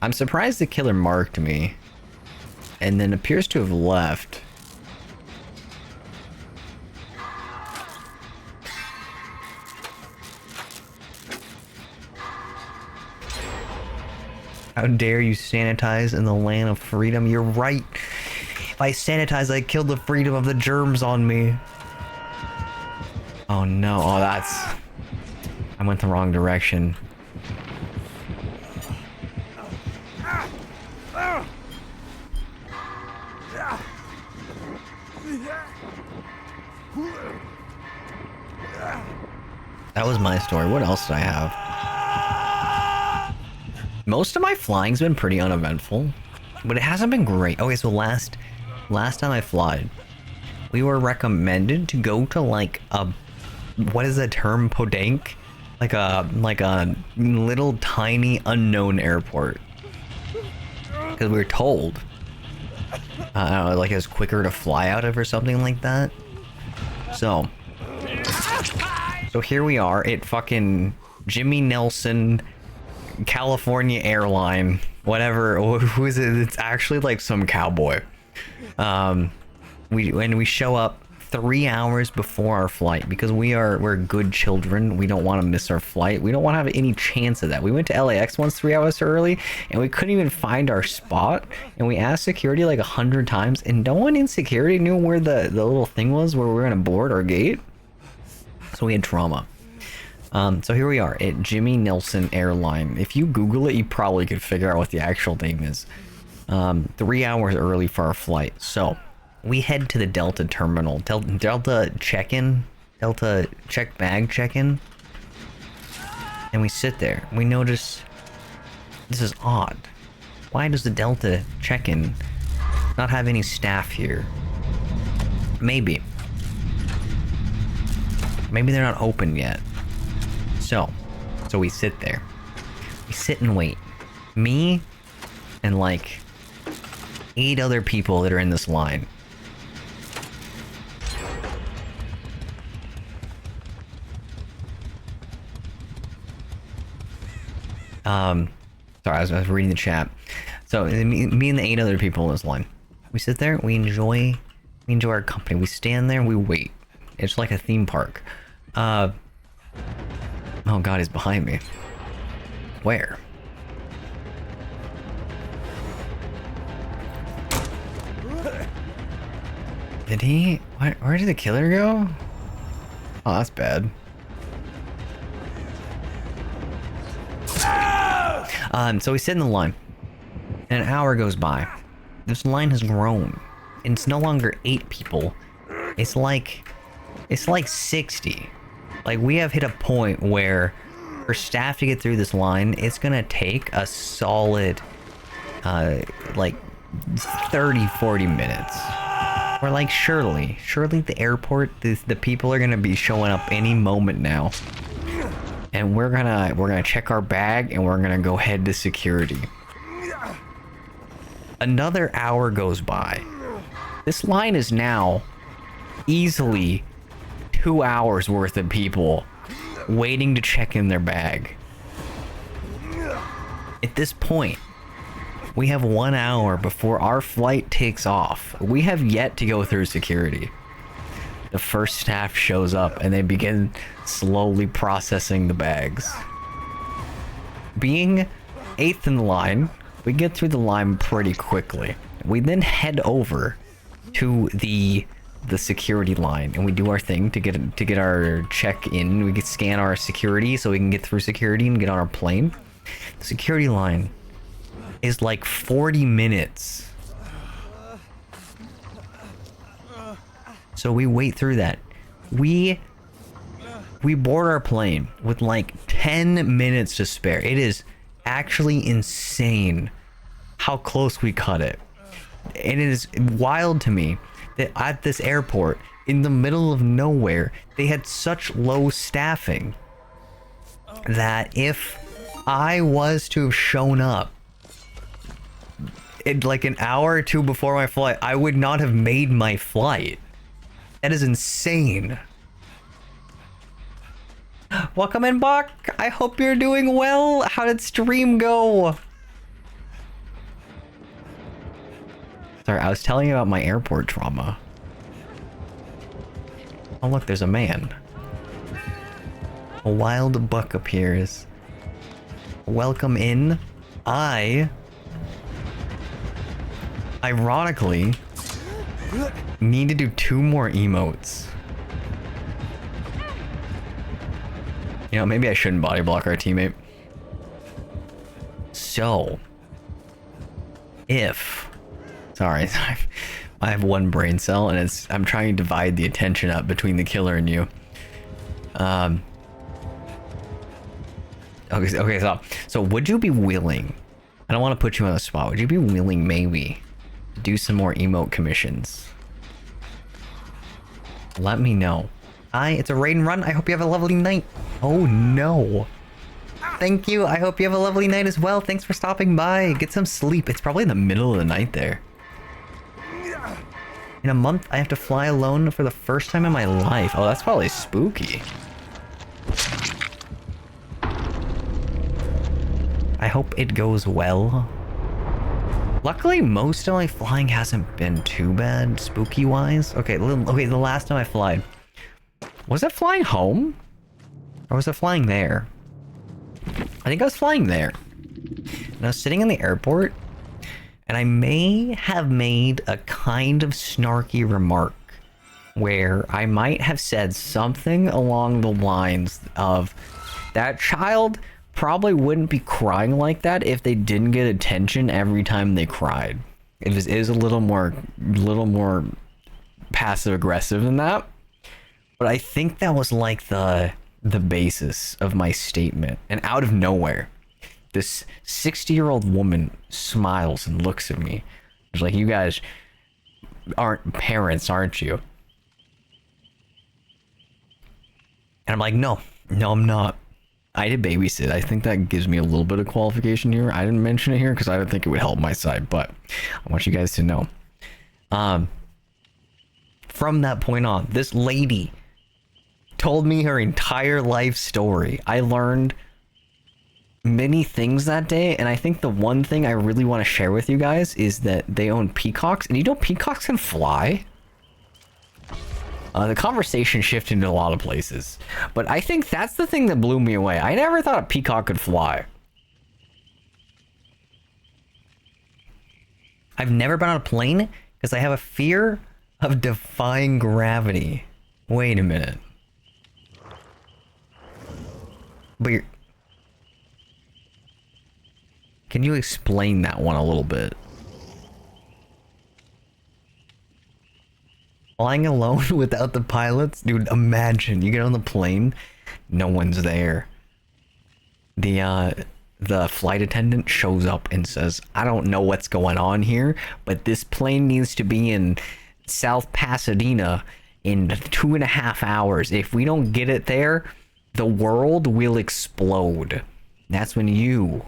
[SPEAKER 1] I'm surprised the killer marked me and then appears to have left. How dare you sanitize in the land of freedom? You're right. If I sanitize, I killed the freedom of the germs on me. Oh no, oh that's... I went the wrong direction. That was my story. What else did I have? Most of my flying's been pretty uneventful, but it hasn't been great. Okay, so last time I flied, we were recommended to go to like a, what is the term, Podank? Like a little tiny unknown airport. Because we were told, I don't know, like it was quicker to fly out of or something like that. So here we are at fucking Jimmy Nelson California airline, whatever. Who is it? It's actually like some cowboy. We show up 3 hours before our flight because we're good children. We don't want to miss our flight. We don't want to have any chance of that. We went to LAX once 3 hours early and we couldn't even find our spot, and we asked security like 100 times and no one in security knew where the little thing was where we were gonna board our gate. So we had trauma. So here we are at Jimmy Nelson Airline. If you Google it, you probably could figure out what the actual name is. 3 hours early for our flight. So we head to the Delta terminal. Delta check-in. Delta check bag check-in. And we sit there. We notice this is odd. Why does the Delta check-in not have any staff here? Maybe they're not open yet. So we sit there. We sit and wait. Me and like 8 other people that are in this line. Sorry, I was reading the chat. So me and the 8 other people in this line. We sit there, we enjoy our company. We stand there and we wait. It's like a theme park. Oh god, he's behind me. Where? Did he? Where did the killer go? Oh, that's bad. So we sit in the line. And an hour goes by. This line has grown. And it's no longer 8 people. It's like 60. Like, we have hit a point where for staff to get through this line, it's gonna take a solid, like 30-40 minutes. Or like, surely the airport, the people are gonna be showing up any moment now. And we're gonna check our bag and we're gonna go head to security. Another hour goes by. This line is now easily 2 hours worth of people waiting to check in their bag. At this point, we have 1 hour before our flight takes off. We have yet to go through security. The first staff shows up and they begin slowly processing the bags. Being 8th in the line, we get through the line pretty quickly. we then head over to the security line, and we do our thing to get our check in. We can scan our security so we can get through security and get on our plane. The security line is like 40 minutes. So we wait through that. We board our plane with like 10 minutes to spare. It is actually insane how close we cut it. And it is wild to me that at this airport, in the middle of nowhere, they had such low staffing that if I was to have shown up in like an hour or two before my flight, I would not have made my flight. That is insane. Welcome in, Bach. I hope you're doing well. How did stream go? Sorry, I was telling you about my airport trauma. Oh look, there's a man. A wild buck appears. Welcome in. I ironically need to do 2 more emotes. You know, maybe I shouldn't body block our teammate. So, if... Sorry, I have 1 brain cell, and I'm trying to divide the attention up between the killer and you. Okay, so would you be willing... I don't want to put you on the spot. Would you be willing, maybe, to do some more emote commissions? Let me know. Hi, it's a raid and run. I hope you have a lovely night. Oh no. Thank you. I hope you have a lovely night as well. Thanks for stopping by. Get some sleep. It's probably in the middle of the night there. In a month, I have to fly alone for the first time in my life. Oh, that's probably spooky. I hope it goes well. Luckily, most of my flying hasn't been too bad, spooky-wise. Okay, the last time I flied. Was it flying home? Or was it flying there? I think I was flying there. And I was sitting in the airport, and I may have made a kind of snarky remark where I might have said something along the lines of, that child probably wouldn't be crying like that if they didn't get attention every time they cried. It is a little more passive aggressive than that. But I think that was like the basis of my statement. And out of nowhere, this 60-year-old woman smiles and looks at me. She's like, you guys aren't parents, aren't you? And I'm like, no, I'm not. I did babysit. I think that gives me a little bit of qualification here. I didn't mention it here because I don't think it would help my side, but I want you guys to know. From that point on, this lady told me her entire life story. I learned many things that day, and I think the one thing I really want to share with you guys is that they own peacocks, and you know peacocks can fly? The conversation shifted into a lot of places, but I think that's the thing that blew me away. I never thought a peacock could fly. I've never been on a plane because I have a fear of defying gravity. Wait a minute. But can you explain that one a little bit? Flying alone without the pilots? Dude, imagine you get on the plane, no one's there. The flight attendant shows up and says, I don't know what's going on here, but this plane needs to be in South Pasadena in 2.5 hours. If we don't get it there, the world will explode. That's when you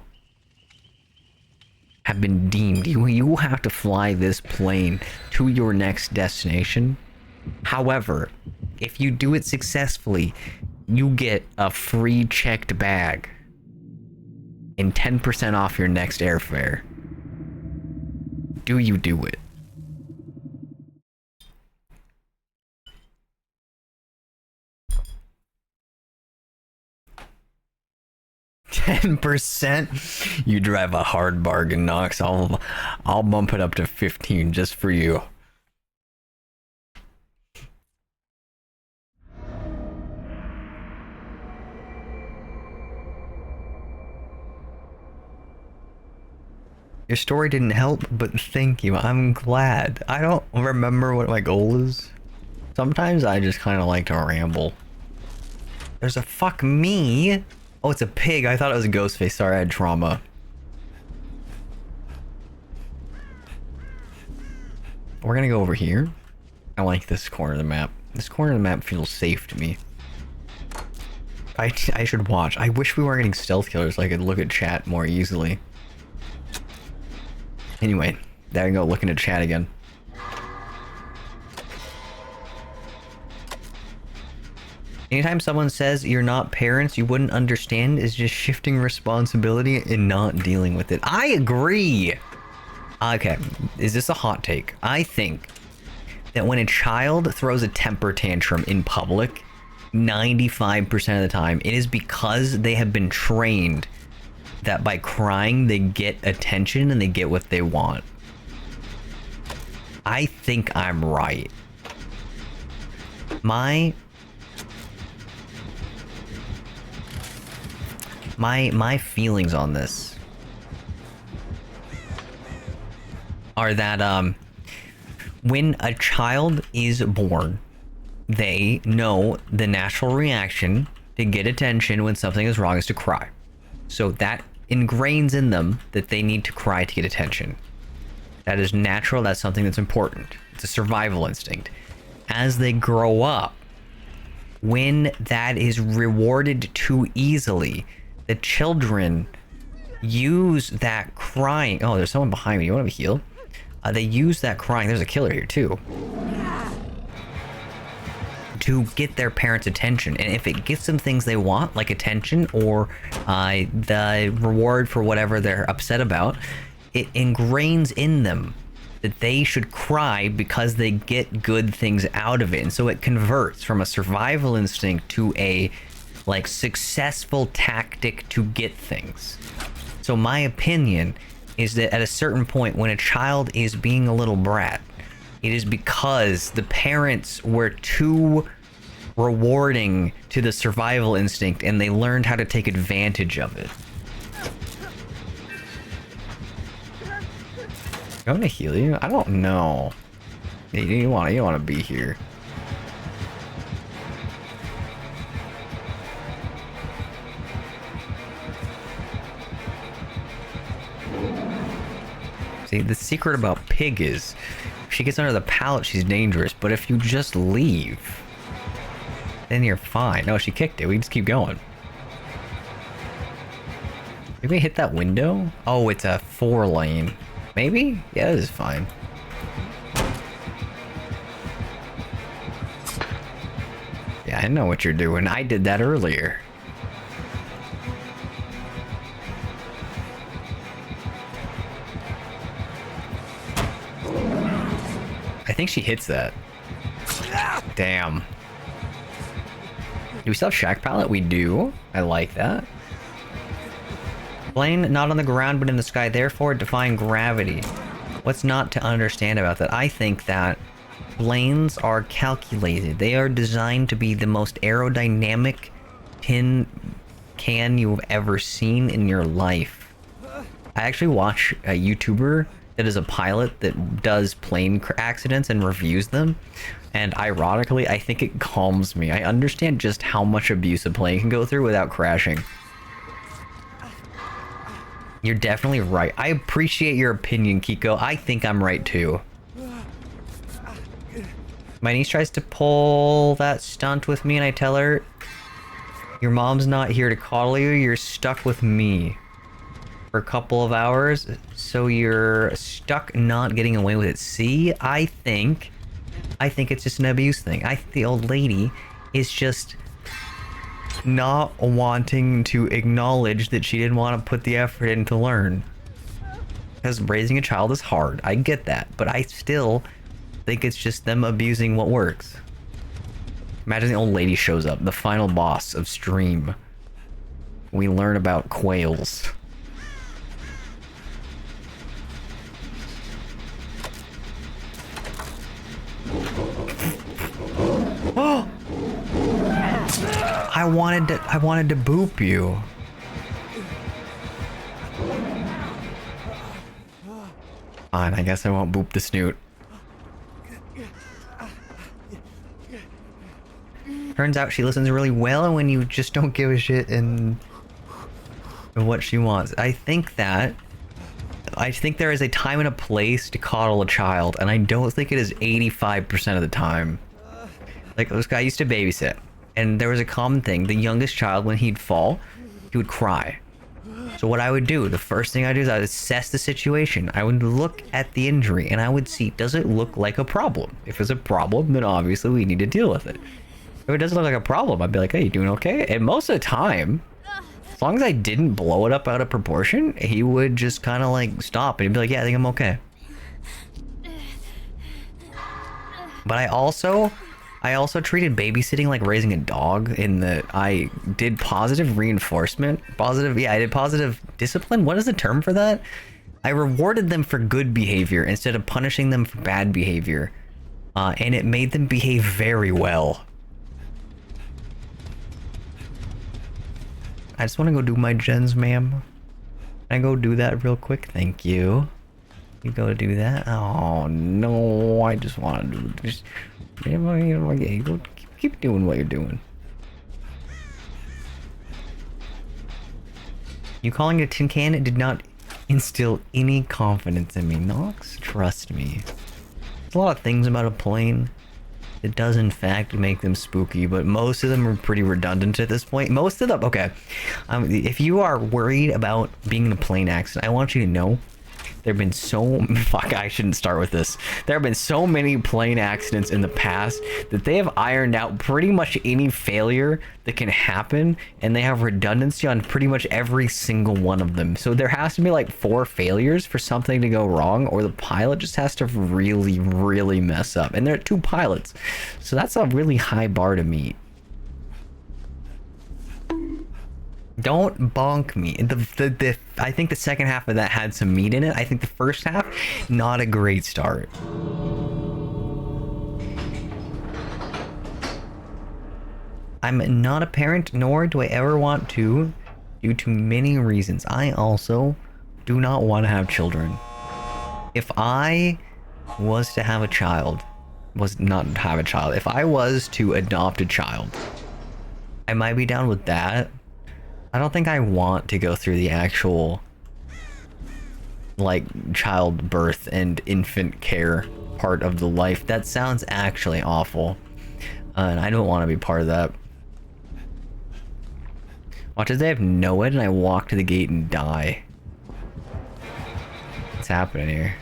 [SPEAKER 1] have been deemed. You have to fly this plane to your next destination. However, if you do it successfully, you get a free checked bag and 10% off your next airfare. Do you do it? 10%. You drive a hard bargain, Nox. I'll bump it up to 15 just for you. Your story didn't help, but thank you. I'm glad. I don't remember what my goal is. Sometimes I just kind of like to ramble. There's a fuck me. Oh, it's a pig. I thought it was a ghost face. Sorry, I had trauma. We're gonna go over here. I like this corner of the map. This corner of the map feels safe to me. I should watch. I wish we weren't getting stealth killers so I could look at chat more easily. Anyway, there you go, looking at chat again. Anytime someone says you're not parents, you wouldn't understand is just shifting responsibility and not dealing with it. I agree! Okay, is this a hot take? I think that when a child throws a temper tantrum in public, 95% of the time, it is because they have been trained that by crying, they get attention and they get what they want. I think I'm right. My feelings on this are that when a child is born, they know the natural reaction to get attention when something is wrong is to cry. So that ingrains in them that they need to cry to get attention. That is natural. That's something that's important. It's a survival instinct. As they grow up, when that is rewarded too easily, the children use that crying. Oh, there's someone behind me. You want to heal? They use that crying. There's a killer here too. To get their parents' attention, and if it gives them things they want, like attention or the reward for whatever they're upset about, it ingrains in them that they should cry because they get good things out of it, and so it converts from a survival instinct to a like successful tactic to get things. So my opinion is that at a certain point, when a child is being a little brat, it is because the parents were too rewarding to the survival instinct and they learned how to take advantage of it. I'm gonna heal you? I don't know. You want to be here. See, the secret about Pig is if she gets under the pallet, she's dangerous, but if you just leave, then you're fine. No, she kicked it. We just keep going. Maybe we hit that window? Oh, it's a 4-lane. Maybe? Yeah, this is fine. Yeah, I know what you're doing. I did that earlier. I think she hits that. Damn. Do we still have Shack Pallet? We do. I like that. Plane not on the ground but in the sky, therefore defying gravity. What's not to understand about that? I think that planes are calculated. They are designed to be the most aerodynamic tin can you've ever seen in your life. I actually watch a YouTuber that is a pilot that does plane accidents and reviews them. And ironically, I think it calms me. I understand just how much abuse a plane can go through without crashing. You're definitely right. I appreciate your opinion, Kiko. I think I'm right too. My niece tries to pull that stunt with me and I tell her, your mom's not here to coddle you, you're stuck with me for a couple of hours, so you're stuck not getting away with it. See, I think it's just an abuse thing. I think the old lady is just not wanting to acknowledge that she didn't want to put the effort in to learn. Because raising a child is hard. I get that. But I still think it's just them abusing what works. Imagine the old lady shows up, the final boss of stream. we learn about quails. Oh! I wanted to boop you. Fine, I guess I won't boop the snoot. Turns out she listens really well when you just don't give a shit and what she wants. I think there is a time and a place to coddle a child, and I don't think it is 85% of the time. Like, this guy used to babysit, and there was a common thing. The youngest child, when he'd fall, he would cry. So what I would do, the first thing I do is I would assess the situation. I would look at the injury, and I would see, does it look like a problem? If it's a problem, then obviously we need to deal with it. If it doesn't look like a problem, I'd be like, hey, you doing okay? And most of the time, as long as I didn't blow it up out of proportion, he would just kind of like stop and he'd be like, yeah, I think I'm okay. But I also treated babysitting like raising a dog in that I did positive reinforcement. I did positive discipline. What is the term for that? I rewarded them for good behavior instead of punishing them for bad behavior. And it made them behave very well. I just want to go do my gens, ma'am. Can I go do that real quick? Thank you. You go do that? Oh, no. I just want to do just... Go keep doing what you're doing. You calling it a tin can? It did not instill any confidence in me. Nox, trust me. There's a lot of things about a plane. It does in fact make them spooky, but most of them are pretty redundant at this point. Most of them, okay. If you are worried about being in a plane accident, I want you to know there have been fuck, I shouldn't start with this. There have been so many plane accidents in the past that they have ironed out pretty much any failure that can happen, and they have redundancy on pretty much every single one of them. So there has to be like 4 failures for something to go wrong, or the pilot just has to really, really mess up. And there are 2 pilots, so that's a really high bar to meet. Don't bonk me. I think the second half of that had some meat in it. I think the first half, not a great start. I'm not a parent, nor do I ever want to, due to many reasons. I also do not want to have children. If I was to have a child, if I was to adopt a child, I might be down with that. I don't think I want to go through the actual, like, childbirth and infant care part of the life. That sounds actually awful. And I don't want to be part of that. Watch as they have no it and I walk to the gate and die. What's happening here?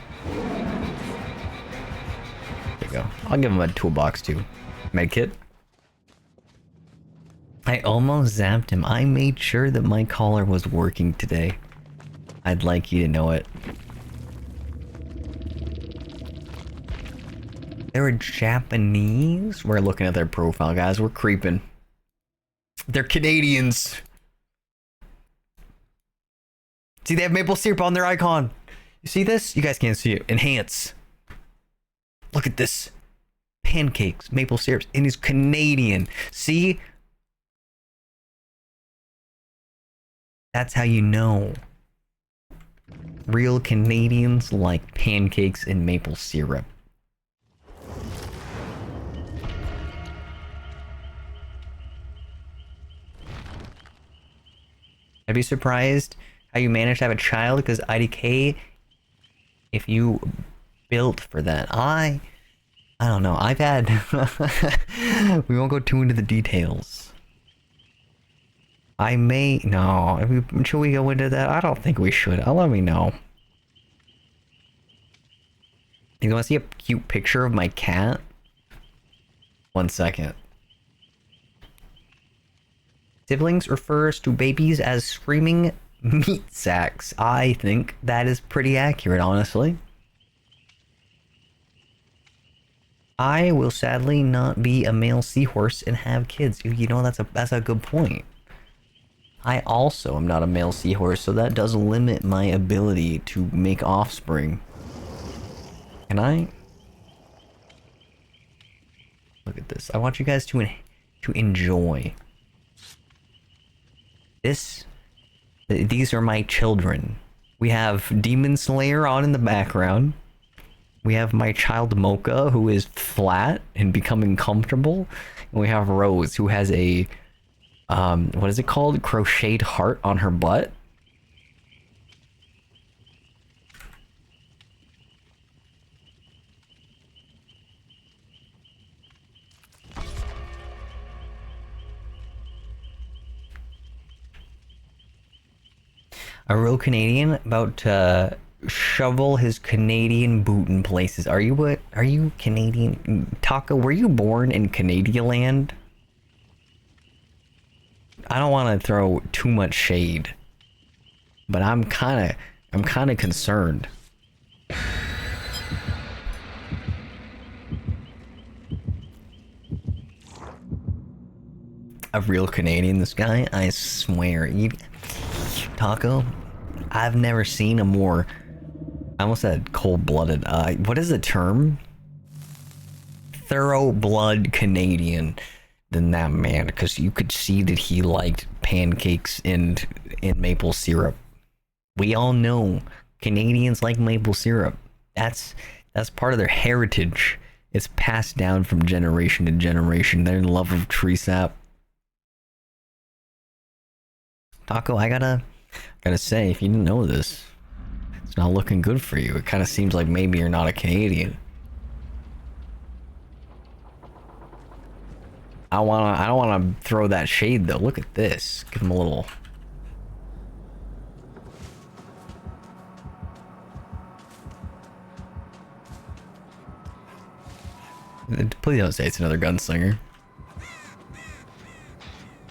[SPEAKER 1] There you go. I'll give him a toolbox too. Medkit. I almost zapped him. I made sure that my collar was working today. I'd like you to know it. They're Japanese? We're looking at their profile, guys. We're creeping. They're Canadians. See, they have maple syrup on their icon. You see this? You guys can't see it. Enhance. Look at this. Pancakes, maple syrups, and he's Canadian. See? That's how you know. Real Canadians like pancakes and maple syrup. I'd be surprised how you managed to have a child, because IDK, if you built for that. I don't know. I've had... We won't go too into the details. I may... No. Should we go into that? I don't think we should. Let me know. You want to see a cute picture of my cat? 1 second. Siblings refers to babies as screaming meat sacks. I think that is pretty accurate, honestly. I will sadly not be a male seahorse and have kids. You know, that's a good point. I also am not a male seahorse, so that does limit my ability to make offspring. Can I? Look at this. I want you guys to enjoy. These are my children. We have Demon Slayer on in the background. We have my child Mocha, who is flat and becoming comfortable. And we have Rose, who has a, what is it called? Crocheted heart on her butt. A real Canadian about to shovel his Canadian boot in places. Are you Canadian? Taco, were you born in Canadian land? I don't want to throw too much shade, but I'm kind of concerned. A real Canadian, this guy, I swear. Taco, I've never seen a more, I almost said cold-blooded, what is the term? Thorough blood Canadian than that man, because you could see that he liked pancakes and maple syrup. We all know Canadians like maple syrup. That's part of their heritage. It's passed down from generation to generation, their love of tree sap. Taco, I gotta say, if you didn't know this, it's not looking good for you. It kind of seems like maybe you're not a Canadian. I don't wanna throw that shade though. Look at this. Give him a little. Please don't say it's another gunslinger.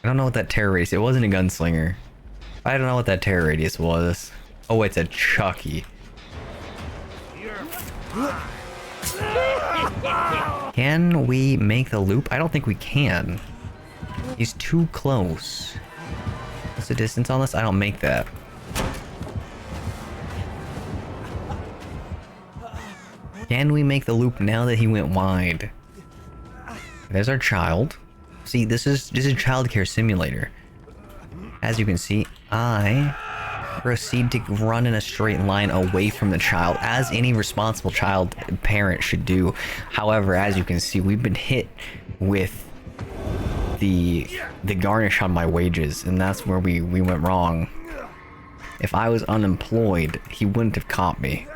[SPEAKER 1] I don't know what that terror radius. It wasn't a gunslinger. I don't know what that terror radius was. Oh, it's a Chucky. Can we make the loop? I don't think we can. He's too close. What's the distance on this? I don't make that. Can we make the loop now that he went wide? There's our child. See, this is childcare simulator. As you can see, I proceed to run in a straight line away from the child, as any responsible parent should do. However, as you can see, we've been hit with the garnish on my wages, and that's where we went wrong. If I was unemployed, he wouldn't have caught me.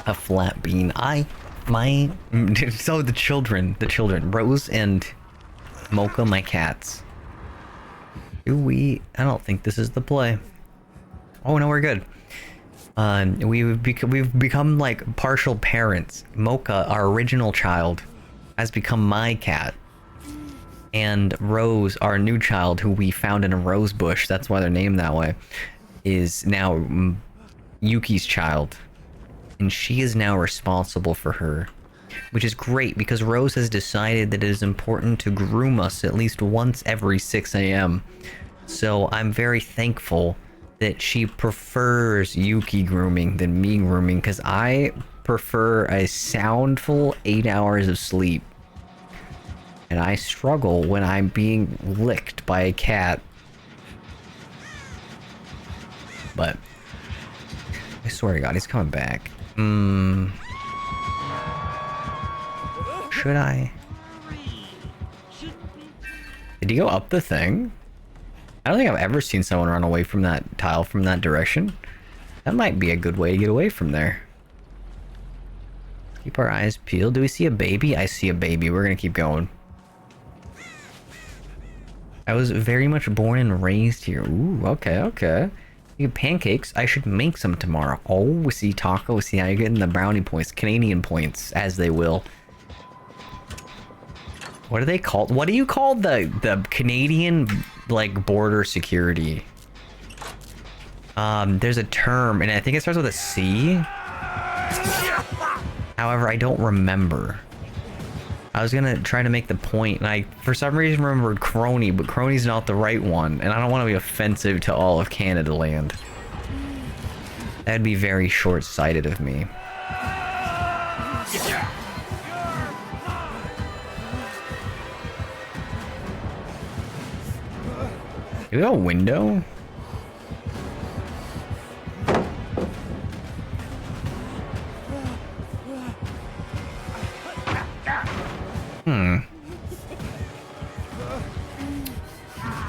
[SPEAKER 1] A flat bean. So the children, Rose and Mocha, my cats. I don't think this is the play. Oh no, we're good. We've become like partial parents. Mocha, our original child, has become my cat. And Rose, our new child, who we found in a rose bush, that's why they're named that way, is now Yuki's child. And she is now responsible for her, which is great because Rose has decided that it is important to groom us at least once every 6 a.m. So I'm very thankful that she prefers Yuki grooming than me grooming, because I prefer a soundful 8 hours of sleep. And I struggle when I'm being licked by a cat. But I swear to God, he's coming back. Should I? Did he go up the thing? I don't think I've ever seen someone run away from that tile from that direction. That might be a good way to get away from there. Keep our eyes peeled. Do we see a baby? I see a baby. We're gonna keep going. I was very much born and raised here. Ooh, okay, okay. You get pancakes. I should make some tomorrow. Oh, we see Taco. We see how you're getting the brownie points. Canadian points, as they will. What are they called? What do you call the Canadian, like, border security? There's a term, and I think it starts with a C. However, I don't remember. I was gonna try to make the point, and I, for some reason, remembered Crony, but Crony's not the right one, and I don't want to be offensive to all of Canada land. That'd be very short-sighted of me. Do we have a window?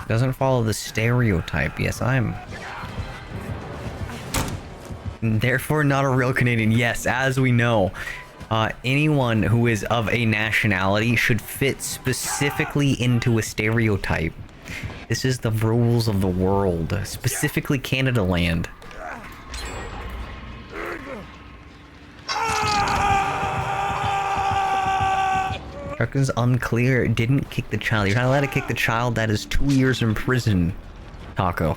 [SPEAKER 1] Doesn't follow the stereotype. Yes, I'm. Therefore not a real Canadian. Yes, as we know, anyone who is of a nationality should fit specifically into a stereotype. This is the rules of the world, specifically Canada land. Is unclear. Didn't kick the child. You're not allowed to kick the child. That is 2 years in prison. Taco.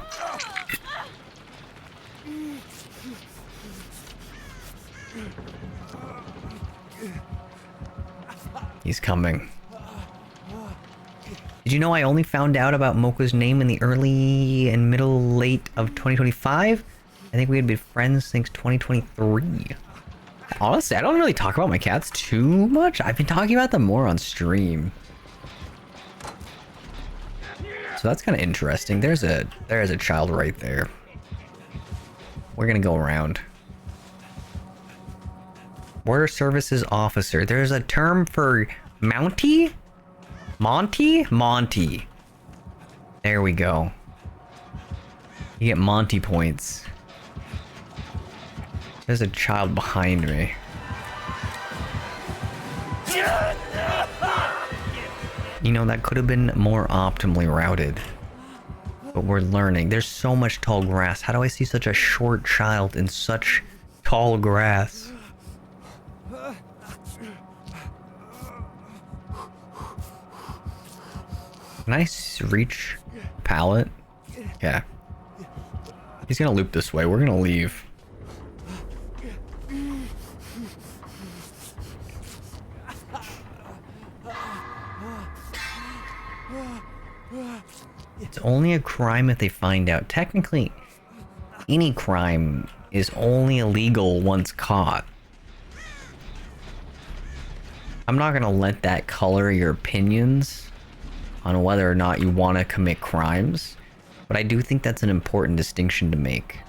[SPEAKER 1] He's coming. Did you know I only found out about Mocha's name in the early and late of 2025? I think we had been friends since 2023. Honestly, I don't really talk about my cats too much. I've been talking about them more on stream. So that's kind of interesting. There's a child right there. We're gonna go around. Border Services Officer. There's a term for Mountie? Monty? Monty. There we go. You get Monty points. There's a child behind me. You know, that could have been more optimally routed. But we're learning. There's so much tall grass. How do I see such a short child in such tall grass? Can I reach pallet? Yeah. He's gonna loop this way. We're gonna leave. It's only a crime if they find out. Technically, any crime is only illegal once caught. I'm not gonna let that color your opinions on whether or not you want to commit crimes, but I do think that's an important distinction to make.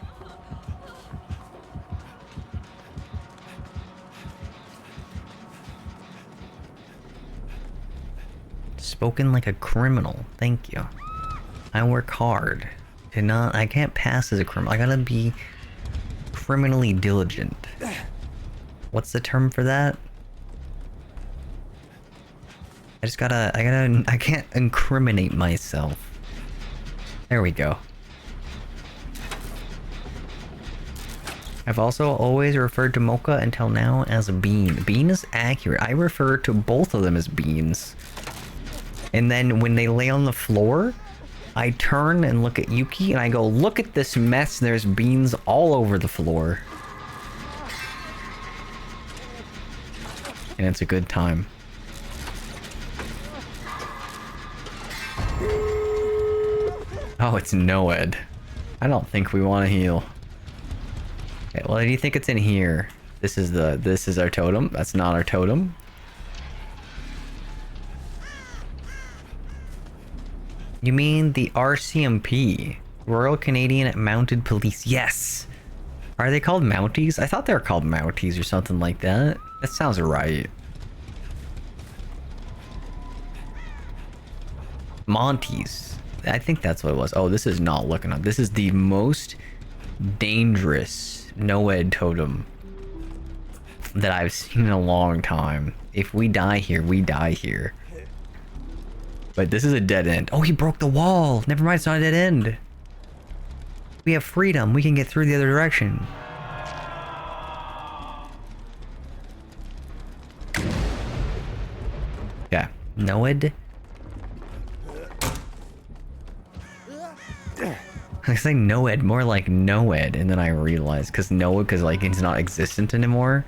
[SPEAKER 1] Spoken like a criminal. Thank you. I work hard. I can't pass as a criminal. I gotta be criminally diligent. What's the term for that? I can't incriminate myself. There we go. I've also always referred to Mocha until now as a bean. Bean is accurate. I refer to both of them as beans. And then when they lay on the floor, I turn and look at Yuki and I go, look at this mess. There's beans all over the floor. And it's a good time. Oh, it's Noed. I don't think we want to heal. Okay, well, do you think it's in here? This is our totem. That's not our totem. You mean the RCMP? Royal Canadian Mounted Police. Yes! Are they called Mounties? I thought they were called Mounties or something like that. That sounds right. Monties. I think that's what it was. Oh, this is not looking up. This is the most dangerous Noed totem that I've seen in a long time. If we die here, we die here. But this is a dead end. Oh, he broke the wall. Never mind, it's not a dead end. We have freedom. We can get through the other direction. Yeah. Noed. I say Noed, more like Noed, and then I realized, because Noed, because like it's not existent anymore.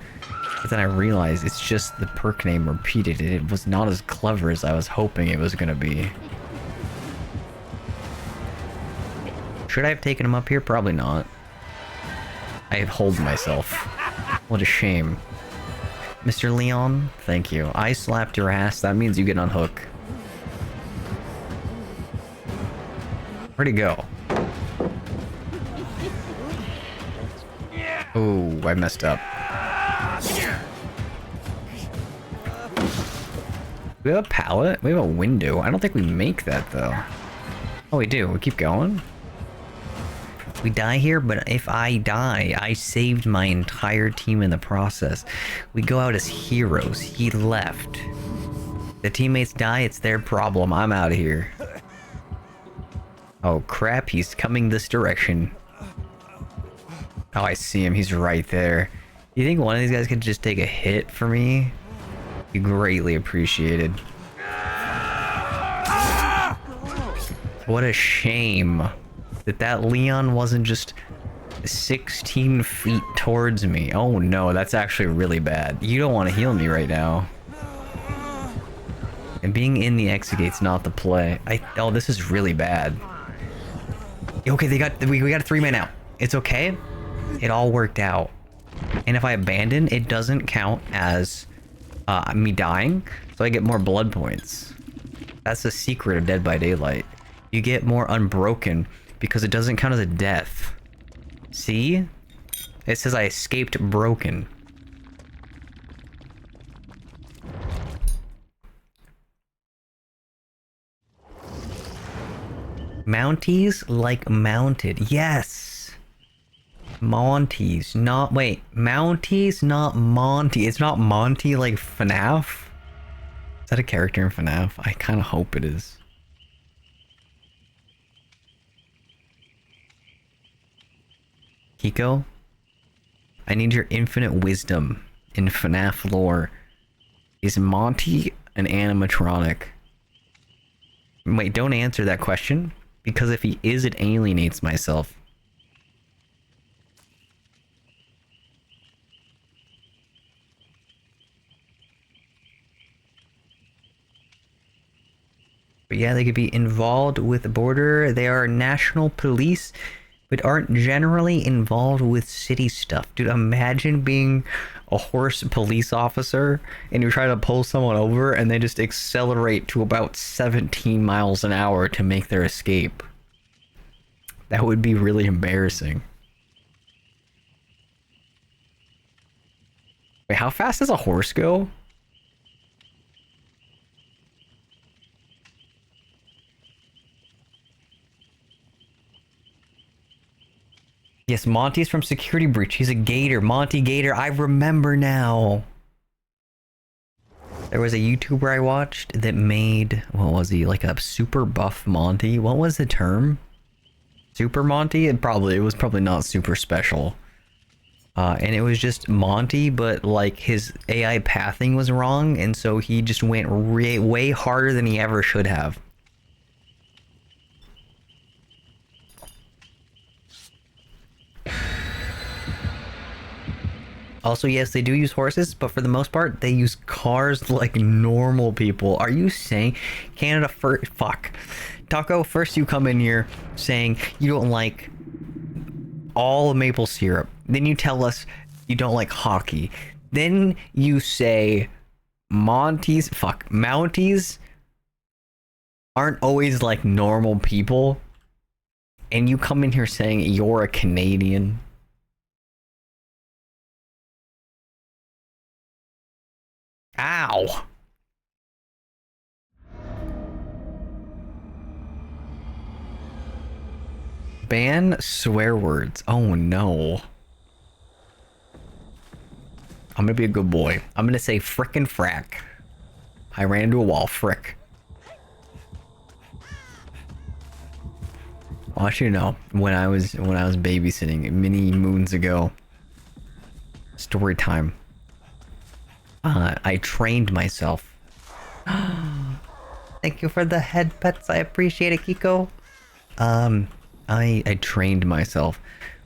[SPEAKER 1] But then I realized it's just the perk name repeated. It was not as clever as I was hoping it was gonna be. Should I have taken him up here? Probably not. I have holed myself. What a shame. Mr. Leon, thank you. I slapped your ass. That means you get on hook. Where'd he go? Oh, I messed up. We have a pallet? We have a window. I don't think we make that, though. Oh, we do. We keep going. We die here, but if I die, I saved my entire team in the process. We go out as heroes. He left. The teammates die, it's their problem. I'm out of here. Oh crap, he's coming this direction. Oh, I see him. He's right there. You think one of these guys could just take a hit for me? Be greatly appreciated. What a shame that Leon wasn't just 16 feet towards me. Oh no, that's actually really bad. You don't want to heal me right now. And being in the exegate's not the play. Oh, this is really bad. Okay, we got a 3-man out. It's okay. It all worked out. And if I abandon, it doesn't count as me dying, so I get more blood points. That's the secret of Dead by Daylight. You get more unbroken because it doesn't count as a death. See? It says I escaped broken. Mounties like mounted. Yes. Monties, not wait. Mounties, not Monty. It's not Monty like FNAF. Is that a character in FNAF? I kind of hope it is. Kiko, I need your infinite wisdom in FNAF lore. Is Monty an animatronic? Wait, don't answer that question, because if he is, it alienates myself. But yeah, they could be involved with the border. They are national police, but aren't generally involved with city stuff. Dude, imagine being a horse police officer and you try to pull someone over and they just accelerate to about 17 miles an hour to make their escape. That would be really embarrassing. Wait, how fast does a horse go? Yes, Monty's from Security Breach. He's a gator. Monty Gator. I remember now. There was a YouTuber I watched that made... What was he? Like a super buff Monty? What was the term? Super Monty? It was probably not super special. And it was just Monty, but like his AI pathing was wrong. And so he just went way harder than he ever should have. Also, yes, they do use horses, but for the most part, they use cars like normal people. Are you saying Canada first? Fuck. Taco, first you come in here saying you don't like all maple syrup. Then you tell us you don't like hockey. Then you say Mounties aren't always like normal people. And you come in here saying you're a Canadian. Ow! Ban swear words. Oh no. I'm gonna be a good boy. I'm gonna say frickin' frack. I ran into a wall. Frick. I'll let you know when I was babysitting many moons ago. Story time. I trained myself. Thank you for the head pets. I appreciate it, Kiko. I trained myself.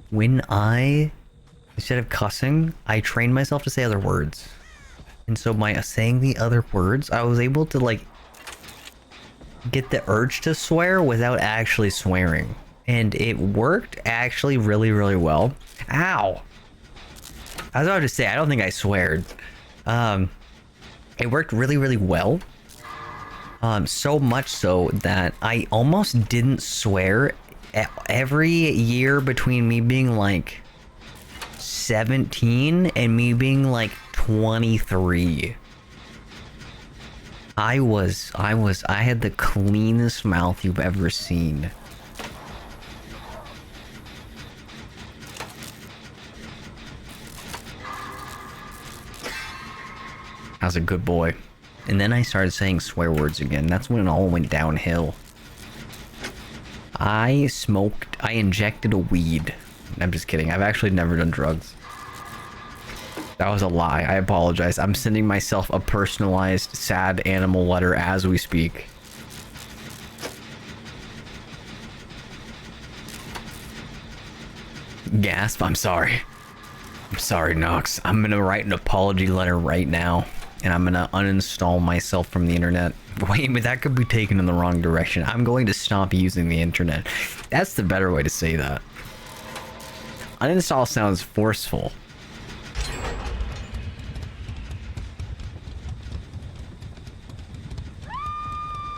[SPEAKER 1] When I, instead of cussing, I trained myself to say other words. And so by saying the other words, I was able to like get the urge to swear without actually swearing. And it worked actually really, really well. Ow! I was about to say, I don't think I sweared. It worked really, really well. So much so that I almost didn't swear every year between me being like 17 and me being like 23. I had the cleanest mouth you've ever seen. I was a good boy. And then I started saying swear words again. That's when it all went downhill. I injected a weed. I'm just kidding. I've actually never done drugs. That was a lie. I apologize. I'm sending myself a personalized, sad animal letter as we speak. Gasp. I'm sorry. I'm sorry, Nox. I'm gonna write an apology letter right now. And I'm gonna uninstall myself from the internet. Wait, but that could be taken in the wrong direction. I'm going to stop using the internet. That's the better way to say that. Uninstall sounds forceful.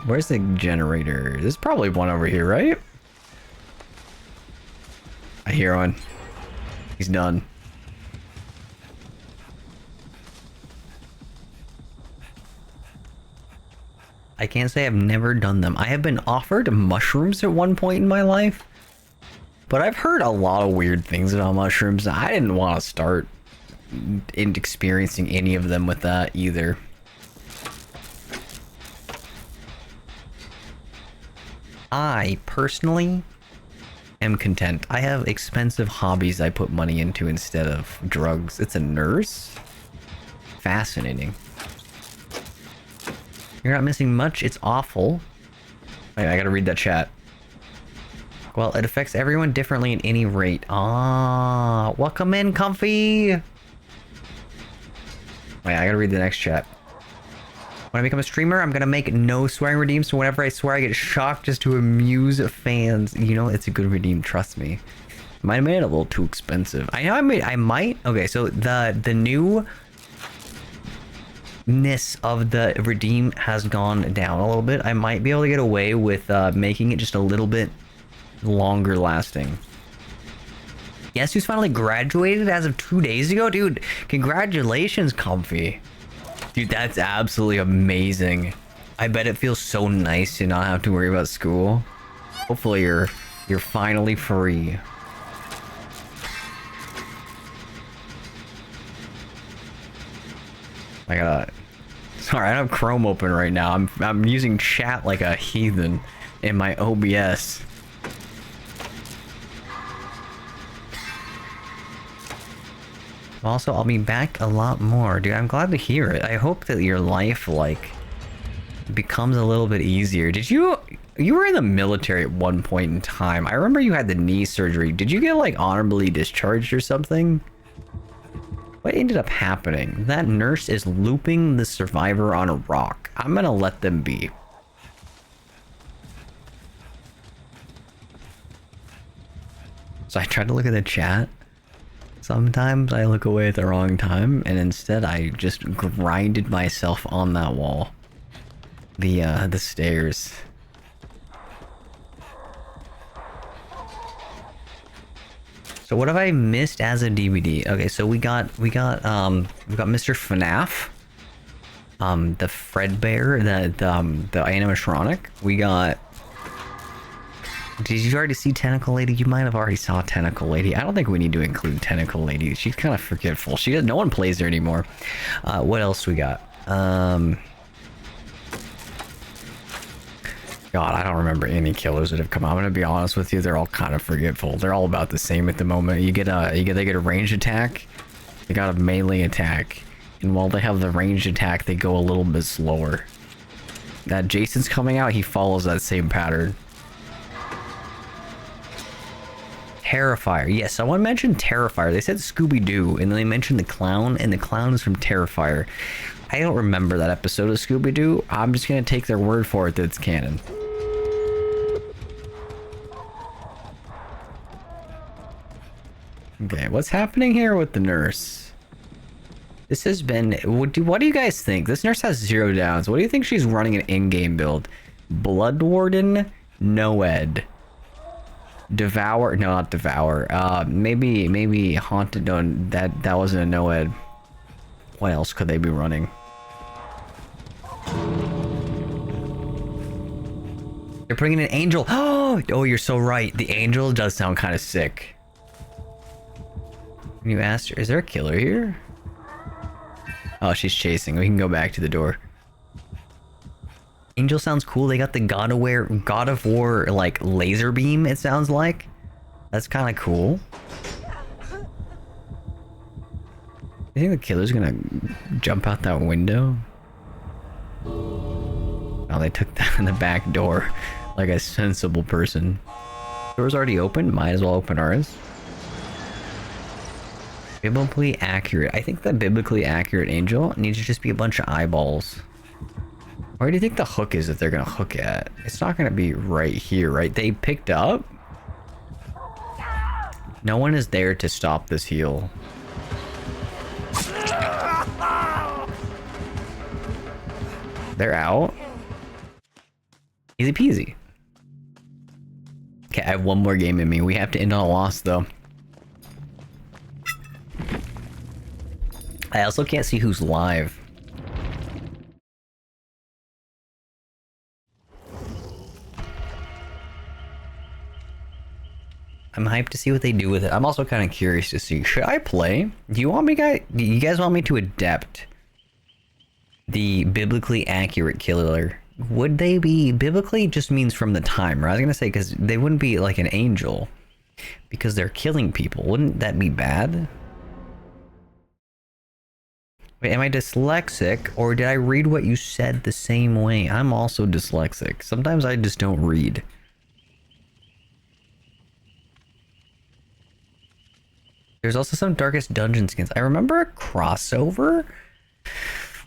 [SPEAKER 1] Where's the generator? There's probably one over here, right? I hear one. He's done. I can't say I've never done them. I have been offered mushrooms at one point in my life, but I've heard a lot of weird things about mushrooms. I didn't want to start experiencing any of them with that either. I personally am content. I have expensive hobbies I put money into instead of drugs. It's a nurse? Fascinating. You're not missing much. It's awful. Wait, I gotta read that chat. Well, it affects everyone differently at any rate. Ah, welcome in, Comfy. Wait, I gotta read the next chat. When I become a streamer, I'm gonna make no swearing redeems, so whenever I swear, I get shocked just to amuse fans. You know, it's a good redeem, trust me. Might have made it a little too expensive. I know I might. Okay, so the new ness of the redeem has gone down a little bit. I might be able to get away with making it just a little bit longer lasting. Guess who's finally graduated as of 2 days ago? Dude, congratulations, Comfy. Dude, that's absolutely amazing. I bet it feels so nice to not have to worry about school. Hopefully you're finally free. I gotta... Sorry, I don't have Chrome open right now. I'm using chat like a heathen in my OBS. Also, I'll be back a lot more. Dude, I'm glad to hear it. I hope that your life, like, becomes a little bit easier. Did you... You were in the military at one point in time. I remember you had the knee surgery. Did you get, like, honorably discharged or something? What ended up happening? That nurse is looping the survivor on a rock. I'm gonna let them be. So I tried to look at the chat. Sometimes I look away at the wrong time, and instead I just grinded myself on that wall. The stairs. So what have I missed as a DVD? Okay, so we got Mr. FNAF, the Fredbear, the animatronic. We got. Did you already see Tentacle Lady? You might have already saw Tentacle Lady. I don't think we need to include Tentacle Lady. She's kind of forgetful. No one plays her anymore. What else we got? God, I don't remember any killers that have come out. I'm gonna be honest with you, they're all kind of forgetful. They're all about the same at the moment. They get a range attack, they got a melee attack, and while they have the ranged attack, they go a little bit slower. That Jason's coming out, he follows that same pattern. Terrifier. Yeah, someone mentioned Terrifier. They said Scooby-Doo, and then they mentioned the clown, and the clown is from Terrifier. I don't remember that episode of Scooby-Doo. I'm just gonna take their word for it that it's canon. Okay, what's happening here with the nurse? This has been... What do you guys think? This nurse has 0 downs. What do you think she's running an in-game build? Blood Warden? Noed. Devour? No, not Devour. Maybe Haunted... No, that wasn't a Noed. What else could they be running? They're bringing an Angel. Oh, you're so right. The Angel does sound kind of sick. When you asked her, is there a killer here? Oh, she's chasing. We can go back to the door. Angel sounds cool. They got the God of War, like, laser beam, it sounds like. That's kind of cool. You think the killer's gonna jump out that window? Oh, they took that in the back door like a sensible person. Door's already open. Might as well open ours. Biblically accurate. I think the biblically accurate angel needs to just be a bunch of eyeballs. Where do you think the hook is that they're gonna hook at? It's not gonna be right here, right? They picked up? No one is there to stop this heal. They're out. Easy peasy. Okay, I have one more game in me. We have to end on a loss, though. I also can't see who's live. I'm hyped to see what they do with it. I'm also kind of curious to see. Should I play? Do you guys want me to adept the biblically accurate killer? Would they be... Biblically just means from the time, right? I was gonna say, because they wouldn't be like an angel. Because they're killing people. Wouldn't that be bad? Wait, am I dyslexic? Or did I read what you said the same way? I'm also dyslexic. Sometimes I just don't read. There's also some Darkest Dungeon skins. I remember a crossover.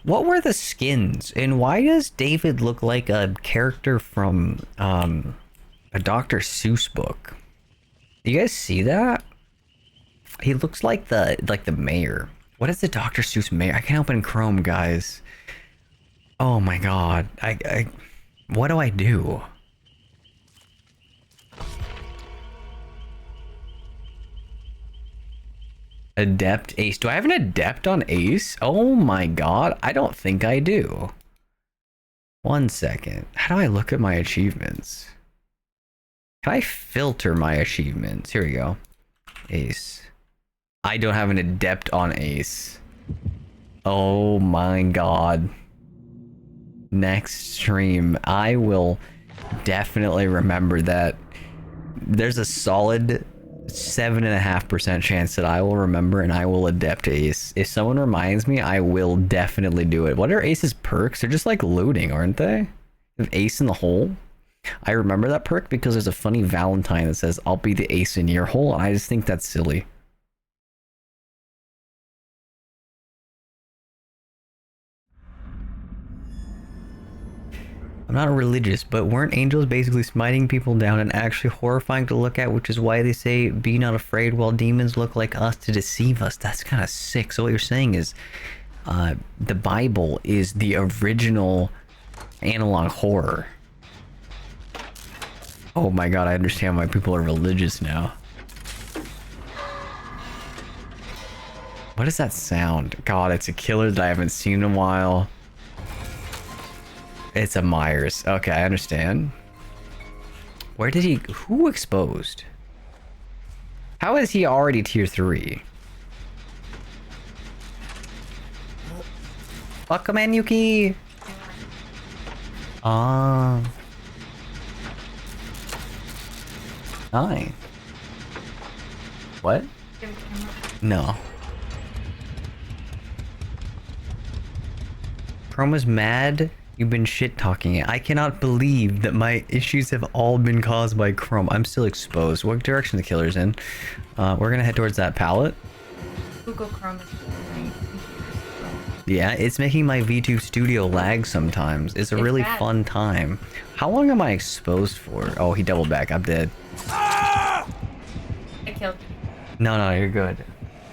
[SPEAKER 1] What were the skins? And why does David look like a character from a Dr. Seuss book? Do you guys see that? He looks like the mayor. What is the Dr. Seuss mayor? I can't open Chrome, guys. Oh my god. What do I do? Adept Ace. Do I have an adept on Ace? Oh my god. I don't think I do. 1 second. How do I look at my achievements? Can I filter my achievements? Here we go. Ace. I don't have an adept on Ace. Oh my god. Next stream, I will definitely remember that. There's a solid 7.5% chance that I will remember and I will adept Ace. If someone reminds me, I will definitely do it. What are Ace's perks? They're just like looting, aren't they? Have Ace in the hole. I remember that perk because there's a funny Valentine that says, I'll be the ace in your hole, and I just think that's silly. I'm not religious, but weren't angels basically smiting people down and actually horrifying to look at, which is why they say, be not afraid, while demons look like us to deceive us? That's kind of sick. So what you're saying is, the Bible is the original analog horror. Oh my god, I understand why people are religious now. What is that sound? God, it's a killer that I haven't seen in a while. It's a Myers. Okay, I understand. Where did he... Who exposed? How is he already tier 3? Fuck him, man, Yuki! Ah. Hi. What? No. Chrome is mad You've been shit-talking it. I cannot believe that my issues have all been caused by Chrome. I'm still exposed. What direction the killer's in? We're gonna head towards that pallet.
[SPEAKER 2] Google Chrome is
[SPEAKER 1] Yeah, it's making my V2 Studio lag sometimes. It's a really
[SPEAKER 2] bad.
[SPEAKER 1] fun time. How long am I exposed for? Oh, he doubled back. I'm dead.
[SPEAKER 2] I killed you.
[SPEAKER 1] No, you're good.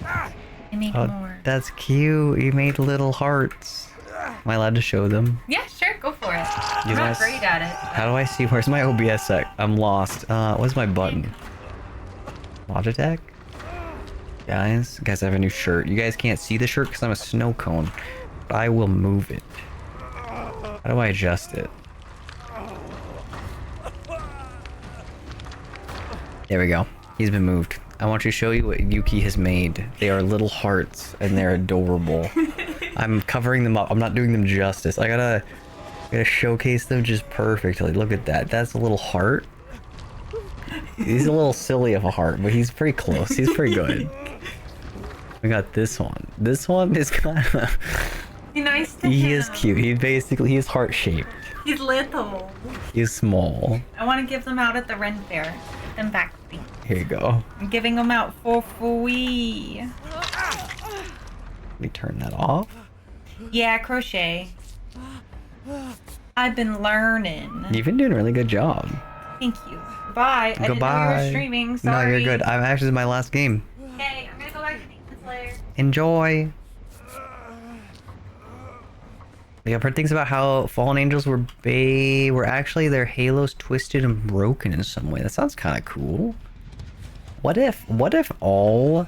[SPEAKER 2] I need
[SPEAKER 1] Oh,
[SPEAKER 2] more.
[SPEAKER 1] that's cute. You made little hearts. Am I allowed to show them?
[SPEAKER 2] Yeah, sure, go for it.
[SPEAKER 1] You
[SPEAKER 2] I'm not
[SPEAKER 1] guys-
[SPEAKER 2] great at it.
[SPEAKER 1] How do I see? Where's my OBS sec? I'm lost. What's my button? Logitech? Guys, I have a new shirt. You guys can't see the shirt because I'm a snow cone, but I will move it. How do I adjust it? There we go. He's been moved. I want to show you what Yuki has made. They are little hearts and they're adorable. I'm covering them up. I'm not doing them justice. I gotta showcase them just perfectly. Look at that. That's a little heart. He's a little silly of a heart, but he's pretty close. He's pretty good. We got this one. This one is kind of...
[SPEAKER 2] Be nice to him.
[SPEAKER 1] He is cute. He's heart-shaped.
[SPEAKER 2] He's little.
[SPEAKER 1] He's small.
[SPEAKER 2] I want to give them out at the Ren Fair. Get them back to me.
[SPEAKER 1] Here you go.
[SPEAKER 2] I'm giving them out for free.
[SPEAKER 1] Let me turn that off.
[SPEAKER 2] Yeah, crochet. I've been learning.
[SPEAKER 1] You've been doing a really good job.
[SPEAKER 2] Thank you. Bye. I didn't know you
[SPEAKER 1] Goodbye.
[SPEAKER 2] were streaming.
[SPEAKER 1] No,
[SPEAKER 2] Sorry.
[SPEAKER 1] you're good. I'm actually in my last game.
[SPEAKER 2] Okay, I'm gonna go back to Demon Slayer.
[SPEAKER 1] Enjoy. Yeah, I've heard things about how fallen angels were actually their halos twisted and broken in some way. That sounds kind of cool. What if all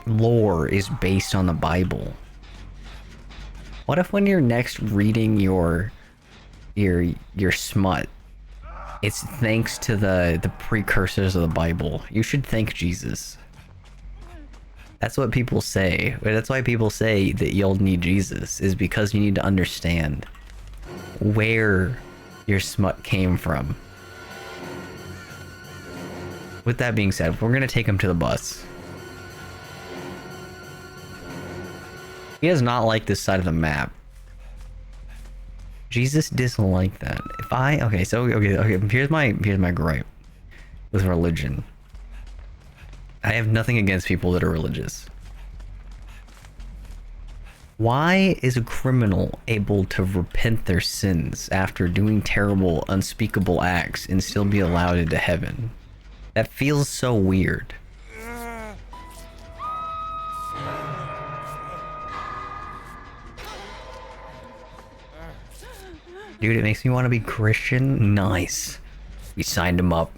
[SPEAKER 1] lore is based on the Bible? What if when you're next reading your smut, it's thanks to the precursors of the Bible? You should thank Jesus. That's what people say. That's why people say that you'll need Jesus, is because you need to understand where your smut came from. With that being said, we're gonna take him to the bus. He does not like this side of the map. Jesus doesn't like that. Okay, here's my gripe with religion. I have nothing against people that are religious. Why is a criminal able to repent their sins after doing terrible, unspeakable acts and still be allowed into heaven? That feels so weird. Dude, it makes me want to be Christian. Nice. We signed him up.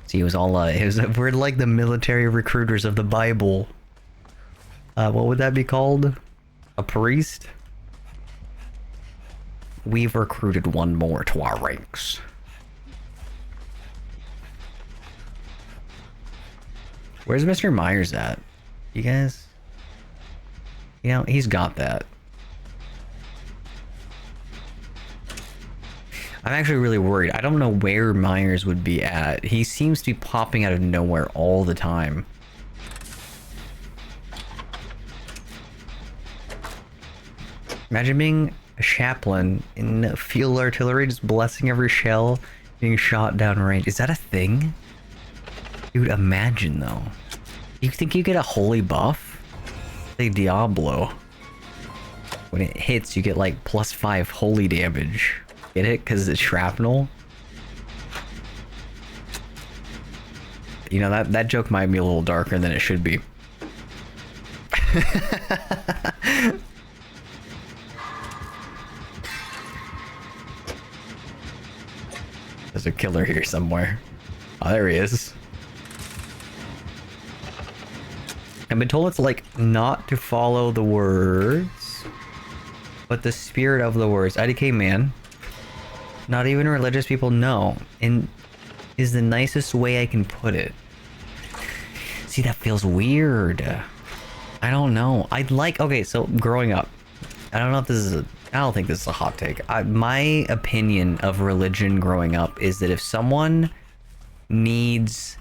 [SPEAKER 1] See, we're like the military recruiters of the Bible. What would that be called? A priest? We've recruited one more to our ranks. Where's Mr. Myers at? You guys? You know, he's got that. I'm actually really worried. I don't know where Myers would be at. He seems to be popping out of nowhere all the time. Imagine being a chaplain in field artillery, just blessing every shell, being shot down range. Is that a thing? Dude, imagine though. You think you get a holy buff? Like Diablo. When it hits, you get like +5 holy damage. Get it? Because it's shrapnel. You know, that joke might be a little darker than it should be. There's a killer here somewhere. Oh, there he is. I've been told it's like not to follow the words, but the spirit of the words. IDK man. Not even religious people know, and is the nicest way I can put it. See, that feels weird. I don't know. Okay, so growing up, I don't know if this is I don't think this is a hot take. My opinion of religion growing up is that if someone needs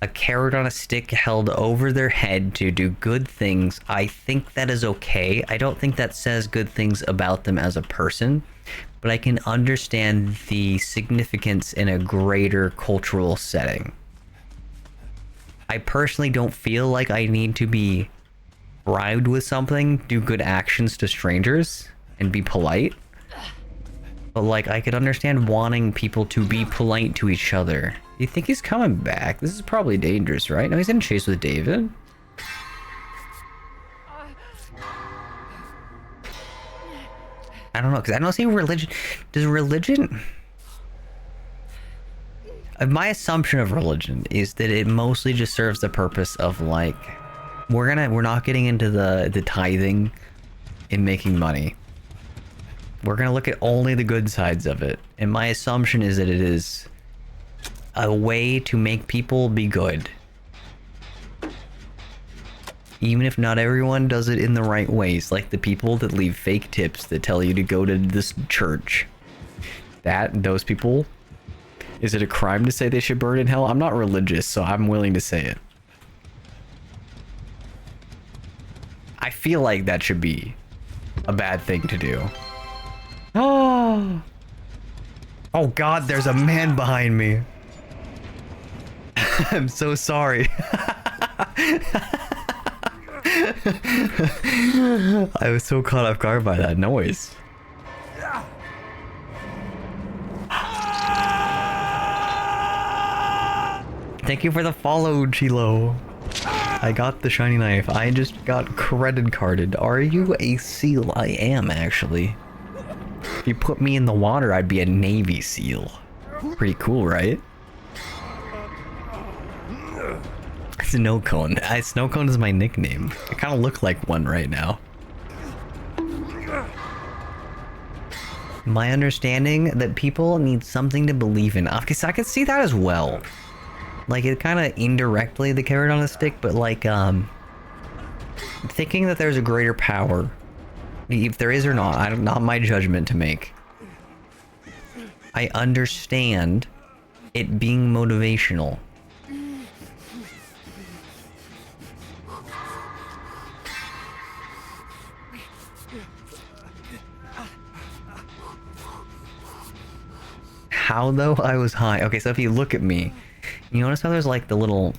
[SPEAKER 1] a carrot on a stick held over their head to do good things, I think that is okay. I don't think that says good things about them as a person, but I can understand the significance in a greater cultural setting. I personally don't feel like I need to be bribed with something, do good actions to strangers, and be polite. But like, I could understand wanting people to be polite to each other. Do you think he's coming back? This is probably dangerous, right? No, he's in chase with David. I don't know, because I don't see religion. Does religion... My assumption of religion is that it mostly just serves the purpose of like, we're not getting into the tithing and making money. We're gonna look at only the good sides of it. And my assumption is that it is a way to make people be good. Even if not everyone does it in the right ways, like the people that leave fake tips that tell you to go to this church. Those people, is it a crime to say they should burn in hell? I'm not religious, so I'm willing to say it. I feel like that should be a bad thing to do. Oh. Oh God, there's a man behind me. I'm so sorry. I was so caught off guard by that noise. Thank you for the follow, Chilo. I got the shiny knife. I just got credit carded. Are you a seal? I am, actually. If you put me in the water, I'd be a Navy SEAL. Pretty cool, right? Snow Cone. Snow Cone is my nickname. I kind of look like one right now. My understanding that people need something to believe in. Okay, so I can see that as well. Like, it kind of indirectly, the carrot on a stick, but like, thinking that there's a greater power. If there is or not, not my judgment to make. I understand it being motivational. How though? I was high. Okay, so if you look at me, you notice how there's like the little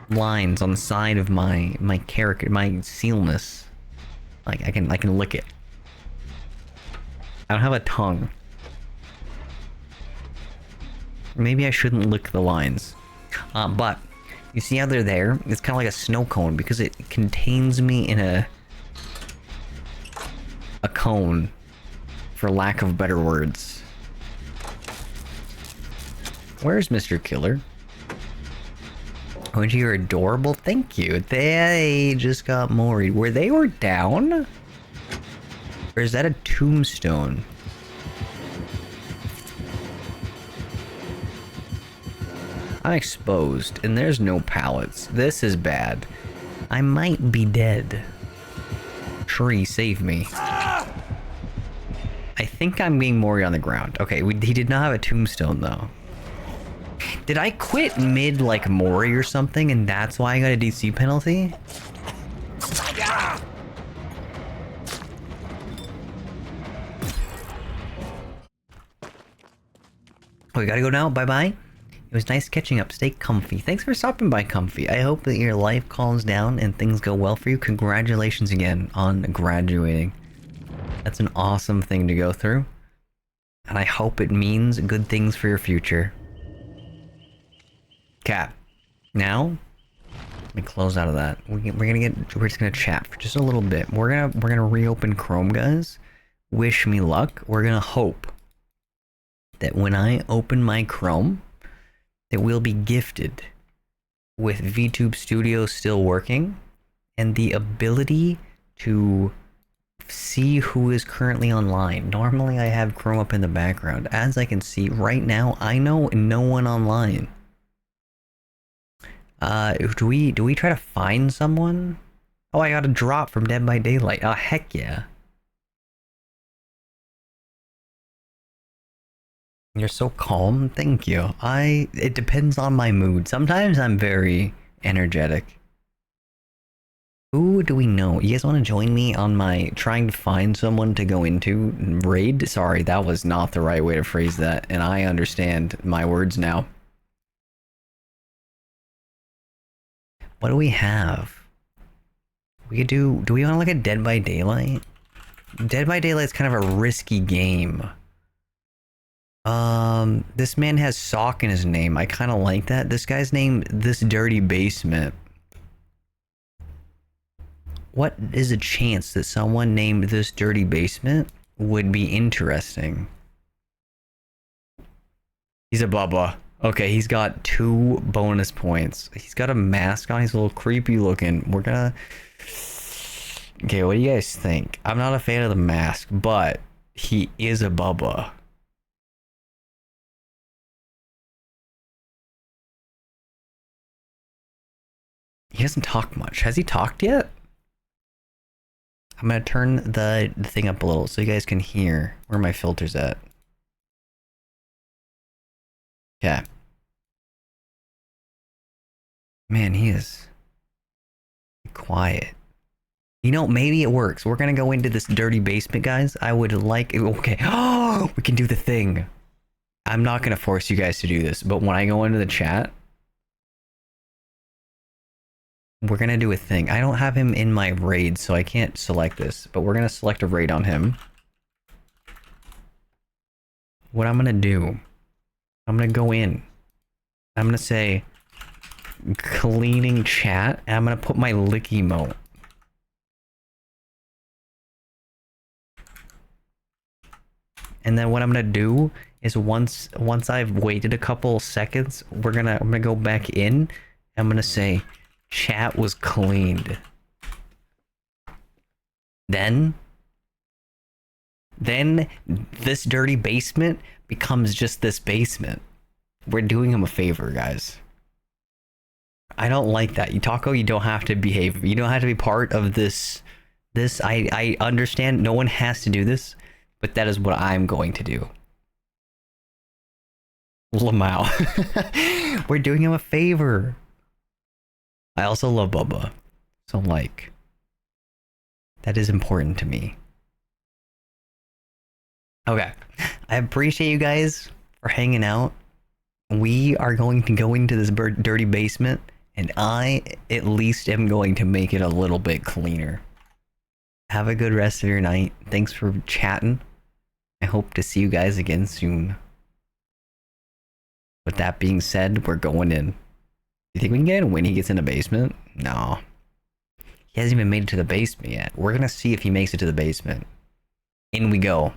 [SPEAKER 1] lines on the side of my character, my sealness. Like I can lick it. I don't have a tongue. Maybe I shouldn't lick the lines. But you see how they're there? It's kind of like a snow cone because it contains me in a cone, for lack of better words. Where's Mr. Killer? Oh, you're adorable. Thank you. They just got worried. They were down? Or is that a tombstone? I'm exposed, and there's no pallets. This is bad. I might be dead. Tree, save me. I think I'm being Mori on the ground. Okay, he did not have a tombstone, though. Did I quit mid, like, Mori or something, and that's why I got a DC penalty? Oh, we gotta go now? Bye-bye? It was nice catching up. Stay comfy. Thanks for stopping by, Comfy. I hope that your life calms down and things go well for you. Congratulations again on graduating. That's an awesome thing to go through. And I hope it means good things for your future. Cap. Now, let me close out of that. We're just gonna chat for just a little bit. We're gonna reopen Chrome, guys. Wish me luck. We're gonna hope that when I open my Chrome, that we'll be gifted with VTube Studio still working and the ability to see who is currently online. Normally I have Chrome up in the background. As I can see right now, I know no one online. Do we try to find someone? Oh, I got a drop from Dead by Daylight. Oh, heck yeah. You're so calm. Thank you. It depends on my mood. Sometimes I'm very energetic. Who do we know? You guys want to join me on my trying to find someone to go into raid? Sorry, that was not the right way to phrase that, and I understand my words now. What do we have? We could do we want to look at Dead by Daylight? Dead by Daylight's kind of a risky game. This man has Sock in his name. I kind of like that. This guy's name, This Dirty Basement. What is a chance that someone named This Dirty Basement would be interesting? He's a Bubba. Okay, he's got 2 bonus points. He's got a mask on. He's a little creepy looking. We're gonna... Okay, what do you guys think? I'm not a fan of the mask, but he is a Bubba. He hasn't talked much. Has he talked yet? I'm gonna turn the thing up a little so you guys can hear where my filter's at. Yeah. Man, he is quiet. You know, maybe it works. We're gonna go into this dirty basement, guys. I would like... Okay. Oh, we can do the thing. I'm not gonna force you guys to do this, but when I go into the chat, we're gonna do a thing. I don't have him in my raid, so I can't select this, but we're gonna select a raid on him. What I'm gonna do, I'm gonna go in. I'm gonna say cleaning chat, and I'm gonna put my lick emote. And then what I'm gonna do is once I've waited a couple seconds, I'm gonna go back in. I'm gonna say chat was cleaned. Then this dirty basement becomes just this basement. We're doing him a favor, guys. I don't like that. You don't have to behave. You don't have to be part of this. I understand no one has to do this, but that is what I'm going to do. Lamau. We're doing him a favor. I also love Bubba. So, like, that is important to me. Okay. I appreciate you guys for hanging out. We are going to go into this dirty basement, and I at least am going to make it a little bit cleaner. Have a good rest of your night. Thanks for chatting. I hope to see you guys again soon. With that being said, we're going in. You think we can get in when he gets in the basement? No. He hasn't even made it to the basement yet. We're gonna see if he makes it to the basement. In we go.